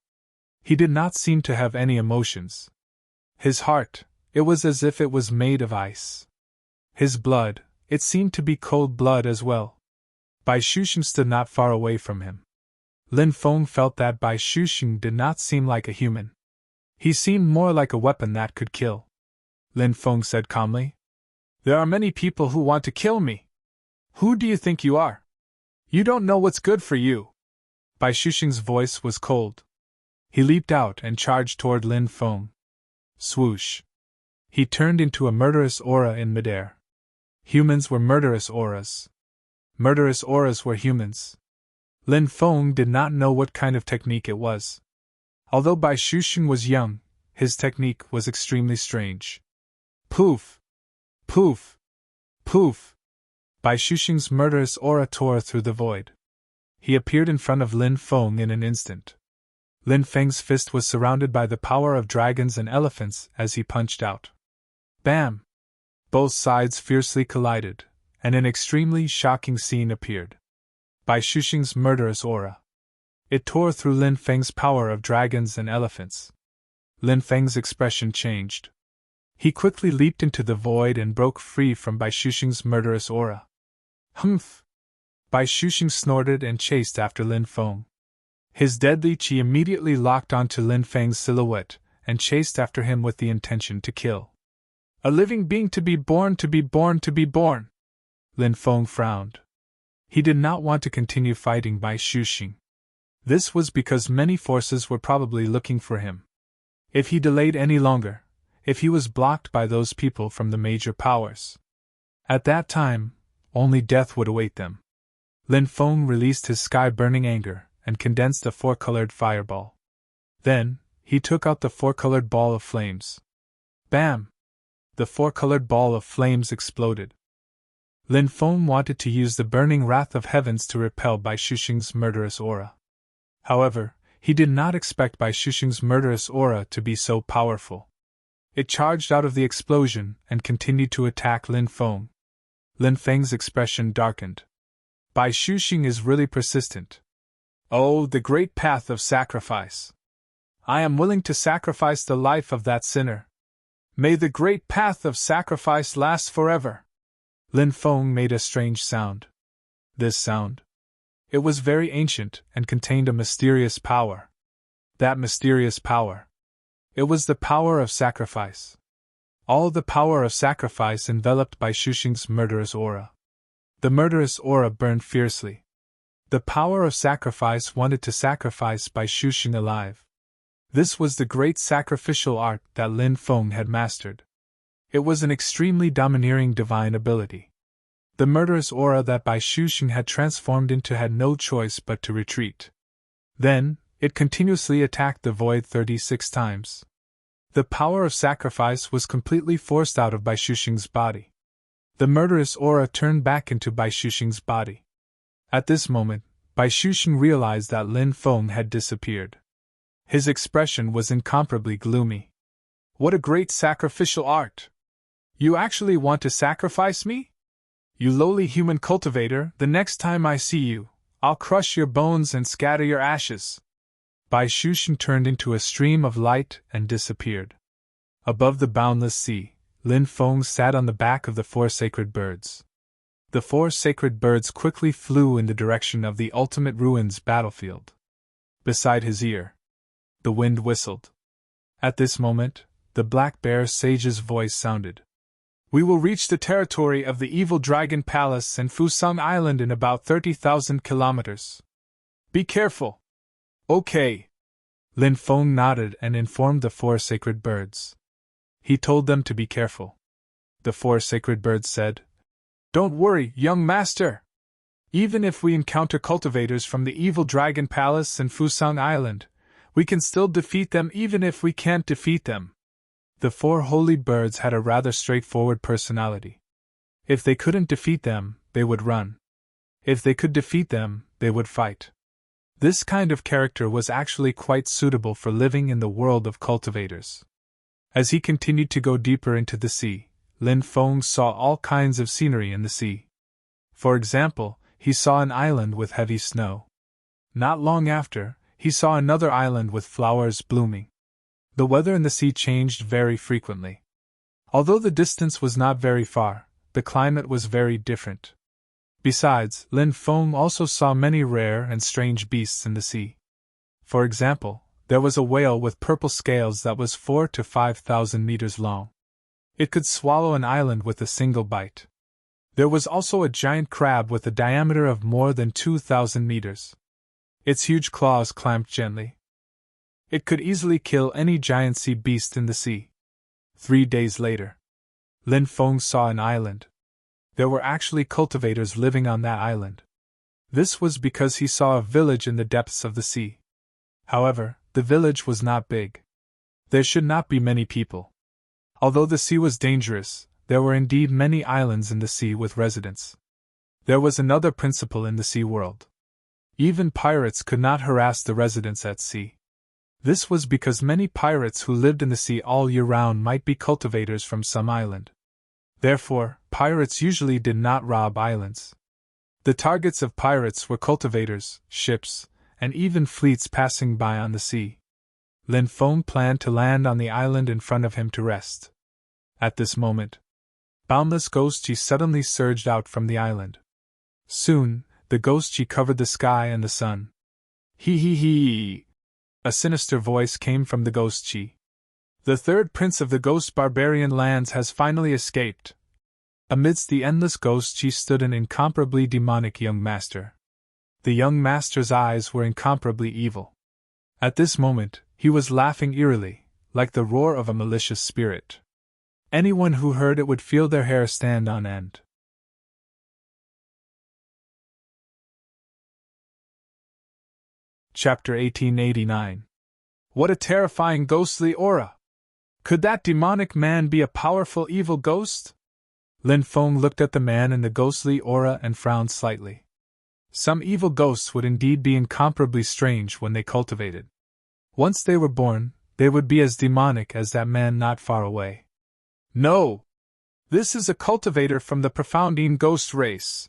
He did not seem to have any emotions. His heart, it was as if it was made of ice. His blood, it seemed to be cold blood as well. Bai Shuxing stood not far away from him. Lin Feng felt that Bai Shuxing did not seem like a human. He seemed more like a weapon that could kill. Lin Feng said calmly, "There are many people who want to kill me. Who do you think you are? You don't know what's good for you." Bai Shuxing's voice was cold. He leaped out and charged toward Lin Feng. Swoosh! He turned into a murderous aura in midair. Humans were murderous auras. Murderous auras were humans. Lin Feng did not know what kind of technique it was. Although Bai Shuxing was young, his technique was extremely strange. Poof! Poof! Poof! Bai Shuxing's murderous aura tore through the void. He appeared in front of Lin Feng in an instant. Lin Feng's fist was surrounded by the power of dragons and elephants as he punched out. Bam! Both sides fiercely collided, and an extremely shocking scene appeared. Bai Shuxing's murderous aura. It tore through Lin Feng's power of dragons and elephants. Lin Feng's expression changed. He quickly leaped into the void and broke free from Bai Shuxing's murderous aura. Humph! Bai Shuxing snorted and chased after Lin Feng. His deadly chi immediately locked onto Lin Feng's silhouette and chased after him with the intention to kill. A living being to be born, to be born, to be born! Lin Feng frowned. He did not want to continue fighting Bai Shuxing. This was because many forces were probably looking for him. If he delayed any longer, if he was blocked by those people from the major powers, at that time, only death would await them. Lin Feng released his sky-burning anger and condensed a four-colored fireball. Then, he took out the four-colored ball of flames. Bam! The four-colored ball of flames exploded. Lin Feng wanted to use the burning wrath of heavens to repel Bai Shuxing's murderous aura. However, he did not expect Bai Shuxing's murderous aura to be so powerful. It charged out of the explosion and continued to attack Lin Feng. Lin Feng's expression darkened. Bai Shuxing is really persistent. Oh, the great path of sacrifice! I am willing to sacrifice the life of that sinner. May the great path of sacrifice last forever! Lin Feng made a strange sound. This sound. It was very ancient and contained a mysterious power. That mysterious power. It was the power of sacrifice. All the power of sacrifice enveloped Bai Shuxing's murderous aura. The murderous aura burned fiercely. The power of sacrifice wanted to sacrifice Bai Shusheng alive. This was the great sacrificial art that Lin Feng had mastered. It was an extremely domineering divine ability. The murderous aura that Bai Shusheng had transformed into had no choice but to retreat. Then, it continuously attacked the void 36 times. The power of sacrifice was completely forced out of Bai Shusheng's body. The murderous aura turned back into Bai Shusheng's body. At this moment, Bai Shusheng realized that Lin Feng had disappeared. His expression was incomparably gloomy. What a great sacrificial art! You actually want to sacrifice me? You lowly human cultivator, the next time I see you, I'll crush your bones and scatter your ashes. Bai Shusheng turned into a stream of light and disappeared. Above the boundless sea, Lin Feng sat on the back of the 4 sacred birds. The 4 sacred birds quickly flew in the direction of the ultimate ruins battlefield. Beside his ear, the wind whistled. At this moment, the Black Bear Sage's voice sounded. We will reach the territory of the Evil Dragon Palace and Fusang Island in about 30,000 kilometers. Be careful. Okay. Lin Feng nodded and informed the 4 sacred birds. He told them to be careful. The 4 sacred birds said, Don't worry, young master. Even if we encounter cultivators from the Evil Dragon Palace and Fusang Island, we can still defeat them even if we can't defeat them. The 4 holy birds had a rather straightforward personality. If they couldn't defeat them, they would run. If they could defeat them, they would fight. This kind of character was actually quite suitable for living in the world of cultivators. As he continued to go deeper into the sea, Lin Feng saw all kinds of scenery in the sea. For example, he saw an island with heavy snow. Not long after, he saw another island with flowers blooming. The weather in the sea changed very frequently. Although the distance was not very far, the climate was very different. Besides, Lin Feng also saw many rare and strange beasts in the sea. For example, there was a whale with purple scales that was 4,000 to 5,000 meters long. It could swallow an island with a single bite. There was also a giant crab with a diameter of more than 2,000 meters. Its huge claws clamped gently. It could easily kill any giant sea beast in the sea. 3 days later, Lin Feng saw an island. There were actually cultivators living on that island. This was because he saw a village in the depths of the sea. However, the village was not big. There should not be many people. Although the sea was dangerous, there were indeed many islands in the sea with residents. There was another principle in the sea world. Even pirates could not harass the residents at sea. This was because many pirates who lived in the sea all year round might be cultivators from some island. Therefore, pirates usually did not rob islands. The targets of pirates were cultivators, ships, and even fleets passing by on the sea. Lin Feng planned to land on the island in front of him to rest. At this moment, boundless ghost chi suddenly surged out from the island. Soon, the ghost chi covered the sky and the sun. Hee hee hee! A sinister voice came from the ghost chi. The 3rd prince of the ghost barbarian lands has finally escaped. Amidst the endless ghost chi stood an incomparably demonic young master. The young master's eyes were incomparably evil. At this moment, he was laughing eerily, like the roar of a malicious spirit. Anyone who heard it would feel their hair stand on end. Chapter 1889. What a terrifying ghostly aura! Could that demonic man be a powerful evil ghost? Lin Feng looked at the man in the ghostly aura and frowned slightly. Some evil ghosts would indeed be incomparably strange when they cultivated. Once they were born, they would be as demonic as that man not far away. No! This is a cultivator from the Profoundine ghost race.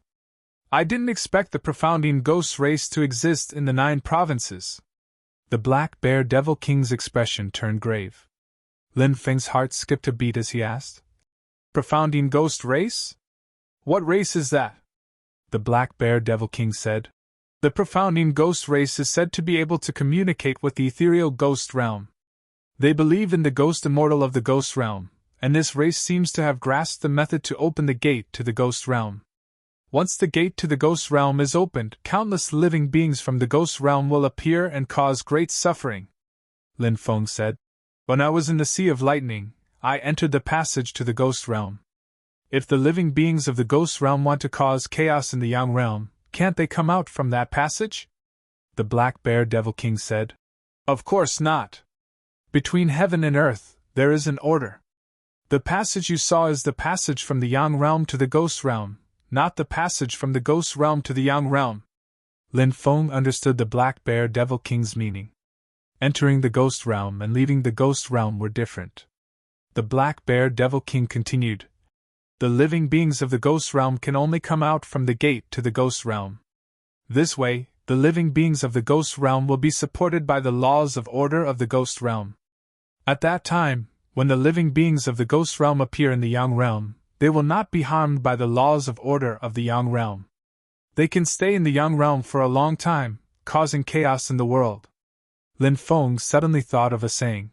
I didn't expect the Profoundine ghost race to exist in the 9 provinces. The Black Bear Devil King's expression turned grave. Lin Feng's heart skipped a beat as he asked, Profoundine ghost race? What race is that? The Black Bear Devil King said, The Profoundine ghost race is said to be able to communicate with the ethereal ghost realm. They believe in the ghost immortal of the ghost realm, and this race seems to have grasped the method to open the gate to the ghost realm. Once the gate to the ghost realm is opened, countless living beings from the ghost realm will appear and cause great suffering. Lin Feng said. When I was in the Sea of Lightning, I entered the passage to the ghost realm. If the living beings of the ghost realm want to cause chaos in the Yang realm, can't they come out from that passage? The Black Bear Devil King said. Of course not. Between heaven and earth, there is an order. The passage you saw is the passage from the Yang realm to the ghost realm, not the passage from the ghost realm to the Yang realm. Lin Feng understood the Black Bear Devil King's meaning. Entering the ghost realm and leaving the ghost realm were different. The Black Bear Devil King continued. The living beings of the ghost realm can only come out from the gate to the ghost realm. This way, the living beings of the ghost realm will be supported by the laws of order of the ghost realm. At that time, when the living beings of the ghost realm appear in the Yang realm, they will not be harmed by the laws of order of the Yang realm. They can stay in the Yang realm for a long time, causing chaos in the world. Lin Feng suddenly thought of a saying.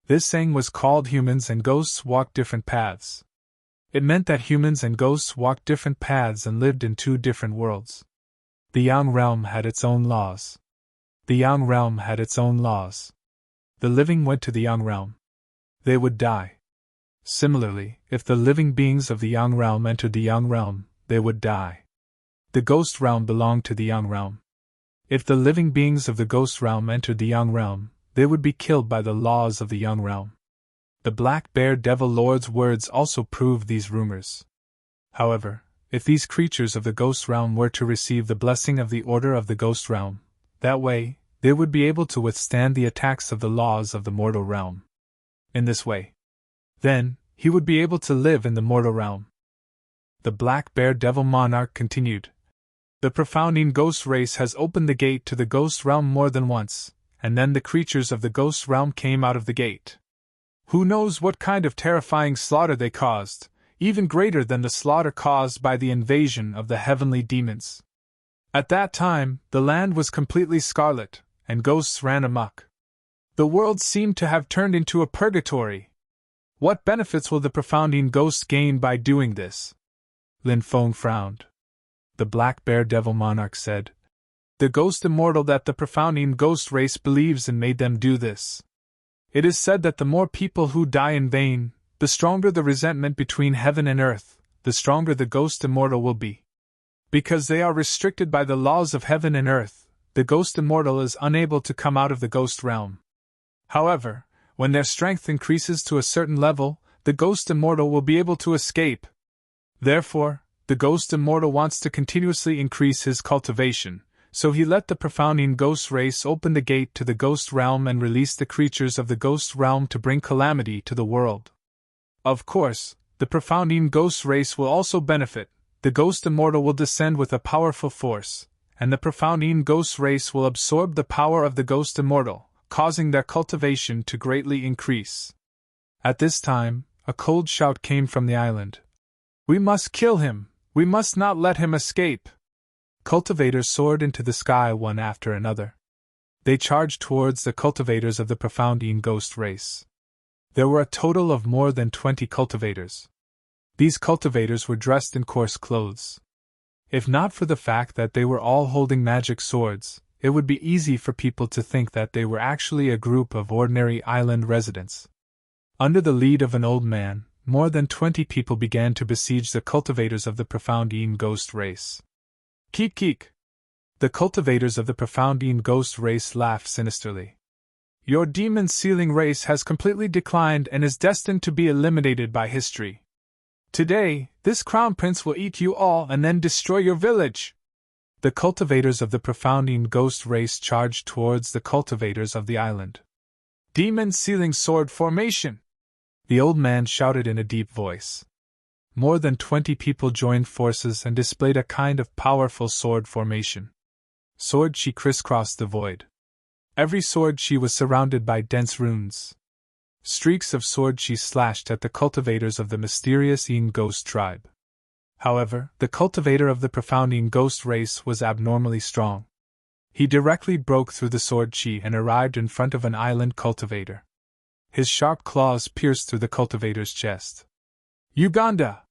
This saying was called humans and ghosts walk different paths. It meant that humans and ghosts walked different paths and lived in two different worlds. The Yang realm had its own laws. The Yang realm had its own laws. The living went to the Yang realm. They would die. Similarly, if the living beings of the Yang realm entered the Yang realm, they would die. The ghost realm belonged to the Yang realm. If the living beings of the ghost realm entered the Yang realm, they would be killed by the laws of the Yang realm. The Black Bear Devil Lord's words also proved these rumors. However, if these creatures of the ghost realm were to receive the blessing of the order of the ghost realm, that way, they would be able to withstand the attacks of the laws of the mortal realm. In this way, then, he would be able to live in the mortal realm. The Black Bear Devil Monarch continued. The profounding ghost race has opened the gate to the ghost realm more than once, and then the creatures of the ghost realm came out of the gate. Who knows what kind of terrifying slaughter they caused, even greater than the slaughter caused by the invasion of the heavenly demons. At that time, the land was completely scarlet, and ghosts ran amok. The world seemed to have turned into a purgatory. What benefits will the profounding ghosts gain by doing this? Lin Feng frowned. The Black Bear Devil Monarch said. The ghost immortal that the profounding ghost race believes in made them do this. It is said that the more people who die in vain, the stronger the resentment between heaven and earth, the stronger the ghost immortal will be. Because they are restricted by the laws of heaven and earth, the ghost immortal is unable to come out of the ghost realm. However, when their strength increases to a certain level, the ghost immortal will be able to escape. Therefore, the ghost immortal wants to continuously increase his cultivation, so he let the profounding ghost race open the gate to the ghost realm and release the creatures of the ghost realm to bring calamity to the world. Of course, the profounding ghost race will also benefit. The ghost immortal will descend with a powerful force, and the profounding ghost race will absorb the power of the ghost immortal, causing their cultivation to greatly increase. At this time, a cold shout came from the island. We must kill him! We must not let him escape! Cultivators soared into the sky one after another. They charged towards the cultivators of the profounding ghost race. There were a total of more than 20 cultivators. These cultivators were dressed in coarse clothes. If not for the fact that they were all holding magic swords, it would be easy for people to think that they were actually a group of ordinary island residents. Under the lead of an old man, more than 20 people began to besiege the cultivators of the profounding ghost race. Keek keek! The cultivators of the profounding ghost race laughed sinisterly. Your demon-sealing race has completely declined and is destined to be eliminated by history. Today, this crown prince will eat you all and then destroy your village. The cultivators of the profounding ghost race charged towards the cultivators of the island. Demon-sealing sword formation! The old man shouted in a deep voice. More than 20 people joined forces and displayed a kind of powerful sword formation. Sword chi crisscrossed the void. Every sword chi was surrounded by dense runes. Streaks of sword chi slashed at the cultivators of the mysterious Yin ghost tribe. However, the cultivator of the profounding ghost race was abnormally strong. He directly broke through the sword chi and arrived in front of an island cultivator. His sharp claws pierced through the cultivator's chest. Uganda!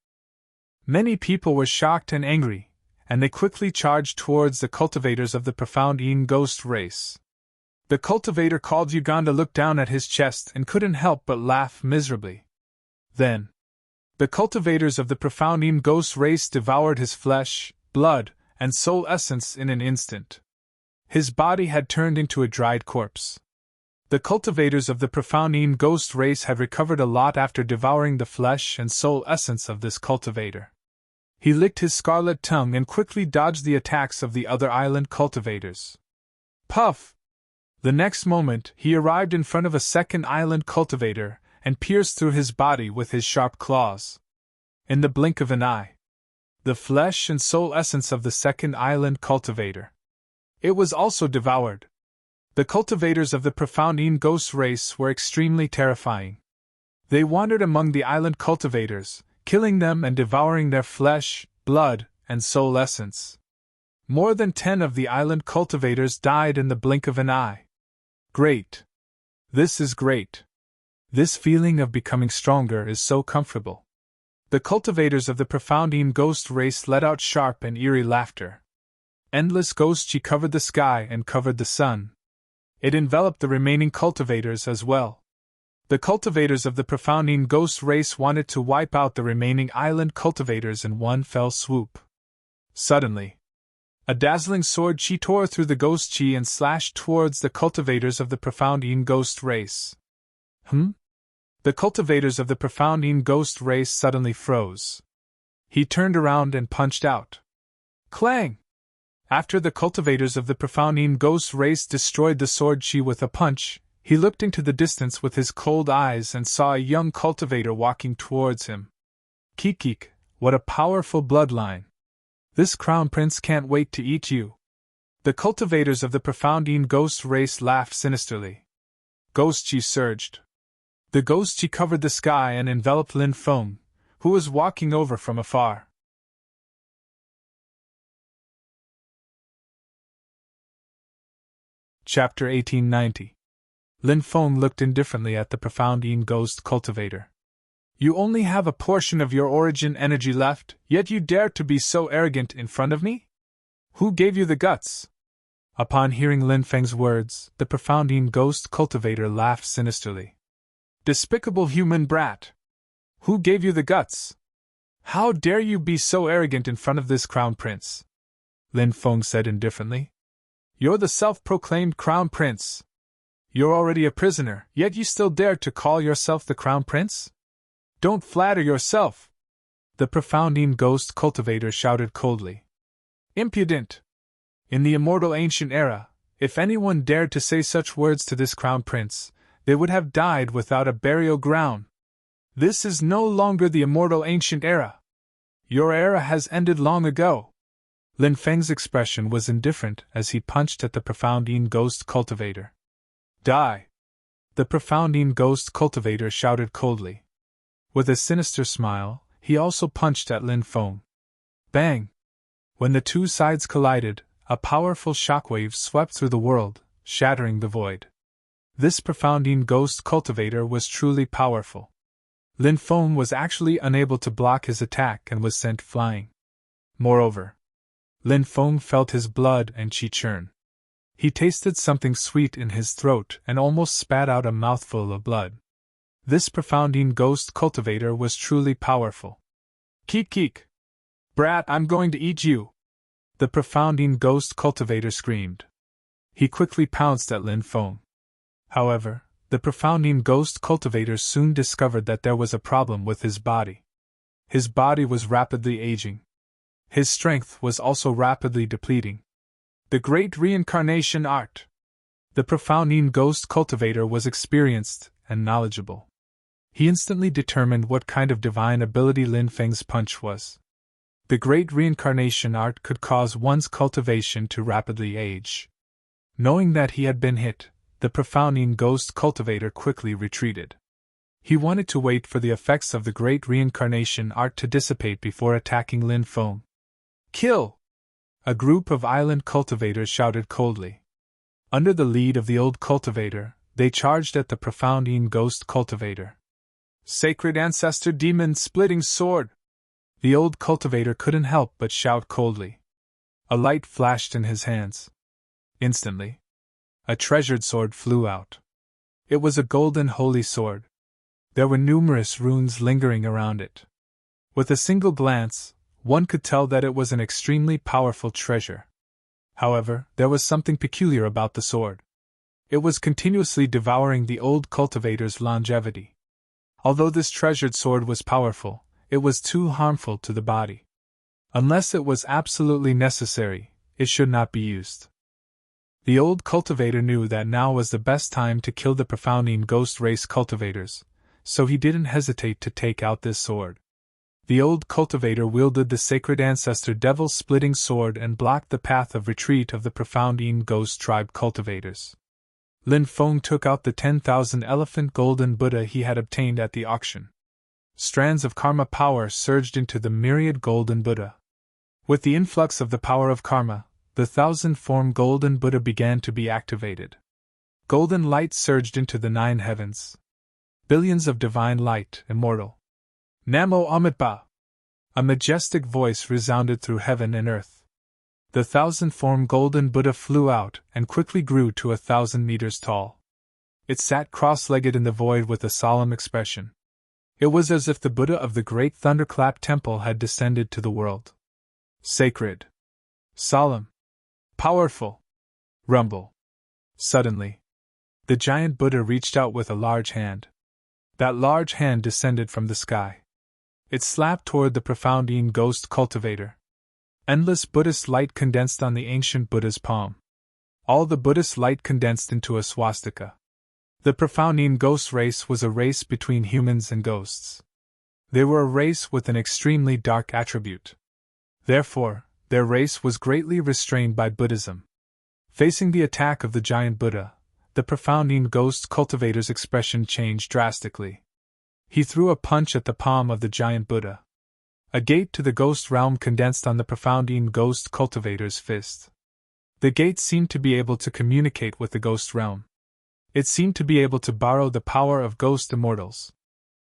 Many people were shocked and angry, and they quickly charged towards the cultivators of the profound Een ghost race. The cultivator called Uganda looked down at his chest and couldn't help but laugh miserably. Then, the cultivators of the profound Een ghost race devoured his flesh, blood, and soul essence in an instant. His body had turned into a dried corpse. The cultivators of the profound Een ghost race had recovered a lot after devouring the flesh and soul essence of this cultivator. He licked his scarlet tongue and quickly dodged the attacks of the other island cultivators. Puff! The next moment, he arrived in front of a second island cultivator and pierced through his body with his sharp claws. In the blink of an eye, the flesh and soul essence of the second island cultivator. It was also devoured. The cultivators of the profound Een ghost race were extremely terrifying. They wandered among the island cultivators, killing them and devouring their flesh, blood, and soul essence. More than 10 of the island cultivators died in the blink of an eye. Great. This is great. This feeling of becoming stronger is so comfortable. The cultivators of the profound Een ghost race let out sharp and eerie laughter. Endless ghost chi covered the sky and covered the sun. It enveloped the remaining cultivators as well. The cultivators of the profound Een ghost race wanted to wipe out the remaining island cultivators in one fell swoop. Suddenly, a dazzling sword chi tore through the ghost chi and slashed towards the cultivators of the profound Een ghost race. The cultivators of the profound Een ghost race suddenly froze. He turned around and punched out. Clang! After the cultivators of the profound Een ghost race destroyed the sword chi with a punch, he looked into the distance with his cold eyes and saw a young cultivator walking towards him. Kikik, what a powerful bloodline! This crown prince can't wait to eat you. The cultivators of the profound Een ghost race laughed sinisterly. Ghost chi surged. The ghost chi covered the sky and enveloped Lin Feng, who was walking over from afar. Chapter 1890. Lin Feng looked indifferently at the profound Een ghost cultivator. You only have a portion of your origin energy left, yet you dare to be so arrogant in front of me? Who gave you the guts? Upon hearing Lin Feng's words, the profound Een ghost cultivator laughed sinisterly. Despicable human brat! Who gave you the guts? How dare you be so arrogant in front of this crown prince? Lin Feng said indifferently. You're the self-proclaimed crown prince. You're already a prisoner, yet you still dare to call yourself the crown prince? Don't flatter yourself! The profound Een ghost cultivator shouted coldly. Impudent! In the immortal ancient era, if anyone dared to say such words to this crown prince, they would have died without a burial ground. This is no longer the immortal ancient era. Your era has ended long ago. Lin Feng's expression was indifferent as he punched at the profound Een ghost cultivator. Die! The profound Een ghost cultivator shouted coldly. With a sinister smile, he also punched at Lin Feng. Bang! When the two sides collided, a powerful shockwave swept through the world, shattering the void. This profound Een ghost cultivator was truly powerful. Lin Feng was actually unable to block his attack and was sent flying. Moreover, Lin Feng felt his blood and chi churn. He tasted something sweet in his throat and almost spat out a mouthful of blood. This profound Een ghost cultivator was truly powerful. Keek keek! Brat, I'm going to eat you! The profound Een ghost cultivator screamed. He quickly pounced at Lin Feng. However, the profound Een ghost cultivator soon discovered that there was a problem with his body. His body was rapidly aging. His strength was also rapidly depleting. The Great Reincarnation Art. The profound Een ghost cultivator was experienced and knowledgeable. He instantly determined what kind of divine ability Lin Feng's punch was. The Great Reincarnation Art could cause one's cultivation to rapidly age. Knowing that he had been hit, the profound Een ghost cultivator quickly retreated. He wanted to wait for the effects of the Great Reincarnation Art to dissipate before attacking Lin Feng. Kill! A group of island cultivators shouted coldly. Under the lead of the old cultivator, they charged at the profound Een ghost cultivator. Sacred ancestor demon splitting sword! The old cultivator couldn't help but shout coldly. A light flashed in his hands. Instantly, a treasured sword flew out. It was a golden holy sword. There were numerous runes lingering around it. With a single glance, one could tell that it was an extremely powerful treasure. However, there was something peculiar about the sword. It was continuously devouring the old cultivator's longevity. Although this treasured sword was powerful, it was too harmful to the body. Unless it was absolutely necessary, it should not be used. The old cultivator knew that now was the best time to kill the profounding ghost race cultivators, so he didn't hesitate to take out this sword. The old cultivator wielded the sacred ancestor devil-splitting sword and blocked the path of retreat of the profounding ghost tribe cultivators. Lin Feng took out the 10,000 elephant golden Buddha he had obtained at the auction. Strands of karma power surged into the myriad golden Buddha. With the influx of the power of karma, the 1,000-form golden Buddha began to be activated. Golden light surged into the 9 heavens. Billions of divine light, immortal. Namo Amitabha! A majestic voice resounded through heaven and earth. The 1,000-form golden Buddha flew out and quickly grew to 1,000 meters tall. It sat cross-legged in the void with a solemn expression. It was as if the Buddha of the great thunderclap temple had descended to the world. Sacred. Solemn. Powerful. Rumble. Suddenly, the giant Buddha reached out with a large hand. That large hand descended from the sky. It slapped toward the profounding ghost cultivator. Endless Buddhist light condensed on the ancient Buddha's palm. All the Buddhist light condensed into a swastika. The profounding ghost race was a race between humans and ghosts. They were a race with an extremely dark attribute. Therefore, their race was greatly restrained by Buddhism. Facing the attack of the giant Buddha, the profounding ghost cultivator's expression changed drastically. He threw a punch at the palm of the giant Buddha. A gate to the ghost realm condensed on the profounding ghost cultivator's fist. The gate seemed to be able to communicate with the ghost realm. It seemed to be able to borrow the power of ghost immortals.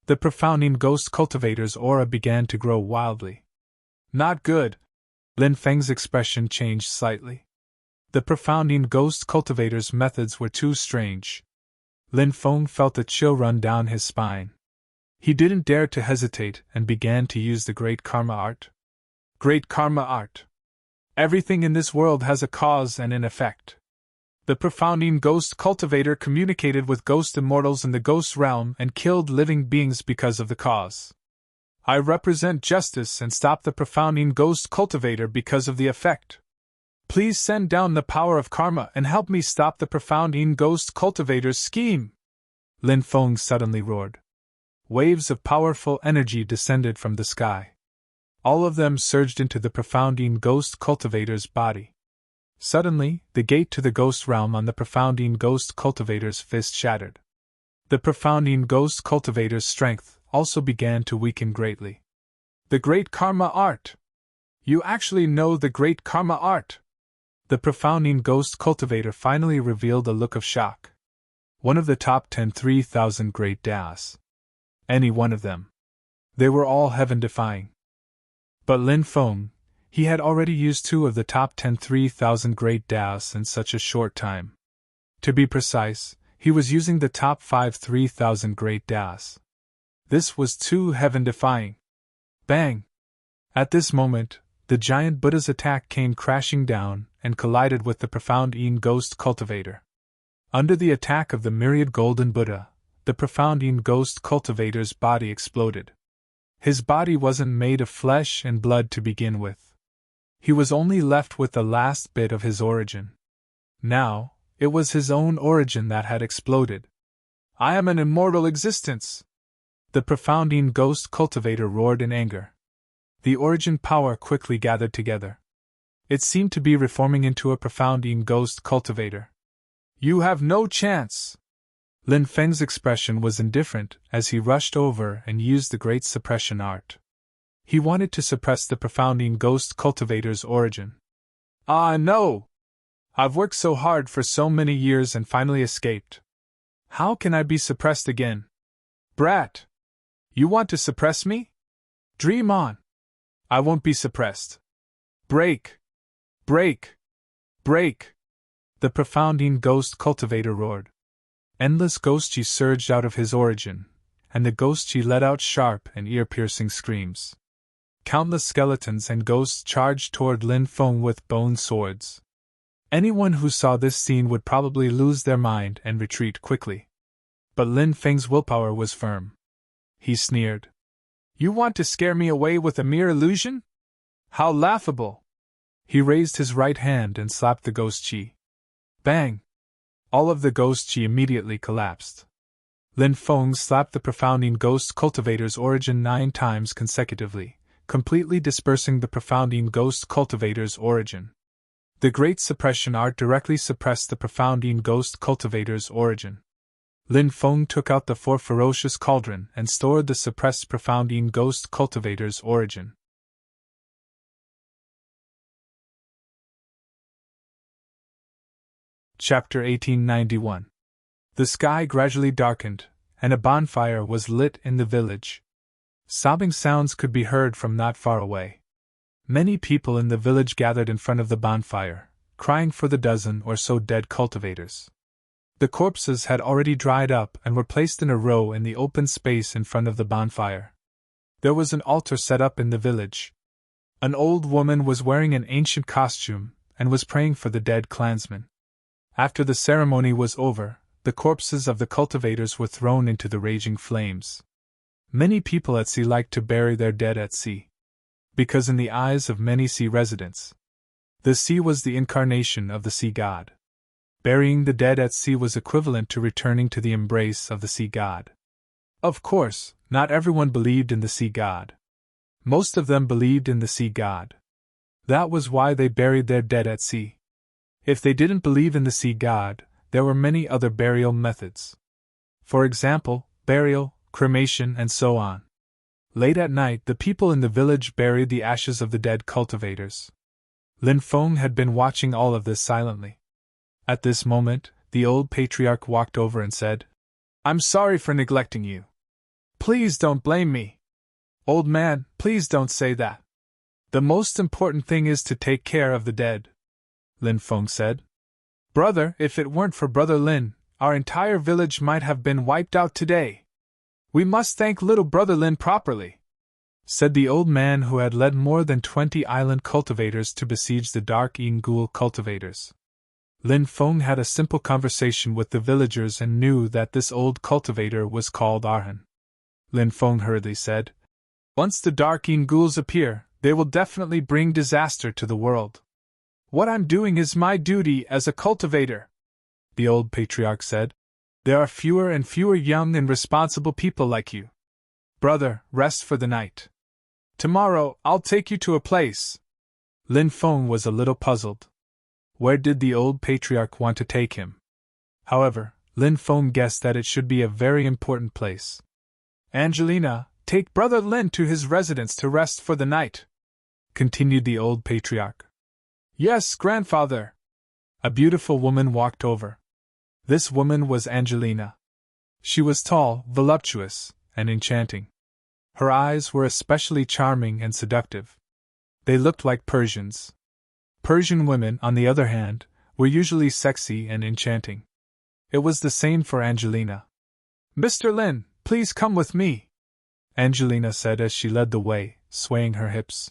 The profounding ghost cultivator's aura began to grow wildly. Not good. Lin Feng's expression changed slightly. The profounding ghost cultivator's methods were too strange. Lin Feng felt a chill run down his spine. He didn't dare to hesitate and began to use the great karma art. Great karma art. Everything in this world has a cause and an effect. The profounding ghost cultivator communicated with ghost immortals in the ghost realm and killed living beings because of the cause. I represent justice and stop the profounding ghost cultivator because of the effect. Please send down the power of karma and help me stop the profounding ghost cultivator's scheme! Lin Feng suddenly roared. Waves of powerful energy descended from the sky. All of them surged into the profounding ghost cultivator's body. Suddenly, the gate to the ghost realm on the profounding ghost cultivator's fist shattered. The profounding ghost cultivator's strength also began to weaken greatly. The great karma art! You actually know the great karma art! The profounding ghost cultivator finally revealed a look of shock. One of the top 10 3,000 great Das. Any one of them. They were all heaven-defying. But Lin Feng, he had already used 2 of the top 10 3,000 great Das in such a short time. To be precise, he was using the top 5 3,000 great Das. This was too heaven-defying. Bang! At this moment, the giant Buddha's attack came crashing down and collided with the profounding ghost cultivator. Under the attack of the myriad golden Buddha, the profounding ghost cultivator's body exploded. His body wasn't made of flesh and blood to begin with. He was only left with the last bit of his origin. Now, it was his own origin that had exploded. I am an immortal existence! The profounding ghost cultivator roared in anger. The origin power quickly gathered together. It seemed to be reforming into a profounding ghost cultivator. You have no chance! Lin Feng's expression was indifferent as he rushed over and used the great suppression art. He wanted to suppress the profounding ghost cultivator's origin. Ah, no! I've worked so hard for so many years and finally escaped. How can I be suppressed again? Brat! You want to suppress me? Dream on! I won't be suppressed. Break! Break! Break! The profounding ghost cultivator roared. Endless ghost chi surged out of his origin, and the ghost chi let out sharp and ear-piercing screams. Countless skeletons and ghosts charged toward Lin Feng with bone swords. Anyone who saw this scene would probably lose their mind and retreat quickly. But Lin Feng's willpower was firm. He sneered. You want to scare me away with a mere illusion? How laughable! He raised his right hand and slapped the ghost chi. Bang! All of the ghost chi immediately collapsed. Lin Feng slapped the profounding ghost cultivator's origin 9 times consecutively, completely dispersing the profounding ghost cultivator's origin. The Great Suppression Art directly suppressed the profounding ghost cultivator's origin. Lin Feng took out the 4 ferocious cauldron and stored the suppressed profounding ghost cultivator's origin. Chapter 1891. The sky gradually darkened, and a bonfire was lit in the village. Sobbing sounds could be heard from not far away. Many people in the village gathered in front of the bonfire, crying for the dozen or so dead cultivators. The corpses had already dried up and were placed in a row in the open space in front of the bonfire. There was an altar set up in the village. An old woman was wearing an ancient costume and was praying for the dead clansmen. After the ceremony was over, the corpses of the cultivators were thrown into the raging flames. Many people at sea liked to bury their dead at sea, because in the eyes of many sea residents, the sea was the incarnation of the sea god. Burying the dead at sea was equivalent to returning to the embrace of the sea god. Of course, not everyone believed in the sea god. Most of them believed in the sea god. That was why they buried their dead at sea. If they didn't believe in the sea god, there were many other burial methods. For example, burial, cremation, and so on. Late at night, the people in the village buried the ashes of the dead cultivators. Lin Feng had been watching all of this silently. At this moment, the old patriarch walked over and said, I'm sorry for neglecting you. Please don't blame me. Old man, please don't say that. The most important thing is to take care of the dead, Lin Feng said. Brother, if it weren't for Brother Lin, our entire village might have been wiped out today. We must thank little Brother Lin properly, said the old man who had led more than 20 island cultivators to besiege the Dark Yin Ghoul cultivators. Lin Feng had a simple conversation with the villagers and knew that this old cultivator was called Arhan. Lin Feng hurriedly said, Once the Dark Yin Ghouls appear, they will definitely bring disaster to the world. What I'm doing is my duty as a cultivator, the old patriarch said. There are fewer and fewer young and responsible people like you. Brother, rest for the night. Tomorrow, I'll take you to a place. Lin Feng was a little puzzled. Where did the old patriarch want to take him? However, Lin Feng guessed that it should be a very important place. Angelina, take Brother Lin to his residence to rest for the night, continued the old patriarch. Yes, grandfather. A beautiful woman walked over. This woman was Angelina. She was tall, voluptuous, and enchanting. Her eyes were especially charming and seductive. They looked like Persians. Persian women, on the other hand, were usually sexy and enchanting. It was the same for Angelina. Mr. Lin, please come with me, Angelina said as she led the way, swaying her hips.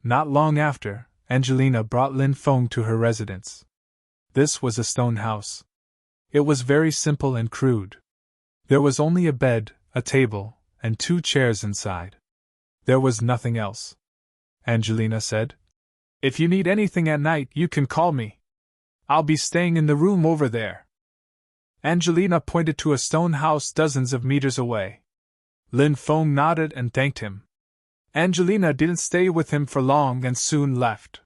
Not long after, Angelina brought Lin Feng to her residence. This was a stone house. It was very simple and crude. There was only a bed, a table, and 2 chairs inside. There was nothing else. Angelina said, If you need anything at night, you can call me. I'll be staying in the room over there. Angelina pointed to a stone house dozens of meters away. Lin Feng nodded and thanked him. Angelina didn't stay with him for long and soon left.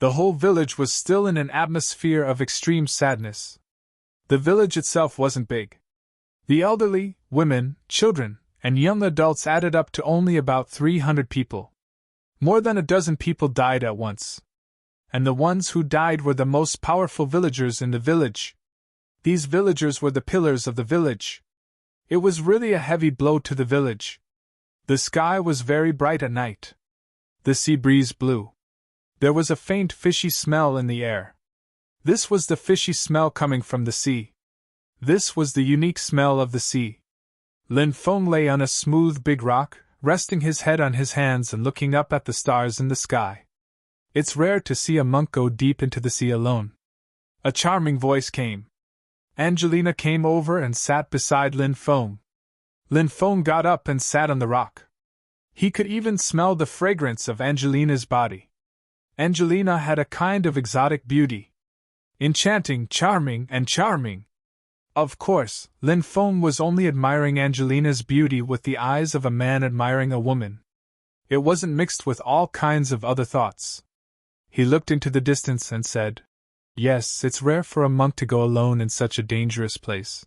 The whole village was still in an atmosphere of extreme sadness. The village itself wasn't big. The elderly, women, children, and young adults added up to only about 300 people. More than a dozen people died at once. And the ones who died were the most powerful villagers in the village. These villagers were the pillars of the village. It was really a heavy blow to the village. The sky was very bright at night. The sea breeze blew. There was a faint fishy smell in the air. This was the fishy smell coming from the sea. This was the unique smell of the sea. Lin Feng lay on a smooth big rock, resting his head on his hands and looking up at the stars in the sky. It's rare to see a monk go deep into the sea alone. A charming voice came. Angelina came over and sat beside Lin Feng. Lin Feng got up and sat on the rock. He could even smell the fragrance of Angelina's body. Angelina had a kind of exotic beauty. Enchanting, charming, and charming. Of course, Lin Feng was only admiring Angelina's beauty with the eyes of a man admiring a woman. It wasn't mixed with all kinds of other thoughts. He looked into the distance and said, "Yes, it's rare for a monk to go alone in such a dangerous place."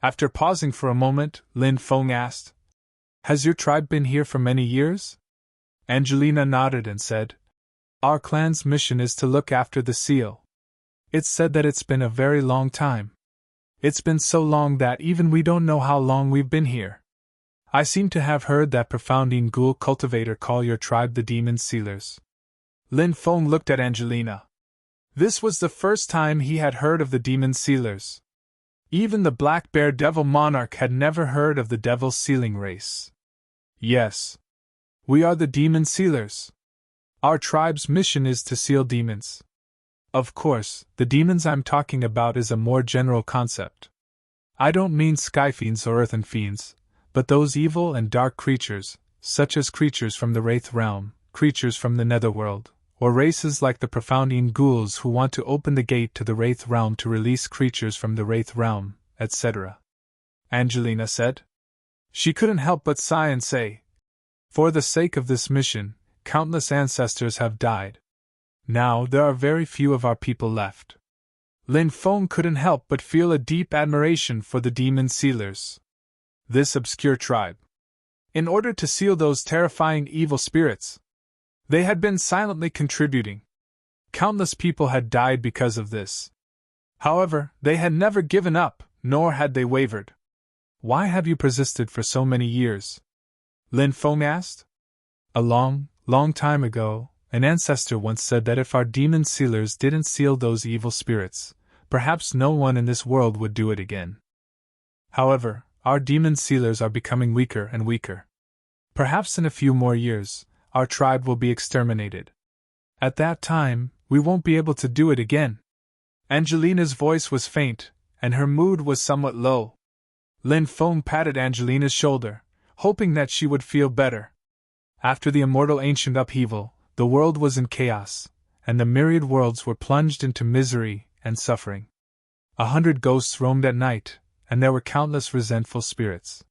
After pausing for a moment, Lin Feng asked, "Has your tribe been here for many years?" Angelina nodded and said, "Our clan's mission is to look after the seal. It's said that it's been a very long time. It's been so long that even we don't know how long we've been here. I seem to have heard that profounding ghoul cultivator call your tribe the Demon Sealers." Lin Feng looked at Angelina. This was the first time he had heard of the Demon Sealers. Even the Black Bear Devil Monarch had never heard of the Devil Sealing race. "Yes. We are the Demon Sealers. Our tribe's mission is to seal demons. Of course, the demons I'm talking about is a more general concept. I don't mean sky fiends or earthen fiends, but those evil and dark creatures, such as creatures from the Wraith Realm, creatures from the Netherworld, or races like the profounding ghouls who want to open the gate to the Wraith Realm to release creatures from the Wraith Realm, etc." Angelina said. She couldn't help but sigh and say, "For the sake of this mission, countless ancestors have died. Now there are very few of our people left." Lin Feng couldn't help but feel a deep admiration for the Demon Sealers. This obscure tribe. In order to seal those terrifying evil spirits, they had been silently contributing. Countless people had died because of this. However, they had never given up, nor had they wavered. "Why have you persisted for so many years?" Lin Feng asked. "A long, long time ago, an ancestor once said that if our demon sealers didn't seal those evil spirits, perhaps no one in this world would do it again. However, our demon sealers are becoming weaker and weaker. Perhaps in a few more years, our tribe will be exterminated. At that time, we won't be able to do it again." Angelina's voice was faint, and her mood was somewhat low. Lin Feng patted Angelina's shoulder, hoping that she would feel better. After the immortal ancient upheaval, the world was in chaos, and the myriad worlds were plunged into misery and suffering. 100 ghosts roamed at night, and there were countless resentful spirits.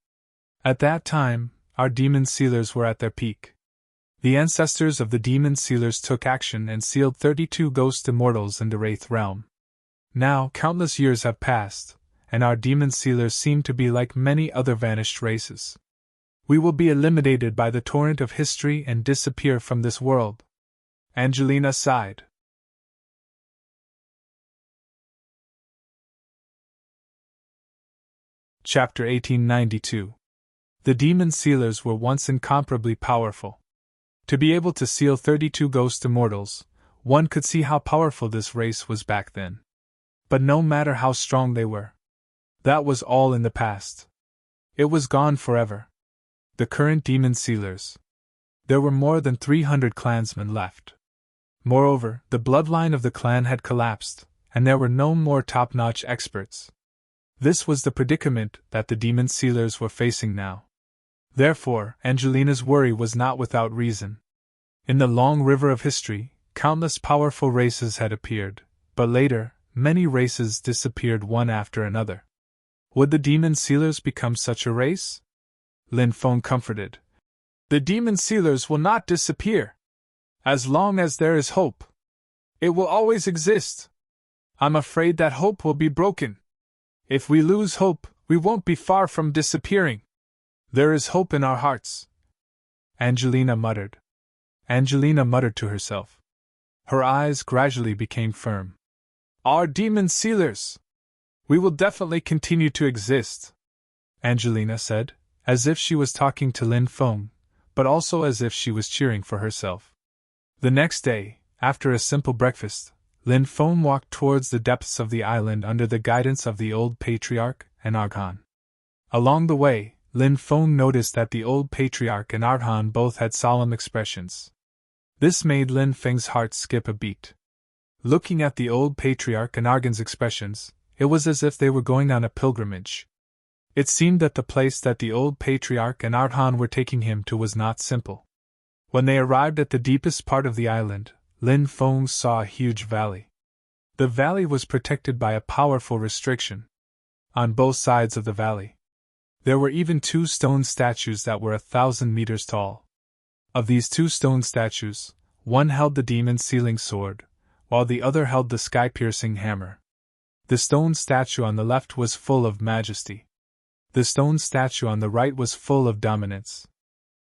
At that time, our demon sealers were at their peak. The ancestors of the demon sealers took action and sealed 32 ghost immortals in the Wraith Realm. Now, countless years have passed, and our demon sealers seem to be like many other vanished races. We will be eliminated by the torrent of history and disappear from this world." Angelina sighed. Chapter 1892. The demon sealers were once incomparably powerful. To be able to seal 32 ghost immortals, one could see how powerful this race was back then. But no matter how strong they were, that was all in the past. It was gone forever. The current demon sealers. There were more than 300 clansmen left. Moreover, the bloodline of the clan had collapsed, and there were no more top-notch experts. This was the predicament that the demon sealers were facing now. Therefore, Angelina's worry was not without reason. In the long river of history, countless powerful races had appeared, but later, many races disappeared one after another. Would the demon sealers become such a race? Lin Feng comforted. "The demon sealers will not disappear. As long as there is hope, it will always exist. I'm afraid that hope will be broken. If we lose hope, we won't be far from disappearing. There is hope in our hearts." Angelina muttered. Angelina muttered to herself. Her eyes gradually became firm. "Our demon sealers! We will definitely continue to exist," Angelina said, as if she was talking to Lin Feng, but also as if she was cheering for herself. The next day, After a simple breakfast, Lin Feng walked towards the depths of the island under the guidance of the old patriarch and Archon. Along the way, Lin Feng noticed that the old patriarch and Archon both had solemn expressions. This made Lin Feng's heart skip a beat. Looking at the old patriarch and Archon's expressions, it was as if they were going on a pilgrimage. It seemed that the place that the old patriarch and Archon were taking him to was not simple. When they arrived at the deepest part of the island, Lin Feng saw a huge valley. The valley was protected by a powerful restriction. On both sides of the valley, there were even 2 stone statues that were 1,000 meters tall. Of these 2 stone statues, one held the demon's sealing sword, while the other held the sky-piercing hammer. The stone statue on the left was full of majesty. The stone statue on the right was full of dominance.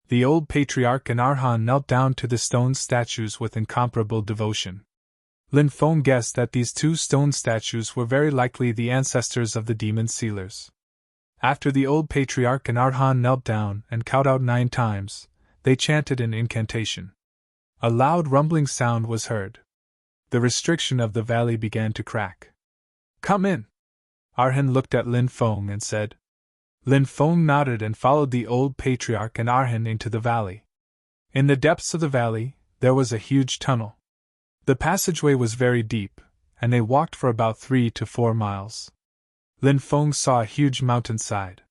The old patriarch and Archon knelt down to the stone statues with incomparable devotion. Lin Feng guessed that these 2 stone statues were very likely the ancestors of the demon sealers. After the old patriarch and Archon knelt down and kowed out 9 times, they chanted an incantation. A loud rumbling sound was heard. The restriction of the valley began to crack. "Come in." Archon looked at Lin Feng and said. Lin Feng nodded and followed the old patriarch and Archon into the valley. In the depths of the valley, there was a huge tunnel. The passageway was very deep, and they walked for about 3 to 4 miles. Lin Feng saw a huge mountainside.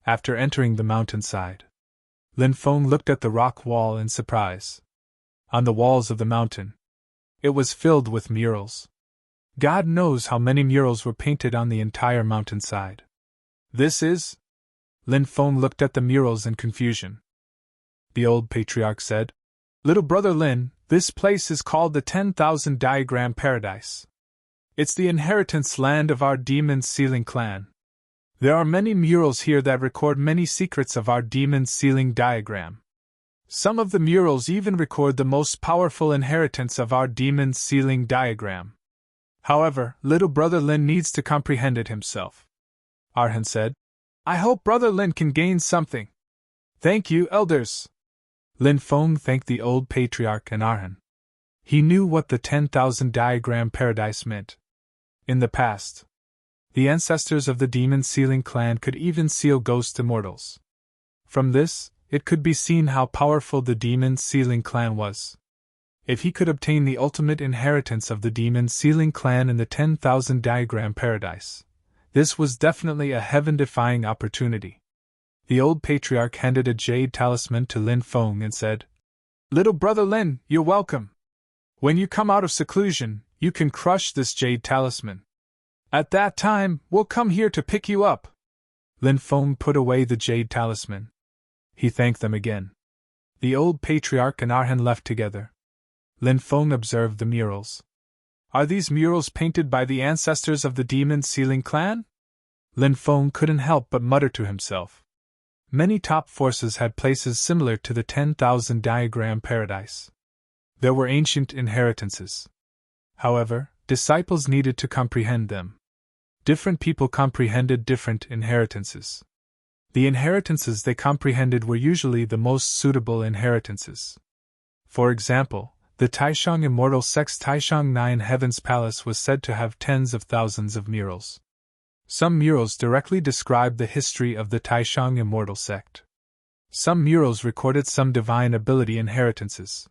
After entering the mountainside, Lin Feng looked at the rock wall in surprise. On the walls of the mountain, it was filled with murals. God knows how many murals were painted on the entire mountainside. "This is..." Lin Feng looked at the murals in confusion. The old patriarch said, "Little brother Lin, this place is called the 10,000 Diagram Paradise. It's the inheritance land of our demon sealing clan. There are many murals here that record many secrets of our demon sealing diagram. Some of the murals even record the most powerful inheritance of our demon sealing diagram. However, little brother Lin needs to comprehend it himself." Archon said, "I hope brother Lin can gain something." "Thank you, elders." Lin Feng thanked the old patriarch and Archon. He knew what the 10,000 Diagram Paradise meant. In the past, the ancestors of the demon sealing clan could even seal ghost immortals. From this, it could be seen how powerful the demon sealing clan was. If he could obtain the ultimate inheritance of the demon sealing clan in the 10,000 Diagram Paradise, this was definitely a heaven-defying opportunity. The old patriarch handed a jade talisman to Lin Feng and said, "Little brother Lin, you're welcome. When you come out of seclusion, you can crush this jade talisman. At that time, we'll come here to pick you up." Lin Feng put away the jade talisman. He thanked them again. The old patriarch and Archon left together. Lin Feng observed the murals. "Are these murals painted by the ancestors of the demon sealing clan?" Lin Feng couldn't help but mutter to himself. Many top forces had places similar to the 10,000 Diagram Paradise. There were ancient inheritances. However, disciples needed to comprehend them. Different people comprehended different inheritances. The inheritances they comprehended were usually the most suitable inheritances. For example, the Taishang Immortal Sect's Taishang 9 Heavens Palace was said to have tens of thousands of murals. Some murals directly described the history of the Taishang Immortal Sect. Some murals recorded some divine ability inheritances.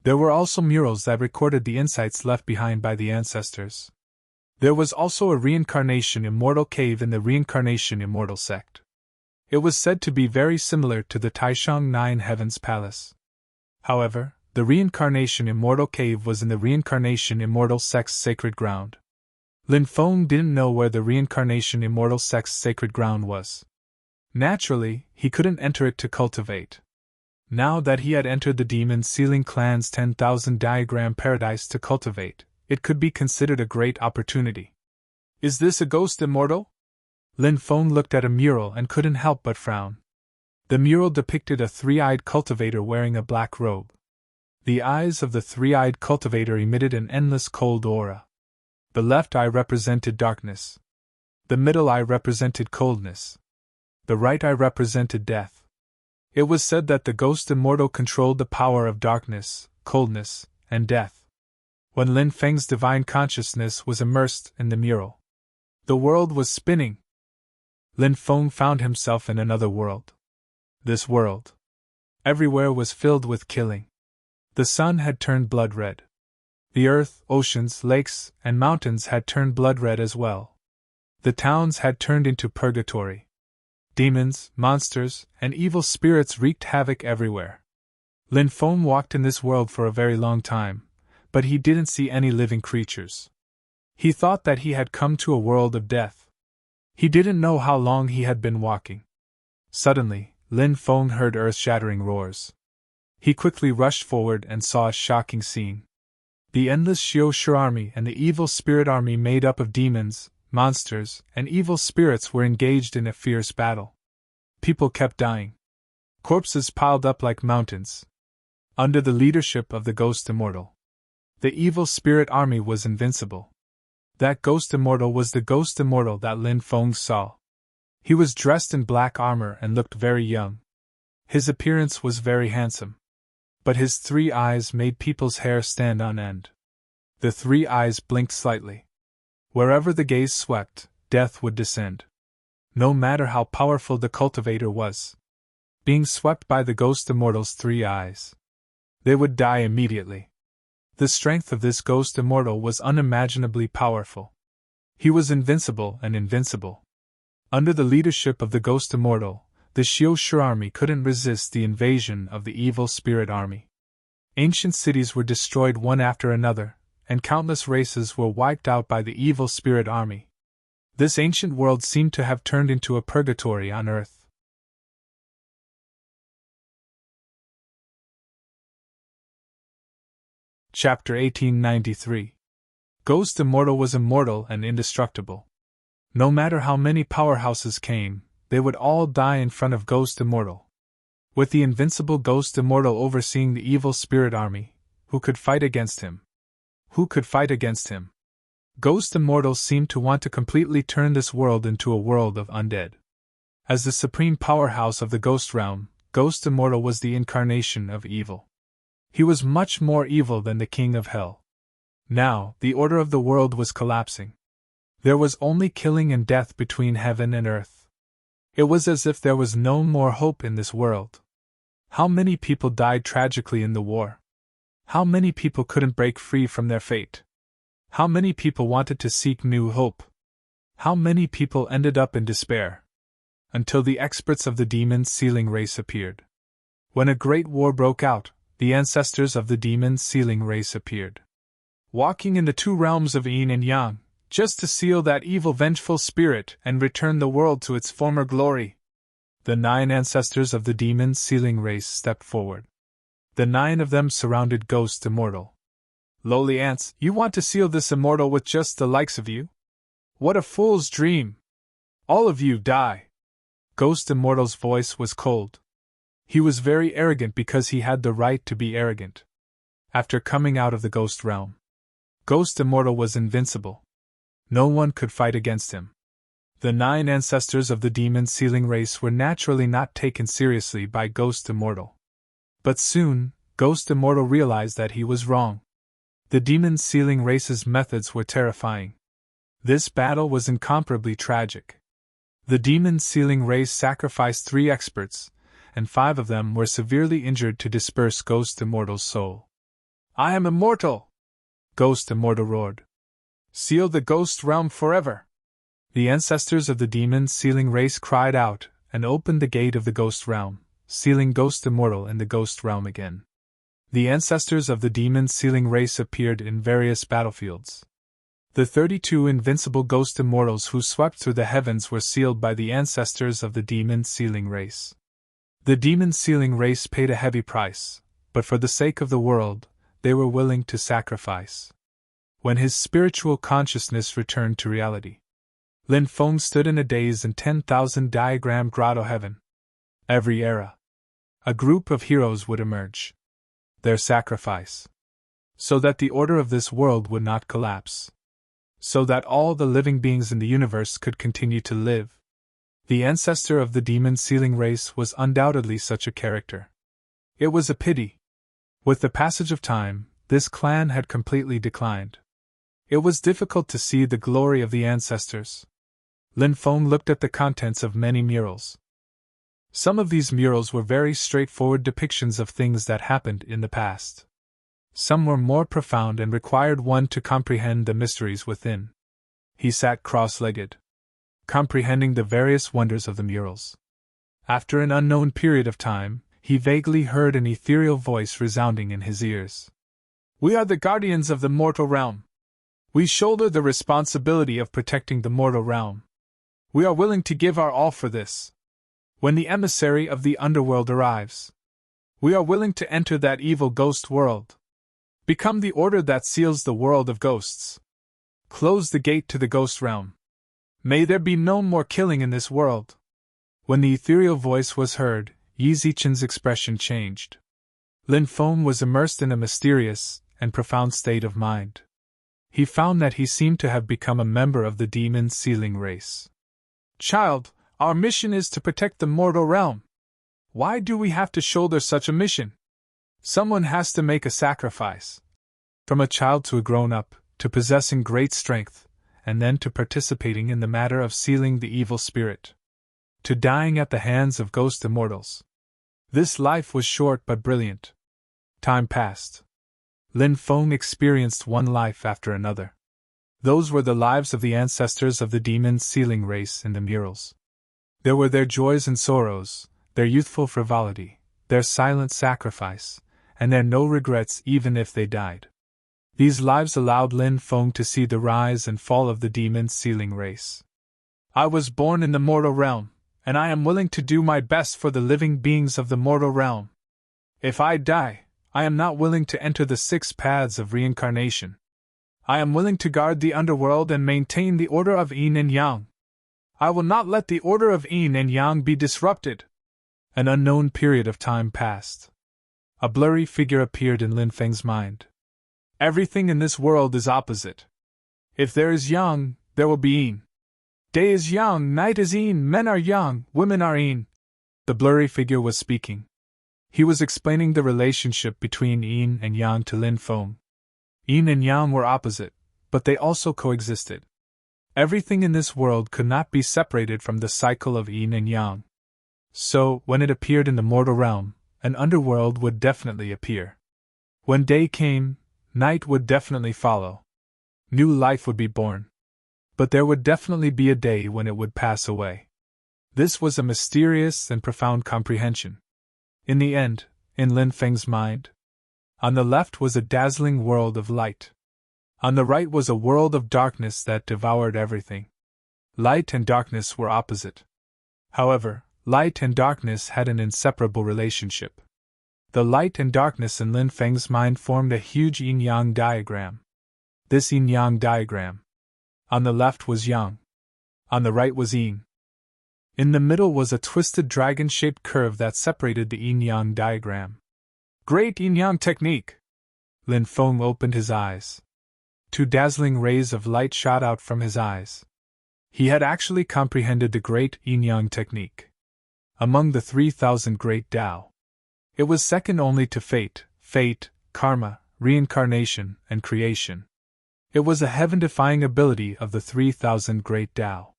There were also murals that recorded the insights left behind by the ancestors. There was also a Reincarnation Immortal Cave in the Reincarnation Immortal Sect. It was said to be very similar to the Taishang 9 Heavens Palace. However, the Reincarnation Immortal Cave was in the Reincarnation Immortal Sect's sacred ground. Lin Feng didn't know where the Reincarnation Immortal Sect's sacred ground was. Naturally, he couldn't enter it to cultivate. Now that he had entered the demon sealing clan's 10,000 Diagram Paradise to cultivate, it could be considered a great opportunity. "Is this a ghost immortal?" Lin Feng looked at a mural and couldn't help but frown. The mural depicted a three-eyed cultivator wearing a black robe. The eyes of the three-eyed cultivator emitted an endless cold aura. The left eye represented darkness. The middle eye represented coldness. The right eye represented death. It was said that the ghost immortal controlled the power of darkness, coldness, and death. when Lin Feng's divine consciousness was immersed in the mural. The world was spinning. Lin Feng found himself in another world. This world, everywhere, was filled with killing. The sun had turned blood red. The earth, oceans, lakes, and mountains had turned blood red as well. The towns had turned into purgatory. Demons, monsters, and evil spirits wreaked havoc everywhere. Lin Feng walked in this world for a very long time, but he didn't see any living creatures. He thought that he had come to a world of death. He didn't know how long he had been walking. Suddenly, Lin Feng heard earth-shattering roars. He quickly rushed forward and saw a shocking scene. The endless Xiao Shi army and the evil spirit army made up of demons, monsters, and evil spirits were engaged in a fierce battle. People kept dying. Corpses piled up like mountains. Under the leadership of the Ghost Immortal, the evil spirit army was invincible. That Ghost Immortal was the Ghost Immortal that Lin Feng saw. He was dressed in black armor and looked very young. His appearance was very handsome. But his 3 eyes made people's hair stand on end. The 3 eyes blinked slightly. Wherever the gaze swept, death would descend. No matter how powerful the cultivator was. Being swept by the Ghost Immortal's 3 eyes, they would die immediately. The strength of this Ghost Immortal was unimaginably powerful. He was invincible and invincible. Under the leadership of the Ghost Immortal, the Xiao Shi army couldn't resist the invasion of the evil spirit army. Ancient cities were destroyed one after another, and countless races were wiped out by the evil spirit army. This ancient world seemed to have turned into a purgatory on earth. Chapter 1893. Ghost Immortal was immortal and indestructible. No matter how many powerhouses came, they would all die in front of Ghost Immortal. With the invincible Ghost Immortal overseeing the evil spirit army, who could fight against him? Who could fight against him? Ghost Immortal seemed to want to completely turn this world into a world of undead. As the supreme powerhouse of the Ghost Realm, Ghost Immortal was the incarnation of evil. He was much more evil than the King of Hell. Now, the order of the world was collapsing. There was only killing and death between heaven and earth. It was as if there was no more hope in this world. How many people died tragically in the war? How many people couldn't break free from their fate? How many people wanted to seek new hope? How many people ended up in despair? Until the experts of the demon sealing race appeared. When a great war broke out, the ancestors of the demon sealing race appeared. Walking in the 2 realms of yin and yang, just to seal that evil vengeful spirit and return the world to its former glory. The 9 ancestors of the demon sealing race stepped forward. The 9 of them surrounded Ghost Immortal. Lowly ants, you want to seal this immortal with just the likes of you? What a fool's dream! All of you die! Ghost Immortal's voice was cold. He was very arrogant because he had the right to be arrogant. After coming out of the Ghost Realm, Ghost Immortal was invincible. No one could fight against him. The 9 ancestors of the demon sealing race were naturally not taken seriously by Ghost Immortal. But soon, Ghost Immortal realized that he was wrong. The demon sealing race's methods were terrifying. This battle was incomparably tragic. The demon sealing race sacrificed 3 experts, and 5 of them were severely injured to disperse Ghost Immortal's soul. I am immortal! Ghost Immortal roared. Seal the Ghost Realm forever! The ancestors of the demon sealing race cried out and opened the gate of the Ghost Realm, sealing Ghost Immortal in the Ghost Realm again. The ancestors of the demon sealing race appeared in various battlefields. The 32 invincible Ghost Immortals who swept through the heavens were sealed by the ancestors of the demon sealing race. The demon sealing race paid a heavy price, but for the sake of the world, they were willing to sacrifice. When his spiritual consciousness returned to reality, Lin Feng stood in a daze in 10,000 diagram grotto heaven. Every era, a group of heroes would emerge. Their sacrifice. So that the order of this world would not collapse. So that all the living beings in the universe could continue to live. The ancestor of the demon sealing race was undoubtedly such a character. It was a pity. With the passage of time, this clan had completely declined. It was difficult to see the glory of the ancestors. Lin Feng looked at the contents of many murals. Some of these murals were very straightforward depictions of things that happened in the past. Some were more profound and required one to comprehend the mysteries within. He sat cross-legged, comprehending the various wonders of the murals. After an unknown period of time, he vaguely heard an ethereal voice resounding in his ears. "We are the guardians of the mortal realm. We shoulder the responsibility of protecting the mortal realm. We are willing to give our all for this. When the emissary of the underworld arrives, we are willing to enter that evil ghost world. Become the order that seals the world of ghosts. Close the gate to the ghost realm. May there be no more killing in this world." When the ethereal voice was heard, Yi Zichen's expression changed. Lin Feng was immersed in a mysterious and profound state of mind. He found that he seemed to have become a member of the demon sealing race. "Child, our mission is to protect the mortal realm. Why do we have to shoulder such a mission? Someone has to make a sacrifice. From a child to a grown-up, to possessing great strength, and then to participating in the matter of sealing the evil spirit. To dying at the hands of ghost immortals. This life was short but brilliant." Time passed. Lin Feng experienced one life after another. Those were the lives of the ancestors of the demon sealing race in the murals. There were their joys and sorrows, their youthful frivolity, their silent sacrifice, and their no regrets even if they died. These lives allowed Lin Feng to see the rise and fall of the demon sealing race. "I was born in the mortal realm, and I am willing to do my best for the living beings of the mortal realm. If I die, I am not willing to enter the 6 paths of reincarnation. I am willing to guard the underworld and maintain the order of yin and yang. I will not let the order of yin and yang be disrupted." An unknown period of time passed. A blurry figure appeared in Lin Feng's mind. "Everything in this world is opposite. If there is yang, there will be yin. Day is yang, night is yin, men are yang, women are yin." The blurry figure was speaking. He was explaining the relationship between yin and yang to Lin Feng. Yin and yang were opposite, but they also coexisted. Everything in this world could not be separated from the cycle of yin and yang. So, when it appeared in the mortal realm, an underworld would definitely appear. When day came, night would definitely follow. New life would be born. But there would definitely be a day when it would pass away. This was a mysterious and profound comprehension. In the end, in Lin Feng's mind, on the left was a dazzling world of light. On the right was a world of darkness that devoured everything. Light and darkness were opposite. However, light and darkness had an inseparable relationship. The light and darkness in Lin Feng's mind formed a huge yin-yang diagram. This yin-yang diagram. On the left was yang. On the right was yin. In the middle was a twisted dragon-shaped curve that separated the yin-yang diagram. "Great yin-yang technique!" Lin Feng opened his eyes. 2 dazzling rays of light shot out from his eyes. He had actually comprehended the great yin-yang technique. Among the 3,000 great Tao, it was second only to fate, karma, reincarnation, and creation. It was a heaven-defying ability of the 3,000 great Tao.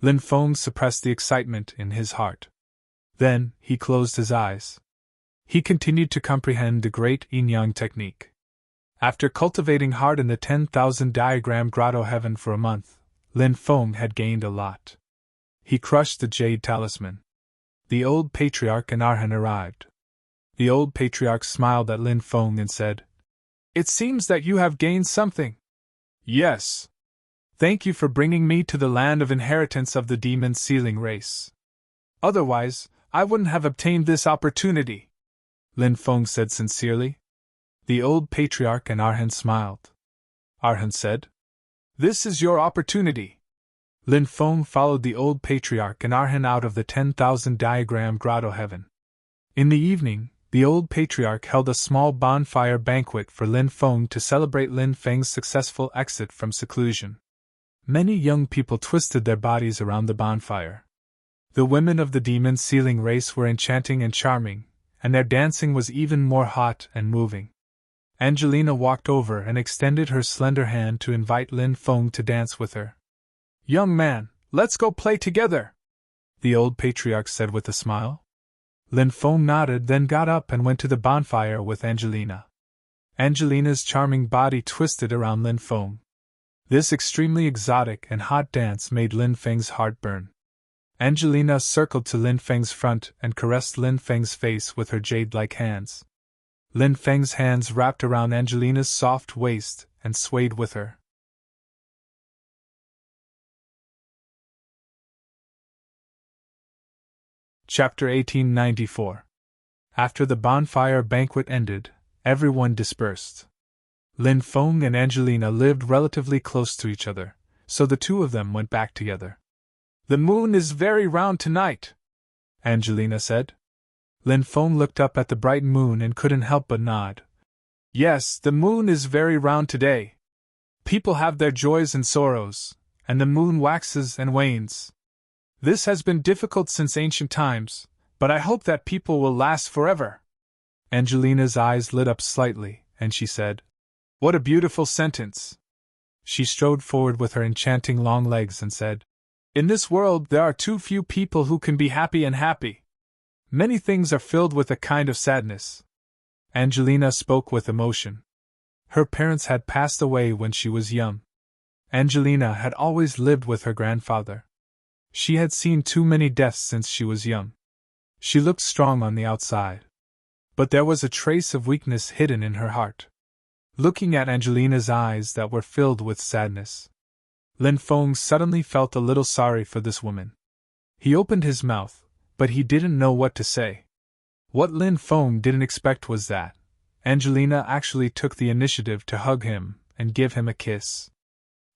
Lin Feng suppressed the excitement in his heart. Then, he closed his eyes. He continued to comprehend the great yin-yang technique. After cultivating hard in the 10,000 diagram grotto heaven for a month, Lin Feng had gained a lot. He crushed the jade talisman. The old patriarch and Arhan arrived. The old patriarch smiled at Lin Feng and said, "It seems that you have gained something." "Yes. Thank you for bringing me to the land of inheritance of the demon sealing race. Otherwise, I wouldn't have obtained this opportunity," Lin Feng said sincerely. The old patriarch and Arhan smiled. Arhan said, "This is your opportunity." Lin Feng followed the old patriarch and Arhan out of the 10,000 diagram grotto heaven. In the evening, the old patriarch held a small bonfire banquet for Lin Feng to celebrate Lin Feng's successful exit from seclusion. Many young people twisted their bodies around the bonfire. The women of the demon sealing race were enchanting and charming, and their dancing was even more hot and moving. Angelina walked over and extended her slender hand to invite Lin Feng to dance with her. Young man, let's go play together, the old patriarch said with a smile. Lin Feng nodded, then got up and went to the bonfire with Angelina. Angelina's charming body twisted around Lin Feng. This extremely exotic and hot dance made Lin Feng's heart burn. Angelina circled to Lin Feng's front and caressed Lin Feng's face with her jade-like hands. Lin Feng's hands wrapped around Angelina's soft waist and swayed with her. Chapter 1894. After the bonfire banquet ended, everyone dispersed. Lin Feng and Angelina lived relatively close to each other, so the two of them went back together. The moon is very round tonight, Angelina said. Lin Feng looked up at the bright moon and couldn't help but nod. Yes, the moon is very round today. People have their joys and sorrows, and the moon waxes and wanes. This has been difficult since ancient times, but I hope that people will last forever. Angelina's eyes lit up slightly, and she said, What a beautiful sentence. She strode forward with her enchanting long legs and said, In this world there are too few people who can be happy and happy. Many things are filled with a kind of sadness. Angelina spoke with emotion. Her parents had passed away when she was young. Angelina had always lived with her grandfather. She had seen too many deaths since she was young. She looked strong on the outside, but there was a trace of weakness hidden in her heart. Looking at Angelina's eyes that were filled with sadness, Lin Feng suddenly felt a little sorry for this woman. He opened his mouth, but he didn't know what to say. What Lin Feng didn't expect was that Angelina actually took the initiative to hug him and give him a kiss.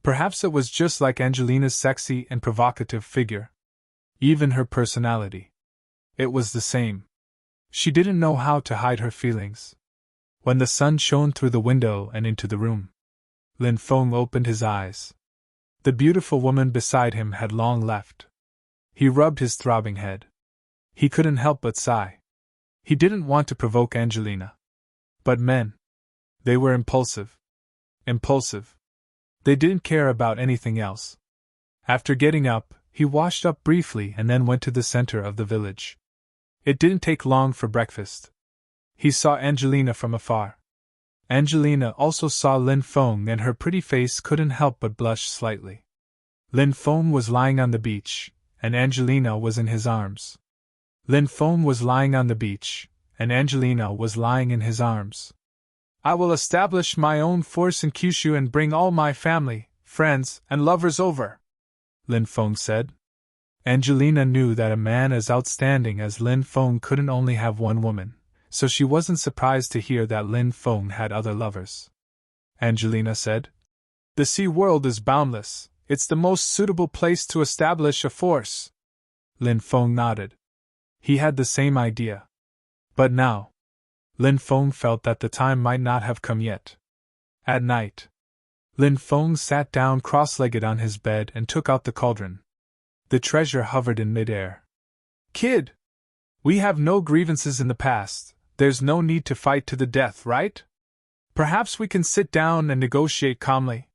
Perhaps it was just like Angelina's sexy and provocative figure. Even her personality. It was the same. She didn't know how to hide her feelings. When the sun shone through the window and into the room, Lin Feng opened his eyes. The beautiful woman beside him had long left. He rubbed his throbbing head. He couldn't help but sigh. He didn't want to provoke Angelina. But men. They were impulsive. Impulsive. They didn't care about anything else. After getting up, he washed up briefly and then went to the center of the village. It didn't take long for breakfast. He saw Angelina from afar. Angelina also saw Lin Feng, and her pretty face couldn't help but blush slightly. Lin Feng was lying on the beach, and Angelina was in his arms. Lin Feng was lying on the beach, and Angelina was lying in his arms. I will establish my own force in Kyushu and bring all my family, friends, and lovers over, Lin Feng said. Angelina knew that a man as outstanding as Lin Feng couldn't only have one woman, so she wasn't surprised to hear that Lin Feng had other lovers. Angelina said, The sea world is boundless, it's the most suitable place to establish a force. Lin Feng nodded. He had the same idea. But now, Lin Feng felt that the time might not have come yet. At night, Lin Feng sat down cross-legged on his bed and took out the cauldron. The treasure hovered in midair. Kid! We have no grievances in the past, there's no need to fight to the death, right? Perhaps we can sit down and negotiate calmly.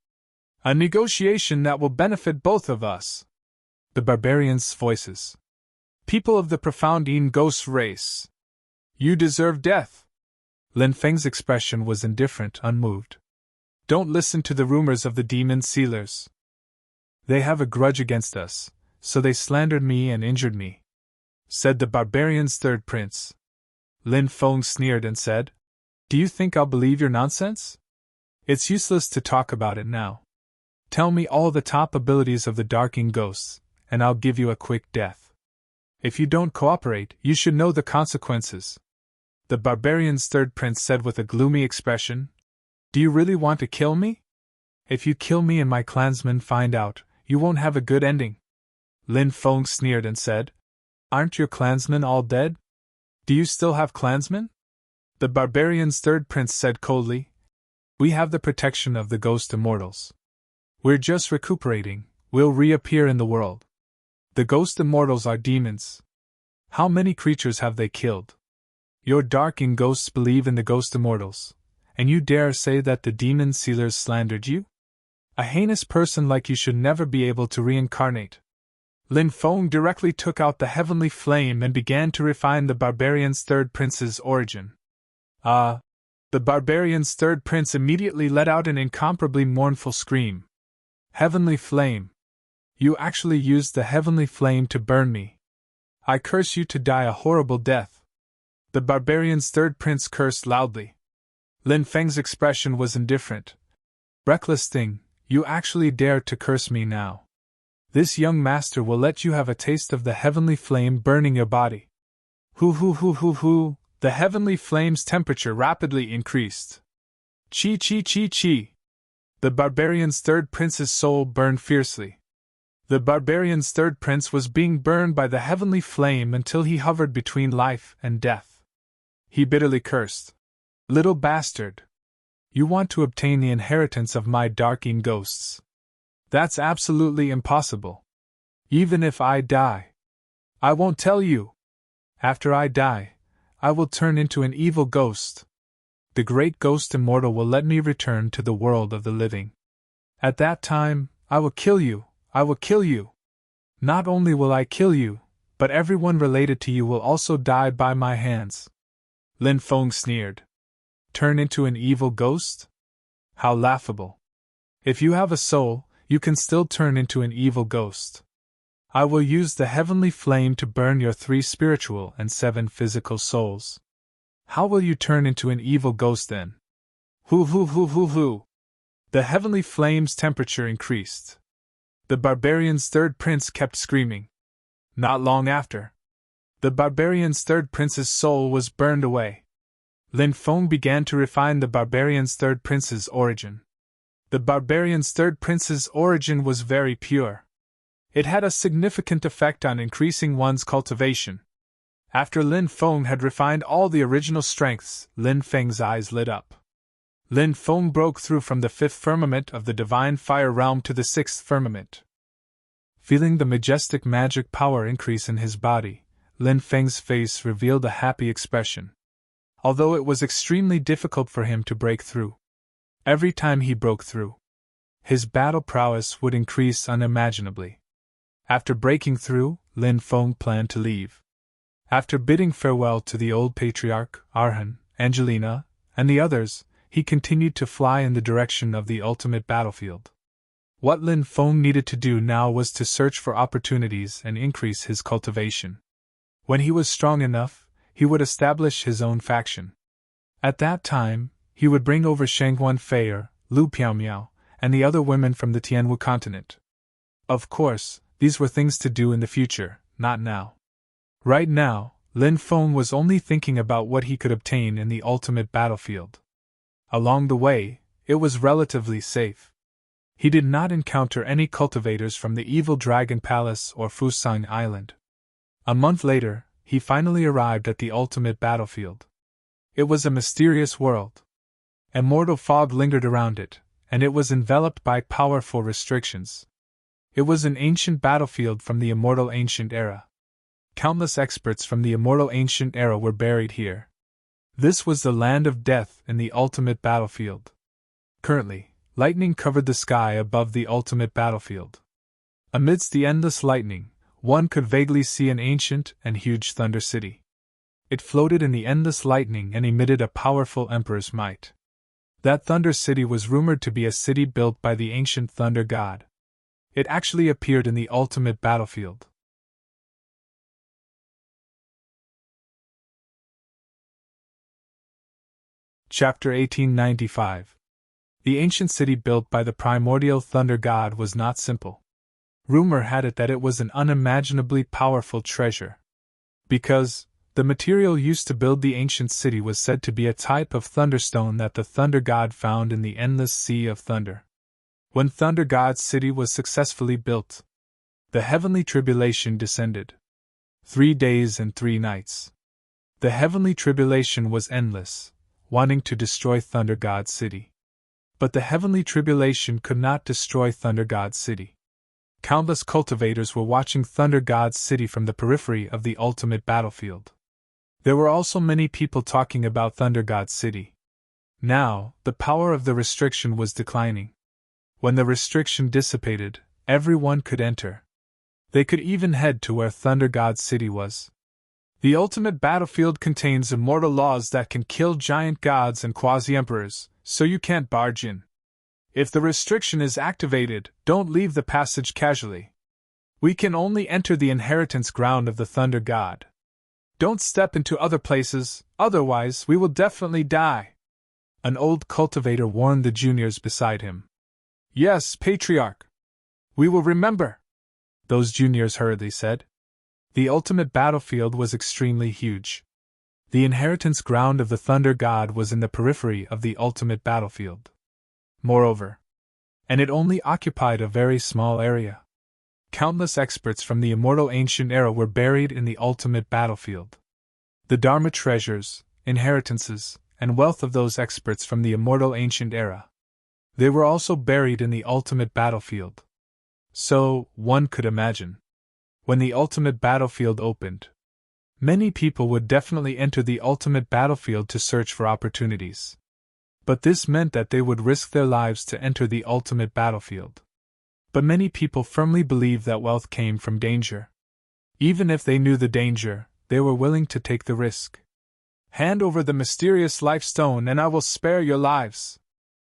A negotiation that will benefit both of us. The barbarians' voices. People of the profound Yin ghost race. You deserve death. Lin Feng's expression was indifferent, unmoved. Don't listen to the rumors of the demon sealers. They have a grudge against us, so they slandered me and injured me, said the barbarian's third prince. Lin Feng sneered and said, Do you think I'll believe your nonsense? It's useless to talk about it now. Tell me all the top abilities of the Darking Ghosts, and I'll give you a quick death. If you don't cooperate, you should know the consequences. The barbarian's third prince said with a gloomy expression, Do you really want to kill me? If you kill me and my clansmen find out, you won't have a good ending. Lin Feng sneered and said, Aren't your clansmen all dead? Do you still have clansmen? The barbarian's third prince said coldly, We have the protection of the ghost immortals. We're just recuperating, we'll reappear in the world. The ghost immortals are demons. How many creatures have they killed? Your Darking Ghosts believe in the ghost immortals, And you dare say that the demon sealers slandered you? A heinous person like you should never be able to reincarnate. Lin Feng directly took out the heavenly flame and began to refine the barbarian's third prince's origin. Ah! The barbarian's third prince immediately let out an incomparably mournful scream. Heavenly flame! You actually used the heavenly flame to burn me. I curse you to die a horrible death. The barbarian's third prince cursed loudly. Lin Feng's expression was indifferent. Reckless thing, you actually dare to curse me now. This young master will let you have a taste of the heavenly flame burning your body. Hoo. The heavenly flame's temperature rapidly increased. Chi. The barbarian's third prince's soul burned fiercely. The barbarian's third prince was being burned by the heavenly flame until he hovered between life and death. He bitterly cursed. Little bastard! You want to obtain the inheritance of my darking ghosts. That's absolutely impossible. Even if I die. I won't tell you. After I die, I will turn into an evil ghost. The great ghost immortal will let me return to the world of the living. At that time, I will kill you. Not only will I kill you, but everyone related to you will also die by my hands. Lin Feng sneered. Turn into an evil ghost? How laughable. If you have a soul, you can still turn into an evil ghost. I will use the heavenly flame to burn your 3 spiritual and 7 physical souls. How will you turn into an evil ghost then? Hoo. The heavenly flame's temperature increased. The barbarian's third prince kept screaming. Not long after, the barbarian's third prince's soul was burned away. Lin Feng began to refine the barbarian's third prince's origin. The barbarian's third prince's origin was very pure. It had a significant effect on increasing one's cultivation. After Lin Feng had refined all the original strengths, Lin Feng's eyes lit up. Lin Feng broke through from the 5th firmament of the divine fire realm to the 6th firmament. Feeling the majestic magic power increase in his body, Lin Feng's face revealed a happy expression. Although it was extremely difficult for him to break through. Every time he broke through, his battle prowess would increase unimaginably. After breaking through, Lin Feng planned to leave. After bidding farewell to the old patriarch, Arhan, Angelina, and the others, he continued to fly in the direction of the ultimate battlefield. What Lin Feng needed to do now was to search for opportunities and increase his cultivation. When he was strong enough, he would establish his own faction. At that time, he would bring over Shanghuan Feier, Lu Piaomiao, and the other women from the Tianwu continent. Of course, these were things to do in the future, not now. Right now, Lin Feng was only thinking about what he could obtain in the ultimate battlefield. Along the way, it was relatively safe. He did not encounter any cultivators from the Evil Dragon Palace or Fusang Island. A month later, he finally arrived at the ultimate battlefield. It was a mysterious world. Immortal fog lingered around it, and it was enveloped by powerful restrictions. It was an ancient battlefield from the immortal ancient era. Countless experts from the immortal ancient era were buried here. This was the land of death in the ultimate battlefield. Currently, lightning covered the sky above the ultimate battlefield. Amidst the endless lightning, one could vaguely see an ancient and huge thunder city. It floated in the endless lightning and emitted a powerful emperor's might. That thunder city was rumored to be a city built by the ancient thunder god. It actually appeared in the ultimate battlefield. Chapter 1895. The ancient city built by the primordial thunder god was not simple. Rumor had it that it was an unimaginably powerful treasure. Because the material used to build the ancient city was said to be a type of thunderstone that the thunder god found in the endless sea of thunder. When Thunder God's city was successfully built, the heavenly tribulation descended. 3 days and 3 nights. The heavenly tribulation was endless, wanting to destroy Thunder God's city. But the heavenly tribulation could not destroy Thunder God's city. Countless cultivators were watching Thunder God's city from the periphery of the ultimate battlefield. There were also many people talking about Thunder God's city. Now, the power of the restriction was declining. When the restriction dissipated, everyone could enter. They could even head to where Thunder God's city was. The ultimate battlefield contains immortal laws that can kill giant gods and quasi-emperors, so you can't barge in. If the restriction is activated, don't leave the passage casually. We can only enter the inheritance ground of the Thunder God. Don't step into other places, otherwise we will definitely die. An old cultivator warned the juniors beside him. Yes, Patriarch. We will remember, those juniors hurriedly said. The ultimate battlefield was extremely huge. The inheritance ground of the Thunder God was in the periphery of the ultimate battlefield. Moreover, and it only occupied a very small area. Countless experts from the immortal ancient era were buried in the ultimate battlefield. The Dharma treasures, inheritances, and wealth of those experts from the immortal ancient era. They were also buried in the ultimate battlefield. So, one could imagine, when the ultimate battlefield opened, many people would definitely enter the ultimate battlefield to search for opportunities. But this meant that they would risk their lives to enter the ultimate battlefield. But many people firmly believed that wealth came from danger. Even if they knew the danger, they were willing to take the risk. Hand over the mysterious life stone and I will spare your lives.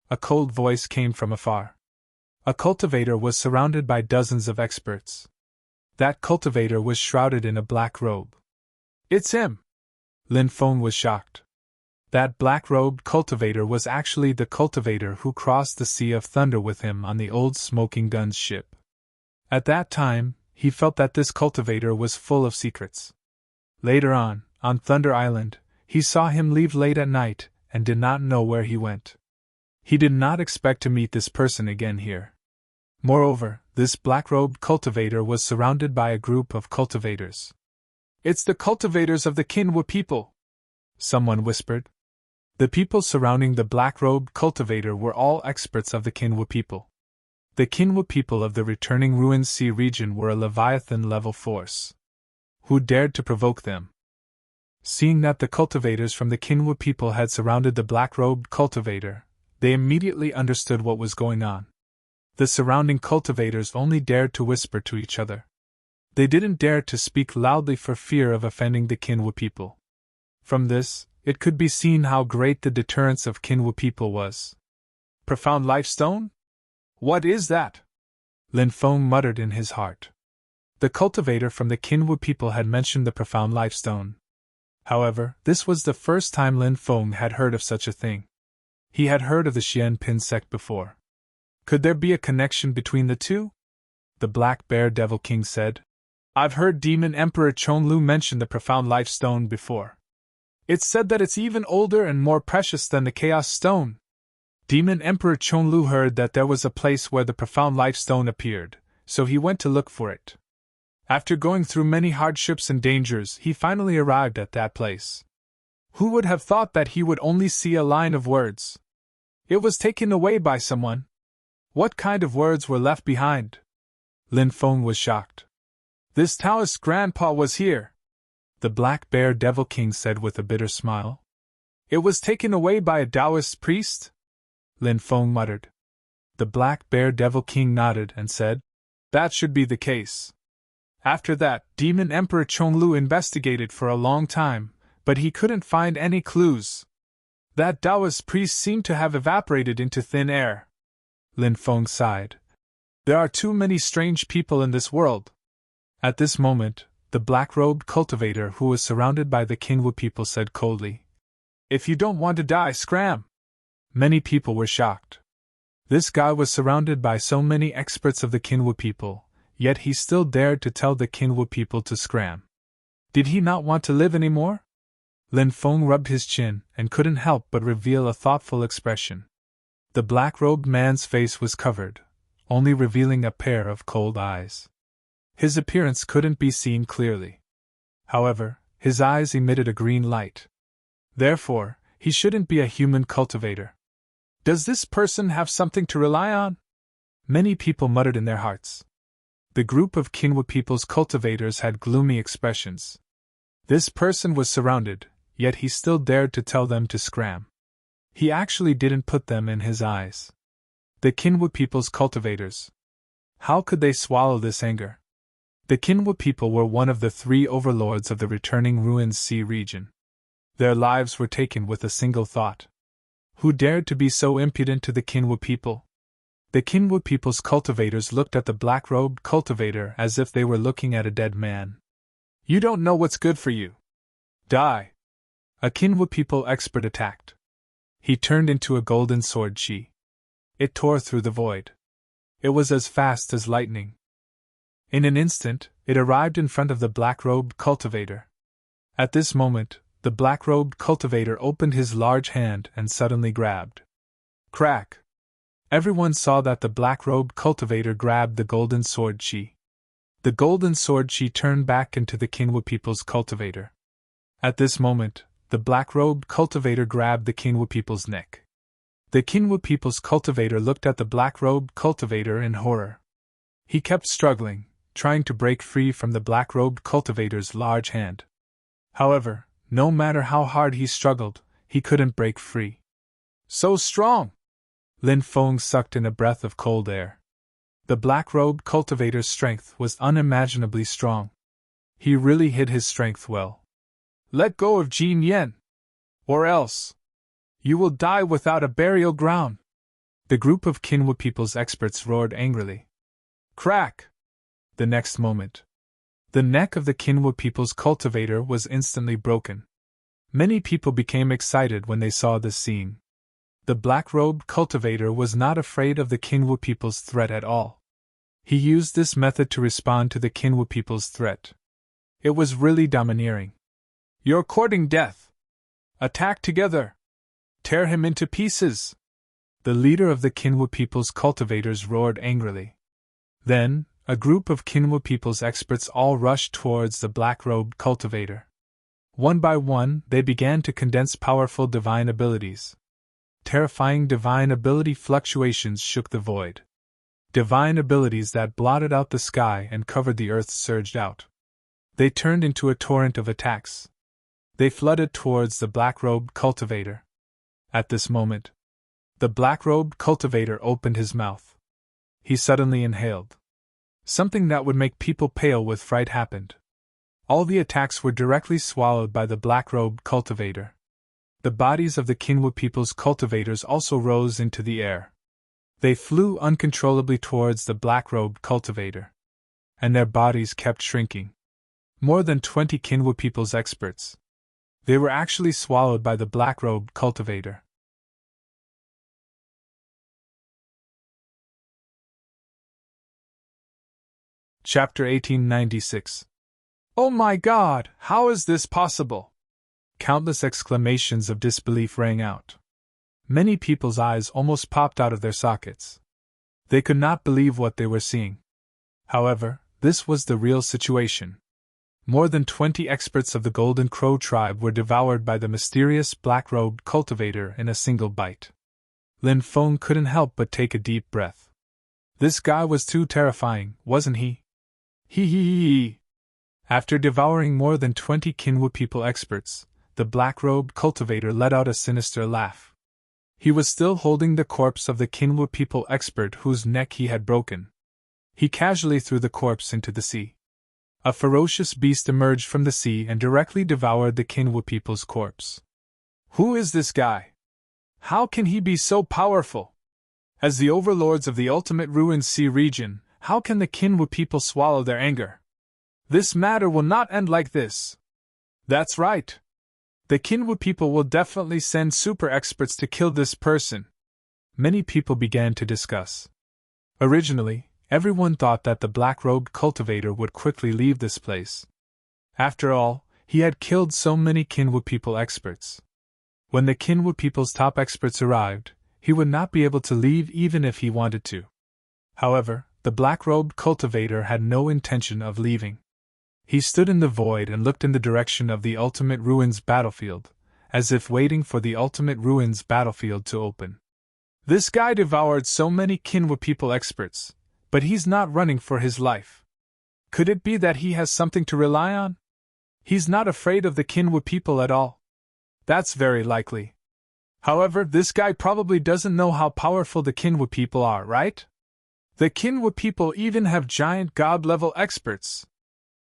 A cold voice came from afar. A cultivator was surrounded by dozens of experts. That cultivator was shrouded in a black robe. It's him! Lin Feng was shocked. That black-robed cultivator was actually the cultivator who crossed the Sea of Thunder with him on the old Smoking Guns ship. At that time, he felt that this cultivator was full of secrets. Later on Thunder Island, he saw him leave late at night and did not know where he went. He did not expect to meet this person again here. Moreover, this black-robed cultivator was surrounded by a group of cultivators. It's the cultivators of the Kinwa people, someone whispered. The people surrounding the black-robed cultivator were all experts of the Kinwa people. The Kinwa people of the returning Ruined Sea region were a Leviathan-level force. Who dared to provoke them? Seeing that the cultivators from the Kinwa people had surrounded the black-robed cultivator, they immediately understood what was going on. The surrounding cultivators only dared to whisper to each other. They didn't dare to speak loudly for fear of offending the Kinwa people. From this, it could be seen how great the deterrence of Kinwa people was. Profound Life Stone? What is that? Lin Feng muttered in his heart. The cultivator from the Kinwa people had mentioned the Profound Life Stone. However, this was the first time Lin Feng had heard of such a thing. He had heard of the Xian Pin sect before. Could there be a connection between the two? The Black Bear Devil King said. I've heard Demon Emperor Chonlu mention the Profound Life Stone before. It's said that it's even older and more precious than the Chaos Stone. Demon Emperor Chonlu heard that there was a place where the Profound Life Stone appeared, so he went to look for it. After going through many hardships and dangers, he finally arrived at that place. Who would have thought that he would only see a line of words? It was taken away by someone. What kind of words were left behind? Lin Feng was shocked. This Taoist grandpa was here, the Black Bear Devil King said with a bitter smile. It was taken away by a Taoist priest? Lin Feng muttered. The Black Bear Devil King nodded and said, that should be the case. After that, Demon Emperor Chonglu investigated for a long time, but he couldn't find any clues. That Taoist priest seemed to have evaporated into thin air. Lin Feng sighed. There are too many strange people in this world. At this moment, the black-robed cultivator who was surrounded by the Kinwa people said coldly, If you don't want to die, scram! Many people were shocked. This guy was surrounded by so many experts of the Kinwa people, yet he still dared to tell the Kinwa people to scram. Did he not want to live anymore? Lin Feng rubbed his chin and couldn't help but reveal a thoughtful expression. The black-robed man's face was covered, only revealing a pair of cold eyes. His appearance couldn't be seen clearly. However, his eyes emitted a green light. Therefore, he shouldn't be a human cultivator. Does this person have something to rely on? Many people muttered in their hearts. The group of Kinwa people's cultivators had gloomy expressions. This person was surrounded, yet he still dared to tell them to scram. He actually didn't put them in his eyes. The Kinwu people's cultivators. How could they swallow this anger? The Kinwu people were one of the 3 overlords of the returning Ruins Sea region. Their lives were taken with a single thought. Who dared to be so impudent to the Kinwu people? The Kinwu people's cultivators looked at the black-robed cultivator as if they were looking at a dead man. You don't know what's good for you. Die! A Kinwu people expert attacked. He turned into a golden sword chi. It tore through the void. It was as fast as lightning. In an instant, it arrived in front of the black-robed cultivator. At this moment, the black-robed cultivator opened his large hand and suddenly grabbed. Crack! Everyone saw that the black-robed cultivator grabbed the golden sword chi. The golden sword chi turned back into the Kinwu people's cultivator. At this moment, the black-robed cultivator grabbed the Kinwu people's neck. The Kinwu people's cultivator looked at the black-robed cultivator in horror. He kept struggling, trying to break free from the black-robed cultivator's large hand. However, no matter how hard he struggled, he couldn't break free. So strong! Lin Feng sucked in a breath of cold air. The black-robed cultivator's strength was unimaginably strong. He really hid his strength well. Let go of Jin Yen! Or else! You will die without a burial ground! The group of Kinwu people's experts roared angrily. Crack! The next moment, the neck of the Kinwu people's cultivator was instantly broken. Many people became excited when they saw this scene. The black-robed cultivator was not afraid of the Kinwu people's threat at all. He used this method to respond to the Kinwu people's threat. It was really domineering. You're courting death! Attack together! Tear him into pieces! The leader of the Kinwu people's cultivators roared angrily. Then, a group of Kinwu people's experts all rushed towards the black-robed cultivator. One by one, they began to condense powerful divine abilities. Terrifying divine ability fluctuations shook the void. Divine abilities that blotted out the sky and covered the earth surged out. They turned into a torrent of attacks. They flooded towards the black-robed cultivator. At this moment, the black-robed cultivator opened his mouth. He suddenly inhaled. Something that would make people pale with fright happened. All the attacks were directly swallowed by the black-robed cultivator. The bodies of the Kinwu people's cultivators also rose into the air. They flew uncontrollably towards the black-robed cultivator. And their bodies kept shrinking. More than 20 Kinwu people's experts. They were actually swallowed by the black-robed cultivator. Chapter 1896. Oh my God, how is this possible? Countless exclamations of disbelief rang out. Many people's eyes almost popped out of their sockets. They could not believe what they were seeing. However, this was the real situation. More than 20 experts of the Golden Crow tribe were devoured by the mysterious black-robed cultivator in a single bite. Lin Feng couldn't help but take a deep breath. This guy was too terrifying, wasn't he? He. After devouring more than 20 Kinwu people experts, the black-robed cultivator let out a sinister laugh. He was still holding the corpse of the Kinwu people expert whose neck he had broken. He casually threw the corpse into the sea. A ferocious beast emerged from the sea and directly devoured the Kinwu people's corpse. Who is this guy? How can he be so powerful? As the overlords of the ultimate Ruined Sea region, how can the Kinwu people swallow their anger? This matter will not end like this. That's right. The Kinwu people will definitely send super experts to kill this person. Many people began to discuss. Originally, everyone thought that the black-robed cultivator would quickly leave this place. After all, he had killed so many Kinwu people experts. When the Kinwu people's top experts arrived, he would not be able to leave even if he wanted to. However, the black-robed cultivator had no intention of leaving. He stood in the void and looked in the direction of the Ultimate Ruins battlefield, as if waiting for the Ultimate Ruins battlefield to open. This guy devoured so many Kinwu people experts, but he's not running for his life. Could it be that he has something to rely on? He's not afraid of the Kinwu people at all. That's very likely. However, this guy probably doesn't know how powerful the Kinwa people are, right? The Kinwa people even have giant god-level experts.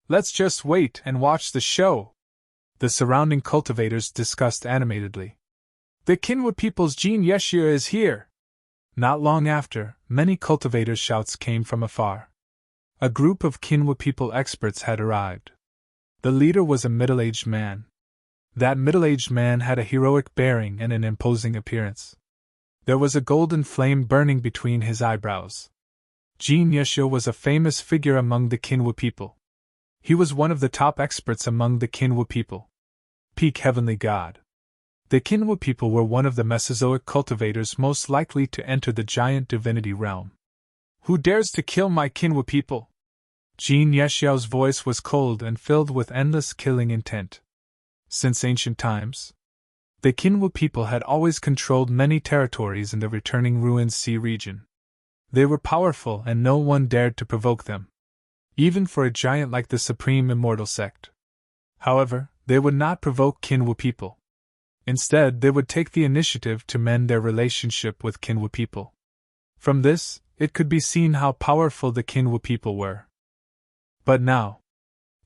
Let's just wait and watch the show. The surrounding cultivators discussed animatedly. The Kinwa people's Jin Yeshua is here. Not long after, many cultivators' shouts came from afar. A group of Kinwa people experts had arrived. The leader was a middle-aged man. That middle-aged man had a heroic bearing and an imposing appearance. There was a golden flame burning between his eyebrows. Jin Yeshua was a famous figure among the Kinwa people. He was one of the top experts among the Kinwa people. Peak Heavenly God. The Kinwa people were one of the Mesozoic cultivators most likely to enter the giant divinity realm. Who dares to kill my Kinwa people? Jin Yeshua's voice was cold and filled with endless killing intent. Since ancient times, the Kinwa people had always controlled many territories in the returning ruined sea region. They were powerful and no one dared to provoke them, even for a giant like the Supreme Immortal Sect. However, they would not provoke Kinwa people. Instead, they would take the initiative to mend their relationship with Kinwa people. From this, it could be seen how powerful the Kinwa people were. But now,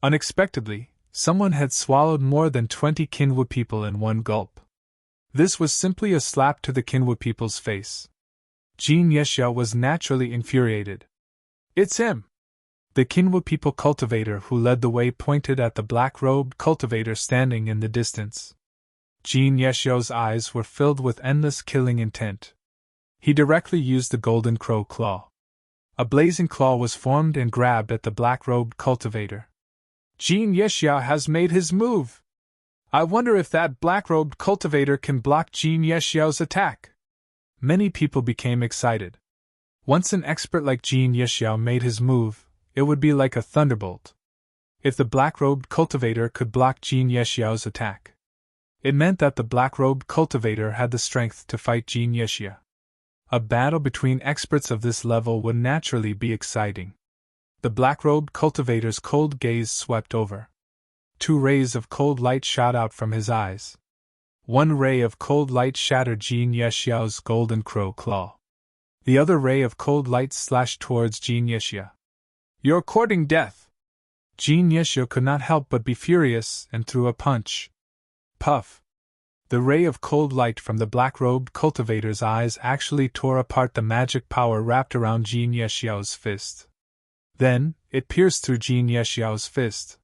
unexpectedly, someone had swallowed more than 20 Kinwa people in one gulp. This was simply a slap to the Kinwa people's face. Jin Yeshua was naturally infuriated. It's him! The Kinwa people cultivator who led the way pointed at the black-robed cultivator standing in the distance. Jin Yeshua's eyes were filled with endless killing intent. He directly used the golden crow claw. A blazing claw was formed and grabbed at the black-robed cultivator. Jin Yeshua has made his move. I wonder if that black-robed cultivator can block Jin Yeshua's attack. Many people became excited. Once an expert like Jin Yeshua made his move, it would be like a thunderbolt. If the black-robed cultivator could block Jin Yeshua's attack, it meant that the black-robed cultivator had the strength to fight Jin Yeshua. A battle between experts of this level would naturally be exciting. The black-robed cultivator's cold gaze swept over. 2 rays of cold light shot out from his eyes. 1 ray of cold light shattered Jin Yeshua's golden crow claw. The other ray of cold light slashed towards Jin Yeshua. You're courting death! Jin Yeshua could not help but be furious and threw a punch. Puff! The ray of cold light from the black-robed cultivator's eyes actually tore apart the magic power wrapped around Jin Yeshua's fist. Then, it pierced through Jin Yeshua's fist.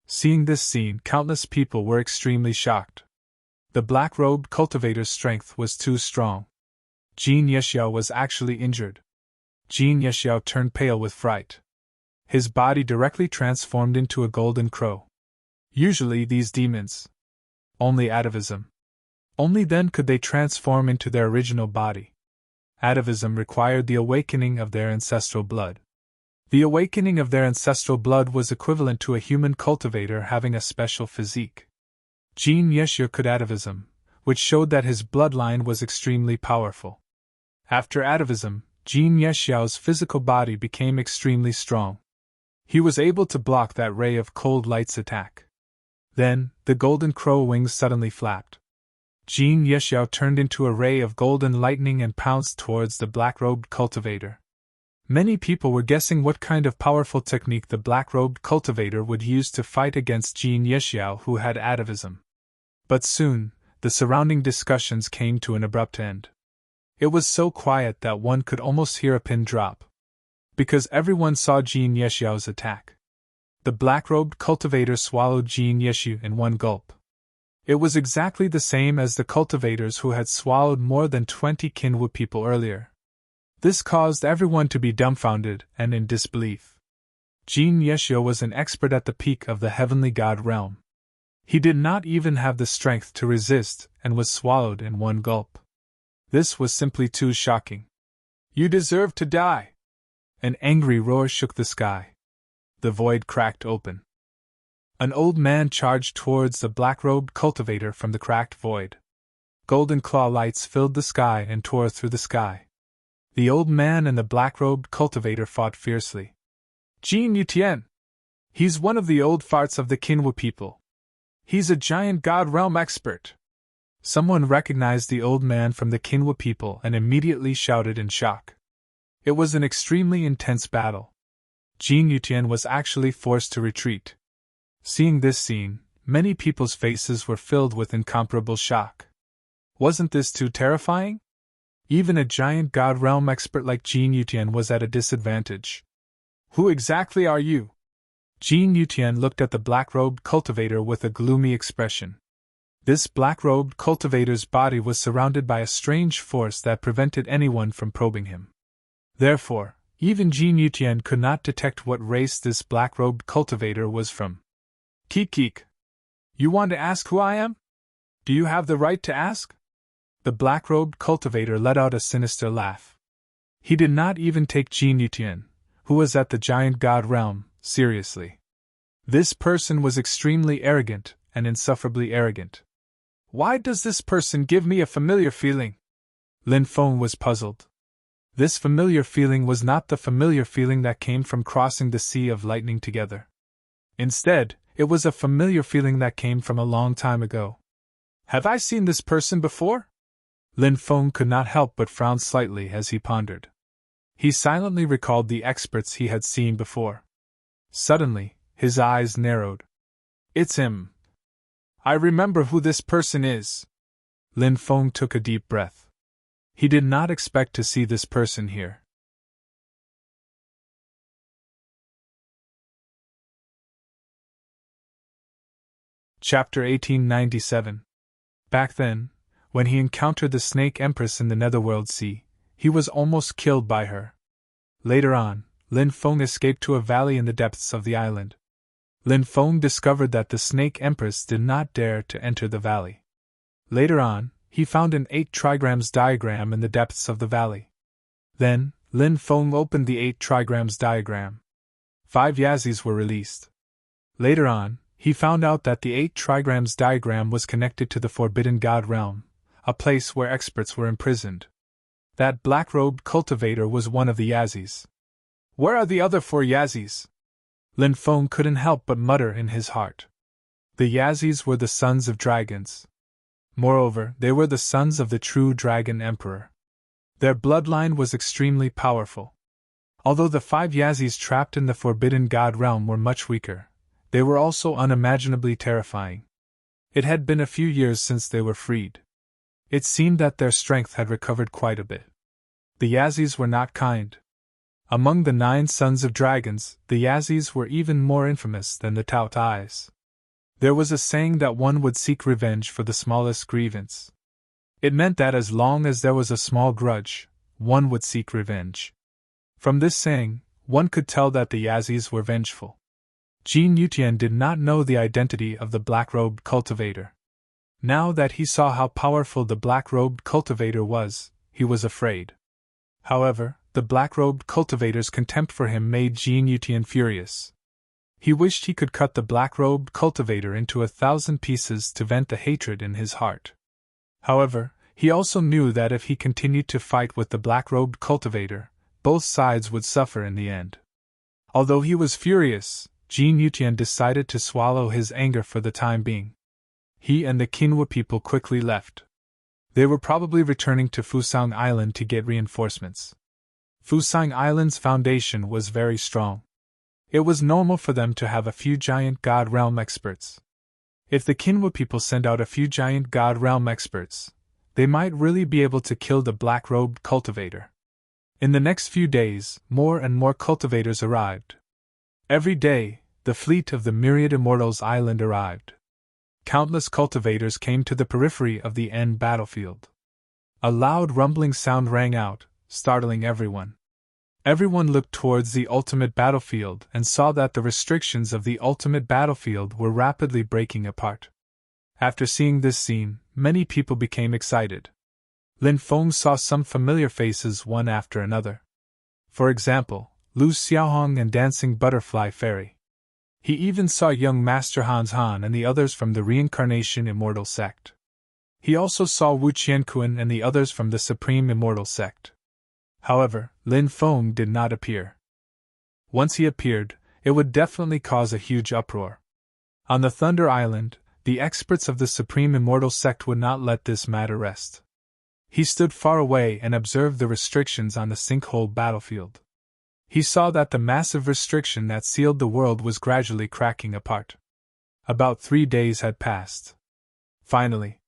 Seeing this scene, countless people were extremely shocked. The black-robed cultivator's strength was too strong. Jin Yeshua was actually injured. Jin Yeshua turned pale with fright. His body directly transformed into a golden crow. Usually these demons only atavism. Only then could they transform into their original body. Atavism required the awakening of their ancestral blood. The awakening of their ancestral blood was equivalent to a human cultivator having a special physique. Jin Yeshua could atavism, which showed that his bloodline was extremely powerful. After atavism, Jin Yeshua's physical body became extremely strong. He was able to block that ray of cold light's attack. Then, the golden crow wings suddenly flapped. Jin Yeshua turned into a ray of golden lightning and pounced towards the black-robed cultivator. Many people were guessing what kind of powerful technique the black-robed cultivator would use to fight against Jin Yeshua, who had atavism. But soon, the surrounding discussions came to an abrupt end. It was so quiet that one could almost hear a pin drop. Because everyone saw Jin Yeshua's attack. The black-robed cultivator swallowed Jin Yeshua in one gulp. It was exactly the same as the cultivators who had swallowed more than 20 Kinwa people earlier. This caused everyone to be dumbfounded and in disbelief. Jin Yeshua was an expert at the peak of the heavenly god realm. He did not even have the strength to resist and was swallowed in one gulp. This was simply too shocking. You deserve to die! An angry roar shook the sky. The void cracked open. An old man charged towards the black-robed cultivator from the cracked void. Golden claw lights filled the sky and tore through the sky. The old man and the black-robed cultivator fought fiercely. Jin Yutian! He's one of the old farts of the Kinwa people. He's a giant god realm expert. Someone recognized the old man from the Kinwa people and immediately shouted in shock. It was an extremely intense battle. Jin Yutian was actually forced to retreat. Seeing this scene, many people's faces were filled with incomparable shock. Wasn't this too terrifying? Even a giant god realm expert like Jin Yutian was at a disadvantage. Who exactly are you? Jin Yutian looked at the black-robed cultivator with a gloomy expression. This black-robed cultivator's body was surrounded by a strange force that prevented anyone from probing him. Therefore, even Jin Yutian could not detect what race this black-robed cultivator was from. Keek. You want to ask who I am? Do you have the right to ask? The black-robed cultivator let out a sinister laugh. He did not even take Jin Yutian, who was at the giant god realm, seriously. This person was extremely arrogant, and insufferably arrogant. Why does this person give me a familiar feeling? Lin Feng was puzzled. This familiar feeling was not the familiar feeling that came from crossing the Sea of Lightning together. Instead, it was a familiar feeling that came from a long time ago. Have I seen this person before? Lin Feng could not help but frown slightly as he pondered. He silently recalled the experts he had seen before. Suddenly, his eyes narrowed. It's him. I remember who this person is. Lin Feng took a deep breath. He did not expect to see this person here. Chapter 1897. Back then, when he encountered the Snake Empress in the Netherworld Sea, he was almost killed by her. Later on, Lin Feng escaped to a valley in the depths of the island. Lin Feng discovered that the Snake Empress did not dare to enter the valley. Later on, he found an 8 trigrams diagram in the depths of the valley. Then, Lin Feng opened the 8 trigrams diagram. 5 Yazis were released. Later on, he found out that the 8 trigrams diagram was connected to the Forbidden God Realm, a place where experts were imprisoned. That black-robed cultivator was one of the Yazis. Where are the other 4 Yazis? Lin Feng couldn't help but mutter in his heart. The Yazis were the sons of dragons. Moreover, they were the sons of the true Dragon Emperor. Their bloodline was extremely powerful. Although the 5 Yazis trapped in the Forbidden God Realm were much weaker, they were also unimaginably terrifying. It had been a few years since they were freed. It seemed that their strength had recovered quite a bit. The Yazis were not kind. Among the 9 sons of dragons, the Yazis were even more infamous than the Tao Tais. There was a saying that one would seek revenge for the smallest grievance. It meant that as long as there was a small grudge, one would seek revenge. From this saying, one could tell that the Yazis were vengeful. Jin Yutian did not know the identity of the black-robed cultivator. Now that he saw how powerful the black-robed cultivator was, he was afraid. However, the black-robed cultivator's contempt for him made Jin Yutian furious. He wished he could cut the black-robed cultivator into 1,000 pieces to vent the hatred in his heart. However, he also knew that if he continued to fight with the black-robed cultivator, both sides would suffer in the end. Although he was furious, Jin Yutian decided to swallow his anger for the time being. He and the Kinwa people quickly left. They were probably returning to Fusang Island to get reinforcements. Fusang Island's foundation was very strong. It was normal for them to have a few giant God Realm experts. If the Kinwa people send out a few giant God Realm experts, they might really be able to kill the black-robed cultivator. In the next few days, more and more cultivators arrived. Every day, the fleet of the Myriad Immortals Island arrived. Countless cultivators came to the periphery of the end battlefield. A loud rumbling sound rang out, startling everyone. Everyone looked towards the ultimate battlefield and saw that the restrictions of the ultimate battlefield were rapidly breaking apart. After seeing this scene, many people became excited. Lin Feng saw some familiar faces one after another. For example, Lu Xiaohong and Dancing Butterfly Fairy. He even saw young Master Hans Han and the others from the Reincarnation Immortal Sect. He also saw Wu Qianquan and the others from the Supreme Immortal Sect. However, Lin Feng did not appear. Once he appeared, it would definitely cause a huge uproar. On the Thunder Island, The experts of the supreme immortal sect would not let this matter rest. He stood far away and observed the restrictions on the sinkhole battlefield. He saw that the massive restriction that sealed the world was gradually cracking apart. About 3 days had passed. Finally,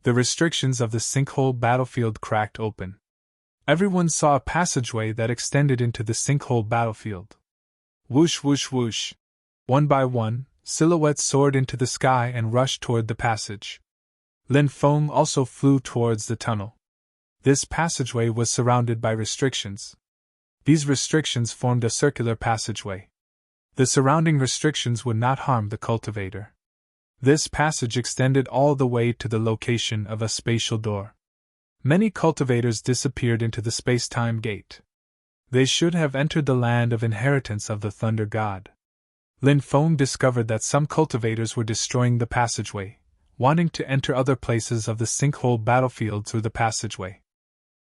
the restrictions of the sinkhole battlefield cracked open. Everyone saw a passageway that extended into the sinkhole battlefield. Whoosh, whoosh, whoosh. One by one, silhouettes soared into the sky and rushed toward the passage. Lin Feng also flew towards the tunnel. This passageway was surrounded by restrictions. These restrictions formed a circular passageway. The surrounding restrictions would not harm the cultivator. This passage extended all the way to the location of a spatial door. Many cultivators disappeared into the space-time gate. They should have entered the land of inheritance of the Thunder God. Lin Feng discovered that some cultivators were destroying the passageway, wanting to enter other places of the sinkhole battlefield through the passageway.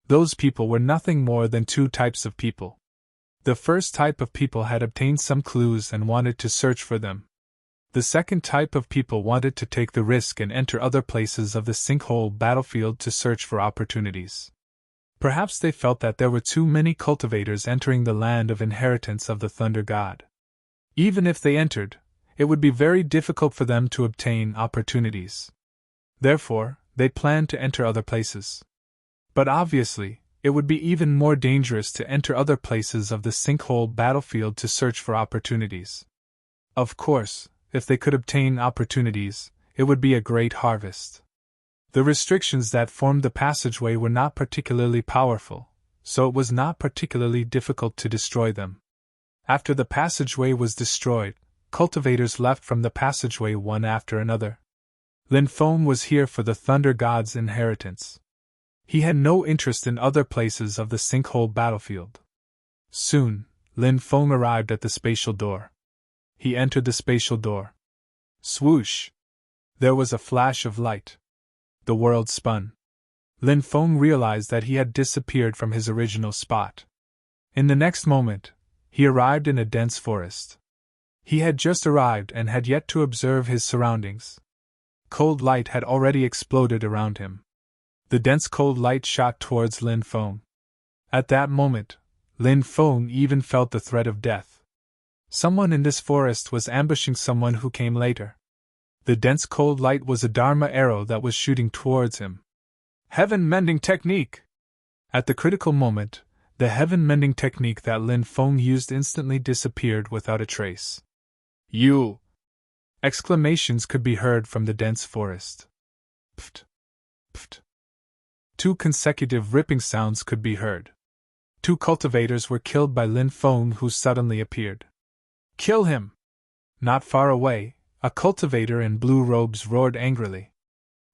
Those people were nothing more than 2 types of people. The first type of people had obtained some clues and wanted to search for them. The second type of people wanted to take the risk and enter other places of the sinkhole battlefield to search for opportunities. Perhaps they felt that there were too many cultivators entering the land of inheritance of the Thunder God. Even if they entered, it would be very difficult for them to obtain opportunities. Therefore, they planned to enter other places. But obviously, it would be even more dangerous to enter other places of the sinkhole battlefield to search for opportunities. Of course, if they could obtain opportunities, it would be a great harvest. The restrictions that formed the passageway were not particularly powerful, so it was not particularly difficult to destroy them. After the passageway was destroyed, cultivators left from the passageway one after another. Lin Feng was here for the Thunder God's inheritance. He had no interest in other places of the sinkhole battlefield. Soon, Lin Feng arrived at the spatial door. He entered the spatial door. Swoosh! There was a flash of light. The world spun. Lin Feng realized that he had disappeared from his original spot. In the next moment, he arrived in a dense forest. He had just arrived and had yet to observe his surroundings. Cold light had already exploded around him. The dense cold light shot towards Lin Feng. At that moment, Lin Feng even felt the threat of death. Someone in this forest was ambushing someone who came later. The dense cold light was a Dharma arrow that was shooting towards him. Heaven-mending technique! At the critical moment, the heaven-mending technique that Lin Feng used instantly disappeared without a trace. You! Exclamations could be heard from the dense forest. Pft! Pft! 2 consecutive ripping sounds could be heard. 2 cultivators were killed by Lin Feng, who suddenly appeared. Kill him! Not far away, a cultivator in blue robes roared angrily.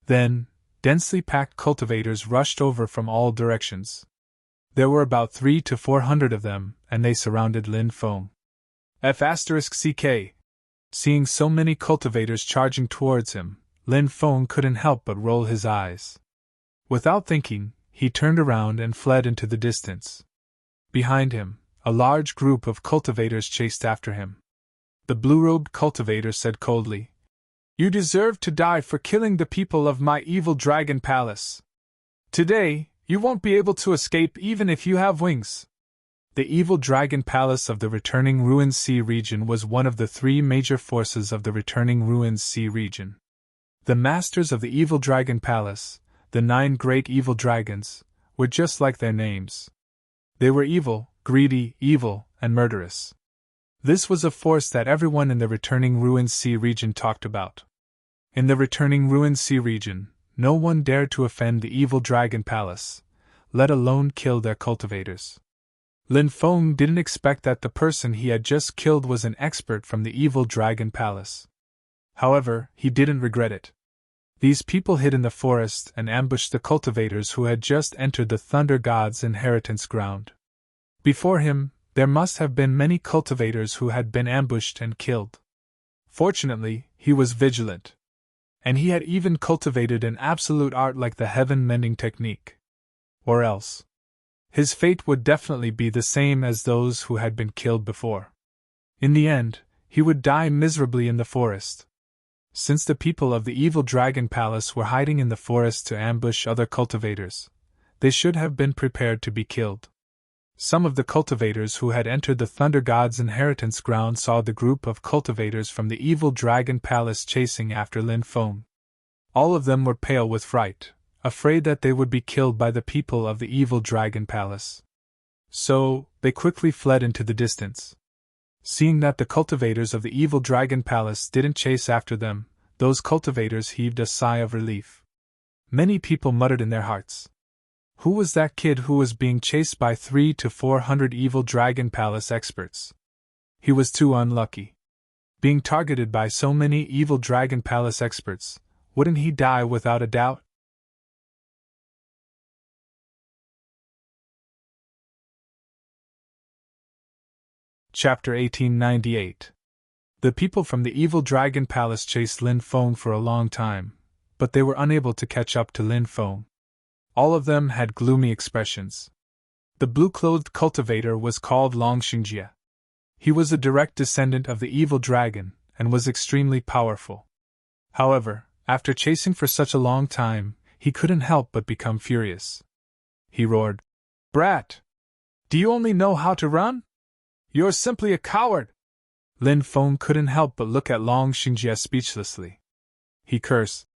Then, densely packed cultivators rushed over from all directions. There were about 300 to 400 of them, and they surrounded Lin Feng. F***CK. Seeing so many cultivators charging towards him, Lin Feng couldn't help but roll his eyes. Without thinking, he turned around and fled into the distance. Behind him, a large group of cultivators chased after him. The blue-robed cultivator said coldly, "You deserve to die for killing the people of my evil dragon palace. Today, you won't be able to escape even if you have wings." The evil dragon palace of the returning Ruined Sea region was one of the 3 major forces of the returning Ruined Sea region. The masters of the evil dragon palace, the 9 great evil dragons, were just like their names. They were evil, greedy, evil, and murderous. This was a force that everyone in the returning Ruined Sea region talked about. In the returning Ruined Sea region, no one dared to offend the evil dragon palace, let alone kill their cultivators. Lin Feng didn't expect that the person he had just killed was an expert from the evil dragon palace. However, he didn't regret it. These people hid in the forest and ambushed the cultivators who had just entered the Thunder God's inheritance ground. Before him, there must have been many cultivators who had been ambushed and killed. Fortunately, he was vigilant. And he had even cultivated an absolute art like the heaven-mending technique. Or else, his fate would definitely be the same as those who had been killed before. In the end, he would die miserably in the forest. Since the people of the evil dragon palace were hiding in the forest to ambush other cultivators, they should have been prepared to be killed. Some of the cultivators who had entered the Thunder God's inheritance ground saw the group of cultivators from the evil dragon palace chasing after Lin Feng. All of them were pale with fright, afraid that they would be killed by the people of the evil dragon palace. So, they quickly fled into the distance. Seeing that the cultivators of the evil dragon palace didn't chase after them, those cultivators heaved a sigh of relief. Many people muttered in their hearts, "Who was that kid who was being chased by 300 to 400 evil dragon palace experts? He was too unlucky. Being targeted by so many evil dragon palace experts, wouldn't he die without a doubt?" Chapter 1898. The people from the evil dragon palace chased Lin Feng for a long time, but they were unable to catch up to Lin Feng. All of them had gloomy expressions. The blue-clothed cultivator was called Long Xingjie. He was a direct descendant of the evil dragon, and was extremely powerful. However, after chasing for such a long time, he couldn't help but become furious. He roared, "Brat! Do you only know how to run? You're simply a coward!" Lin Feng couldn't help but look at Long Xingjie speechlessly. He cursed,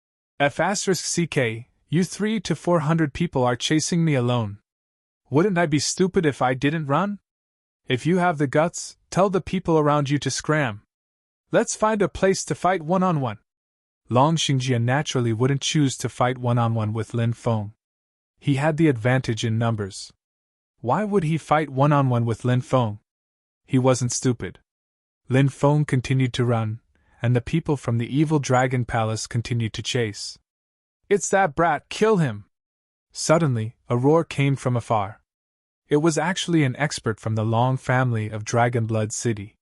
"F***ck, you 300 to 400 people are chasing me alone. Wouldn't I be stupid if I didn't run? If you have the guts, tell the people around you to scram. Let's find a place to fight one-on-one." Long Xingjie naturally wouldn't choose to fight one-on-one with Lin Feng. He had the advantage in numbers. Why would he fight one-on-one with Lin Feng? He wasn't stupid. Lin Feng continued to run, and the people from the evil dragon palace continued to chase. "It's that brat, kill him!" Suddenly, a roar came from afar. It was actually an expert from the Long family of Dragonblood City.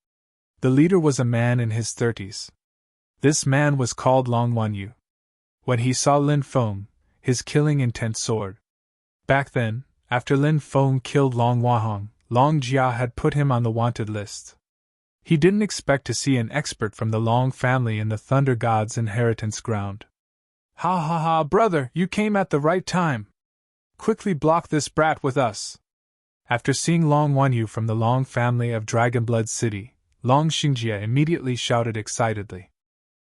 The leader was a man in his 30s. This man was called Long Wanyu. When he saw Lin Feng, his killing intent soared. Back then, after Lin Feng killed Long Wahong, Long Jia had put him on the wanted list. He didn't expect to see an expert from the Long family in the Thunder God's inheritance ground. "Ha ha ha, brother, you came at the right time. Quickly block this brat with us." After seeing Long Wanyu from the Long family of Dragonblood City, Long Xingjie immediately shouted excitedly.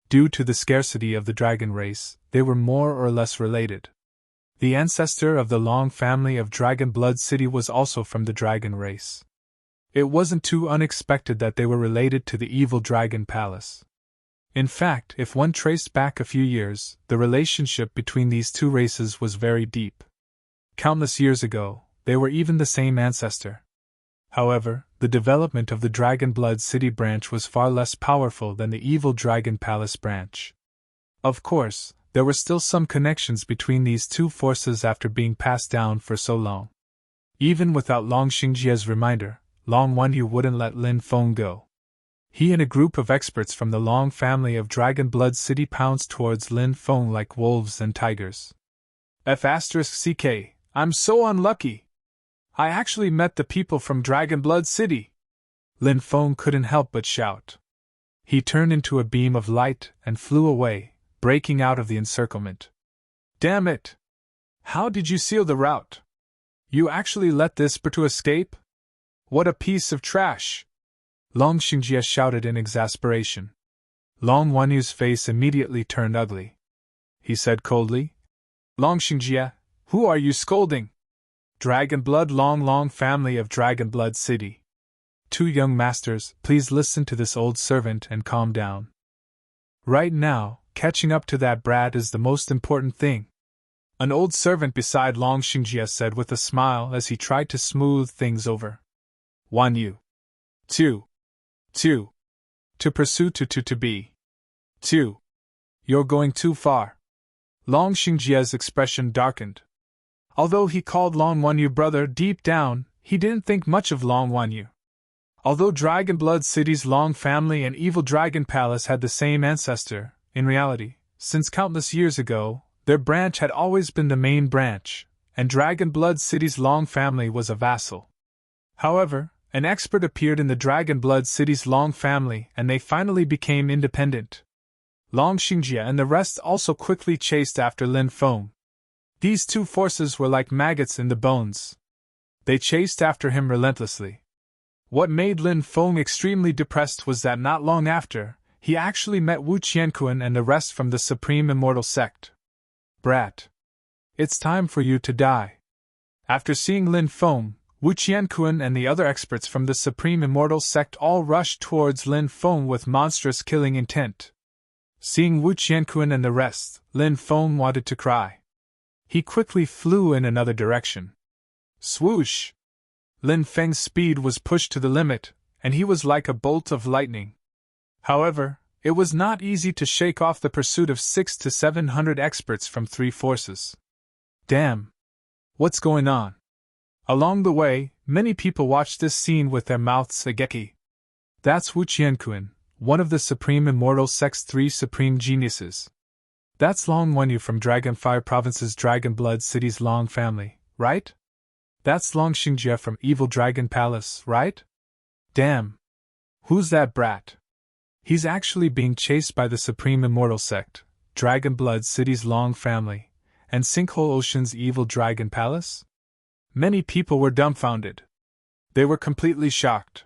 Due to the scarcity of the dragon race, they were more or less related. The ancestor of the Long family of Dragonblood City was also from the dragon race. It wasn't too unexpected that they were related to the evil dragon palace. In fact, if one traced back a few years, the relationship between these two races was very deep. Countless years ago, they were even the same ancestor. However, the development of the Dragonblood City branch was far less powerful than the evil Dragon Palace branch. Of course, there were still some connections between these two forces after being passed down for so long. Even without Long Xingjie's reminder, Long Wanyu wouldn't let Lin Feng go. He and a group of experts from the Long family of Dragonblood City pounced towards Lin Feng like wolves and tigers. F***ck, I'm so unlucky. I actually met the people from Dragonblood City. Lin Feng couldn't help but shout. He turned into a beam of light and flew away, breaking out of the encirclement. "Damn it! How did you seal the route? You actually let this Bertu escape? What a piece of trash!" Long Xingjie shouted in exasperation. Long Wanyu's face immediately turned ugly. He said coldly, "Long Xingjie, who are you scolding?" "Dragonblood Long family of Dragonblood City. Two young masters, please listen to this old servant and calm down. Right now, catching up to that brat is the most important thing," an old servant beside Long Xingjie said with a smile as he tried to smooth things over. "Wanyu. To pursue to be. You're going too far." Long Xingjie's expression darkened. Although he called Long Wanyu brother, deep down, he didn't think much of Long Wanyu. Although Dragonblood City's Long family and Evil Dragon Palace had the same ancestor, in reality, since countless years ago, their branch had always been the main branch, and Dragonblood City's Long family was a vassal. However, an expert appeared in the Dragonblood City's Long family and they finally became independent. Long Xingjie and the rest also quickly chased after Lin Feng. These two forces were like maggots in the bones. They chased after him relentlessly. What made Lin Feng extremely depressed was that not long after, he actually met Wu Qianquan and the rest from the Supreme Immortal Sect. Brat. It's time for you to die. After seeing Lin Feng, Wu Qianquan and the other experts from the Supreme Immortal Sect all rushed towards Lin Feng with monstrous killing intent. Seeing Wu Qianquan and the rest, Lin Feng wanted to cry. He quickly flew in another direction. Swoosh! Lin Feng's speed was pushed to the limit, and he was like a bolt of lightning. However, it was not easy to shake off the pursuit of 600 to 700 experts from three forces. Damn! What's going on? Along the way, many people watched this scene with their mouths agape. That's Wu Qianquan, one of the Supreme Immortal Sect's 3 supreme geniuses. That's Long Wenyu from Dragonfire Province's Dragon Blood City's Long family, right? That's Long Xingjie from Evil Dragon Palace, right? Damn! Who's that brat? He's actually being chased by the Supreme Immortal Sect, Dragon Blood City's Long family, and Sinkhole Ocean's Evil Dragon Palace? Many people were dumbfounded. They were completely shocked.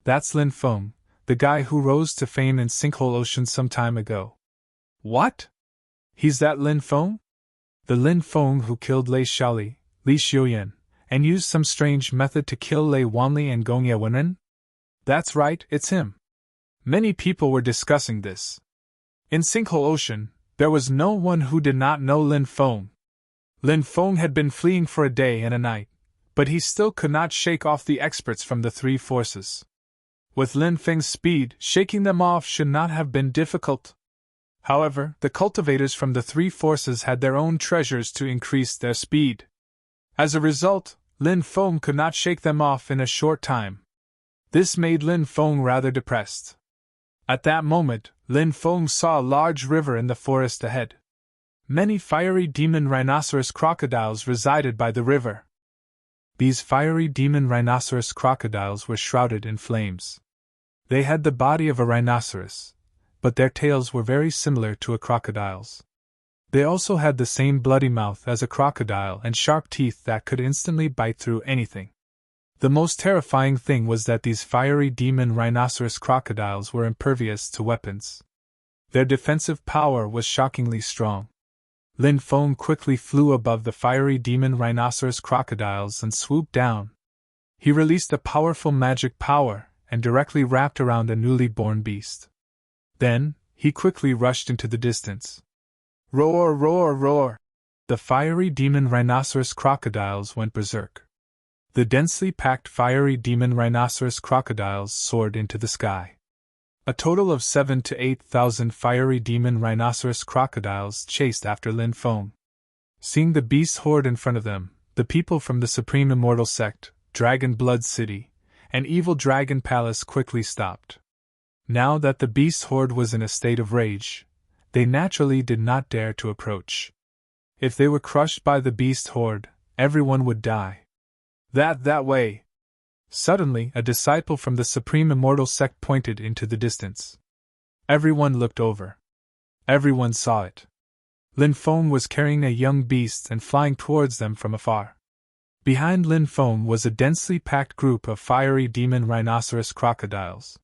That's Lin Feng, the guy who rose to fame in Sinkhole Ocean some time ago. What? He's that Lin Feng? The Lin Feng who killed Lei Xiaoli, Li Xiuyan, and used some strange method to kill Lei Wanli and Gongye Wenren? That's right, it's him. Many people were discussing this. In Sinkhole Ocean, there was no one who did not know Lin Feng. Lin Feng had been fleeing for a day and a night, but he still could not shake off the experts from the three forces. With Lin Feng's speed, shaking them off should not have been difficult. However, the cultivators from the three forces had their own treasures to increase their speed. As a result, Lin Feng could not shake them off in a short time. This made Lin Feng rather depressed. At that moment, Lin Feng saw a large river in the forest ahead. Many fiery demon rhinoceros crocodiles resided by the river. These fiery demon rhinoceros crocodiles were shrouded in flames. They had the body of a rhinoceros, but their tails were very similar to a crocodile's. They also had the same bloody mouth as a crocodile and sharp teeth that could instantly bite through anything. The most terrifying thing was that these fiery demon rhinoceros crocodiles were impervious to weapons. Their defensive power was shockingly strong. Lin Feng quickly flew above the fiery demon rhinoceros crocodiles and swooped down. He released a powerful magic power and directly wrapped around a newly born beast. Then, he quickly rushed into the distance. Roar, roar, roar! The fiery demon rhinoceros crocodiles went berserk. The densely packed fiery demon rhinoceros crocodiles soared into the sky. A total of 7,000 to 8,000 fiery demon rhinoceros crocodiles chased after Lin Feng. Seeing the beast horde in front of them, the people from the Supreme Immortal Sect, Dragon Blood City, and Evil Dragon Palace quickly stopped. Now that the beast horde was in a state of rage, they naturally did not dare to approach. If they were crushed by the beast horde, everyone would die. That way! Suddenly, a disciple from the Supreme Immortal Sect pointed into the distance. Everyone looked over. Everyone saw it. Lin Feng was carrying a young beast and flying towards them from afar. Behind Lin Feng was a densely packed group of fiery demon rhinoceros crocodiles.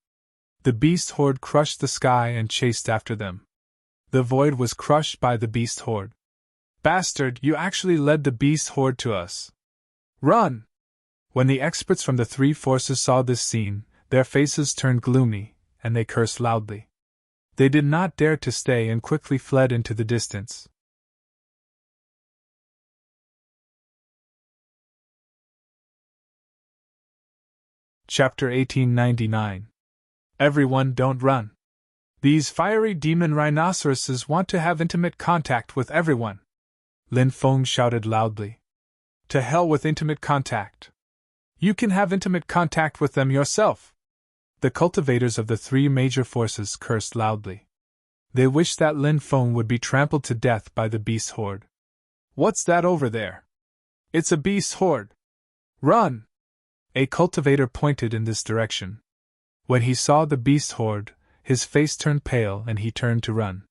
The beast horde crushed the sky and chased after them. The void was crushed by the beast horde. Bastard, you actually led the beast horde to us. Run! When the experts from the three forces saw this scene, their faces turned gloomy, and they cursed loudly. They did not dare to stay and quickly fled into the distance. Chapter 1899. Everyone don't run. These fiery demon rhinoceroses want to have intimate contact with everyone. Lin Feng shouted loudly. To hell with intimate contact. You can have intimate contact with them yourself. The cultivators of the three major forces cursed loudly. They wished that Lin Feng would be trampled to death by the beast horde. What's that over there? It's a beast horde. Run! A cultivator pointed in this direction. When he saw the beast horde, his face turned pale and he turned to run.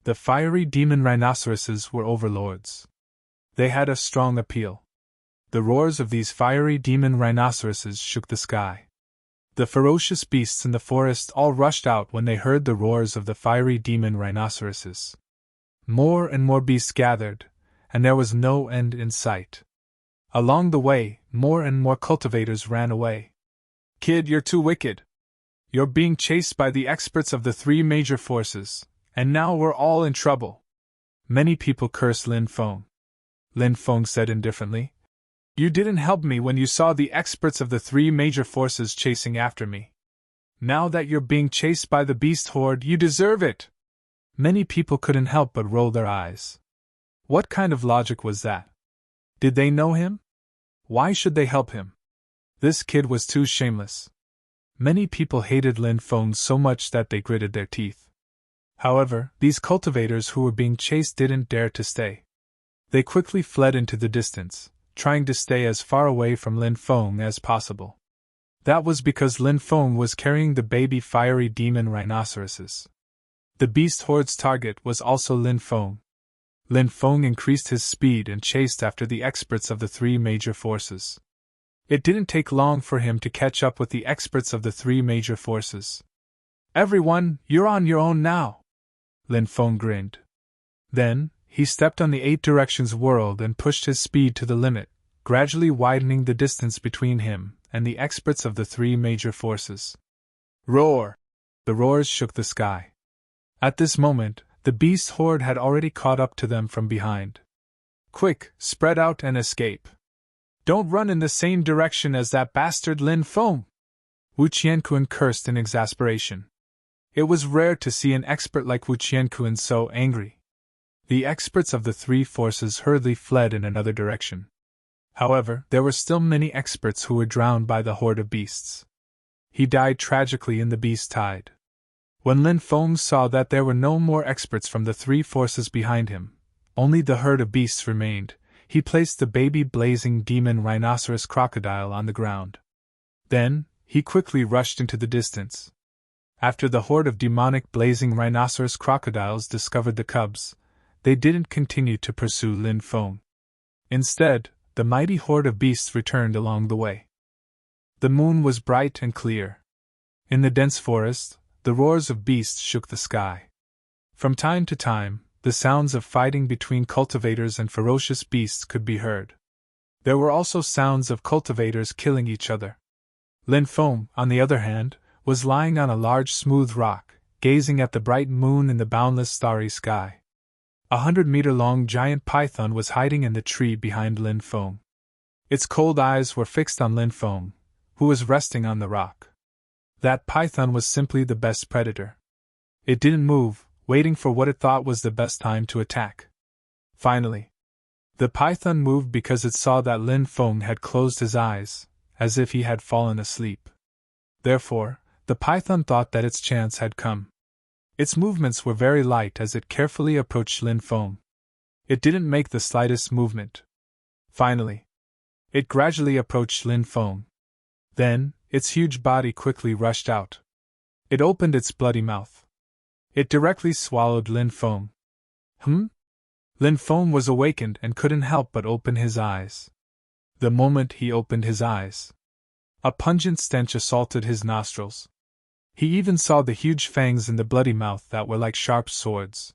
The fiery demon rhinoceroses were overlords. They had a strong appeal. The roars of these fiery demon rhinoceroses shook the sky. The ferocious beasts in the forest all rushed out when they heard the roars of the fiery demon rhinoceroses. More and more beasts gathered, and there was no end in sight. Along the way, more and more cultivators ran away. "Kid, you're too wicked. You're being chased by the experts of the three major forces, and now we're all in trouble." Many people cursed Lin Feng. Lin Feng said indifferently, "You didn't help me when you saw the experts of the three major forces chasing after me. Now that you're being chased by the beast horde, you deserve it." Many people couldn't help but roll their eyes. What kind of logic was that? Did they know him? Why should they help him? This kid was too shameless. Many people hated Lin Feng so much that they gritted their teeth. However, these cultivators who were being chased didn't dare to stay. They quickly fled into the distance, trying to stay as far away from Lin Feng as possible. That was because Lin Feng was carrying the baby fiery demon rhinoceroses. The beast horde's target was also Lin Feng. Lin Feng increased his speed and chased after the experts of the three major forces. It didn't take long for him to catch up with the experts of the three major forces. "Everyone, you're on your own now," Lin Feng grinned. Then, he stepped on the 8 directions world and pushed his speed to the limit, gradually widening the distance between him and the experts of the three major forces. Roar! The roars shook the sky. At this moment, the beast horde had already caught up to them from behind. "Quick, spread out and escape. Don't run in the same direction as that bastard Lin Feng!" Wu Qianquan cursed in exasperation. It was rare to see an expert like Wu Qianquan so angry. The experts of the three forces hurriedly fled in another direction. However, there were still many experts who were drowned by the horde of beasts. He died tragically in the beast tide. When Lin Feng saw that there were no more experts from the three forces behind him, only the herd of beasts remained, he placed the baby blazing demon rhinoceros crocodile on the ground. Then, he quickly rushed into the distance. After the horde of demonic blazing rhinoceros crocodiles discovered the cubs, they didn't continue to pursue Lin Feng. Instead, the mighty horde of beasts returned along the way. The moon was bright and clear. In the dense forest, the roars of beasts shook the sky. From time to time, the sounds of fighting between cultivators and ferocious beasts could be heard. There were also sounds of cultivators killing each other. Lin Feng, on the other hand, was lying on a large smooth rock, gazing at the bright moon in the boundless starry sky. 100-meter-long giant python was hiding in the tree behind Lin Feng. Its cold eyes were fixed on Lin Feng, who was resting on the rock. That python was simply the best predator. It didn't move, waiting for what it thought was the best time to attack. Finally, the python moved because it saw that Lin Feng had closed his eyes, as if he had fallen asleep. Therefore, the python thought that its chance had come. Its movements were very light as it carefully approached Lin Feng. It didn't make the slightest movement. Finally, it gradually approached Lin Feng. Then, its huge body quickly rushed out. It opened its bloody mouth. It directly swallowed Lin Feng. Lin Feng was awakened and couldn't help but open his eyes. The moment he opened his eyes, a pungent stench assaulted his nostrils. He even saw the huge fangs in the bloody mouth that were like sharp swords.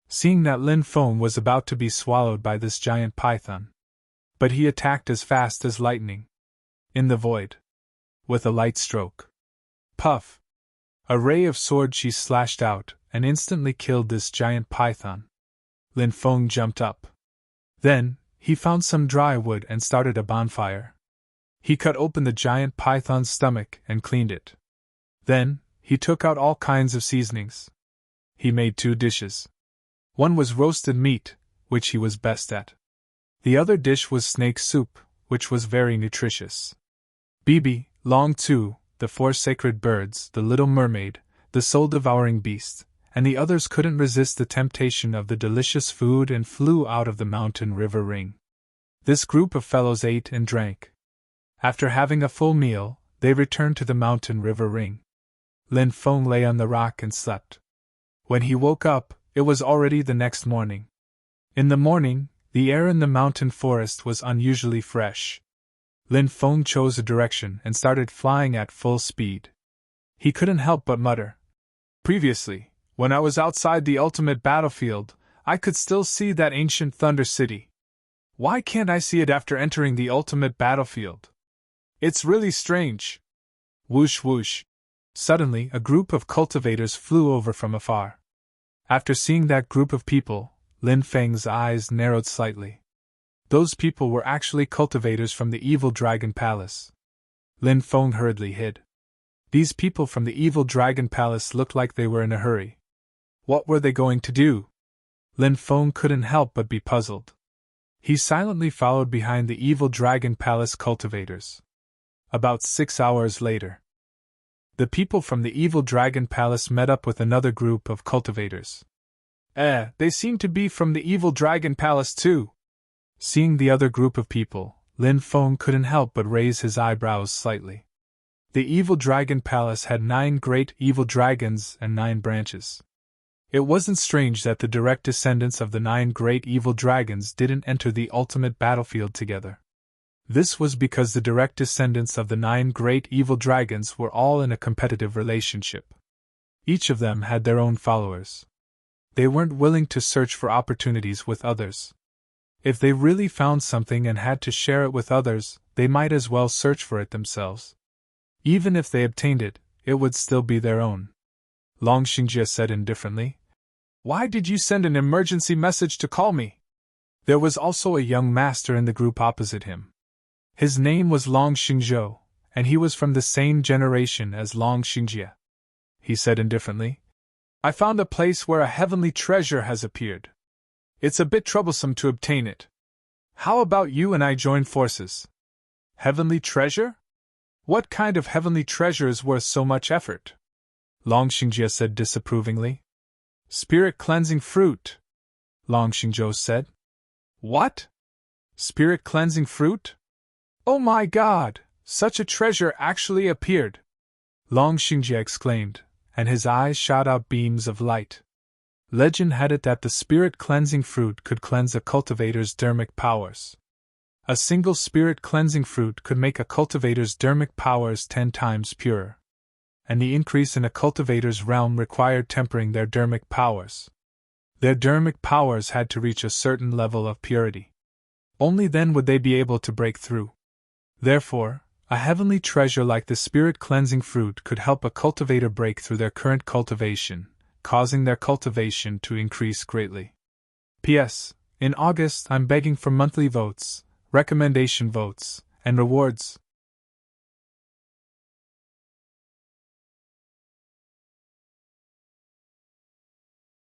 Seeing that Lin Feng was about to be swallowed by this giant python, but he attacked as fast as lightning. In the void. With a light stroke. Puff! A ray of sword chi slashed out and instantly killed this giant python. Lin Feng jumped up. Then, he found some dry wood and started a bonfire. He cut open the giant python's stomach and cleaned it. Then, he took out all kinds of seasonings. He made 2 dishes. One was roasted meat, which he was best at. The other dish was snake soup, which was very nutritious. Bibi, Long Tu, the 4 sacred birds, the little mermaid, the soul-devouring beast, and the others couldn't resist the temptation of the delicious food and flew out of the mountain river ring. This group of fellows ate and drank. After having a full meal, they returned to the mountain river ring. Lin Feng lay on the rock and slept. When he woke up, It was already the next morning. In the morning, the air in the mountain forest was unusually fresh. Lin Feng chose a direction and started flying at full speed. He couldn't help but mutter. Previously, when I was outside the ultimate battlefield, I could still see that ancient Thunder City. Why can't I see it after entering the ultimate battlefield? It's really strange. Whoosh whoosh. Suddenly, a group of cultivators flew over from afar. After seeing that group of people, Lin Feng's eyes narrowed slightly. Those people were actually cultivators from the Evil Dragon Palace. Lin Feng hurriedly hid. These people from the Evil Dragon Palace looked like they were in a hurry. What were they going to do? Lin Feng couldn't help but be puzzled. He silently followed behind the Evil Dragon Palace cultivators. About 6 hours later, the people from the Evil Dragon Palace met up with another group of cultivators. They seem to be from the Evil Dragon Palace too. Seeing the other group of people, Lin Feng couldn't help but raise his eyebrows slightly. The Evil Dragon Palace had 9 great evil dragons and 9 branches. It wasn't strange that the direct descendants of the 9 great evil dragons didn't enter the ultimate battlefield together. This was because the direct descendants of the 9 great evil dragons were all in a competitive relationship. Each of them had their own followers. They weren't willing to search for opportunities with others. If they really found something and had to share it with others, they might as well search for it themselves. Even if they obtained it, it would still be their own. Long Xingjie said indifferently. Why did you send an emergency message to call me? There was also a young master in the group opposite him. His name was Long Xingzhou, and he was from the same generation as Long Xingjie. He said indifferently. I found a place where a heavenly treasure has appeared. It's a bit troublesome to obtain it. How about you and I join forces? Heavenly treasure? What kind of heavenly treasure is worth so much effort? Long Xingjie said disapprovingly. Spirit cleansing fruit, Long Xingzhou said. What? Spirit cleansing fruit? Oh my God! Such a treasure actually appeared! Long Xingjie exclaimed, and his eyes shot out beams of light. Legend had it that the spirit cleansing fruit could cleanse a cultivator's dermic powers. A single spirit cleansing fruit could make a cultivator's dermic powers 10 times purer. And the increase in a cultivator's realm required tempering their dermic powers. Their dermic powers had to reach a certain level of purity. Only then would they be able to break through. Therefore, a heavenly treasure like the spirit cleansing fruit could help a cultivator break through their current cultivation, causing their cultivation to increase greatly. P.S. In August, I'm begging for monthly votes, recommendation votes, and rewards.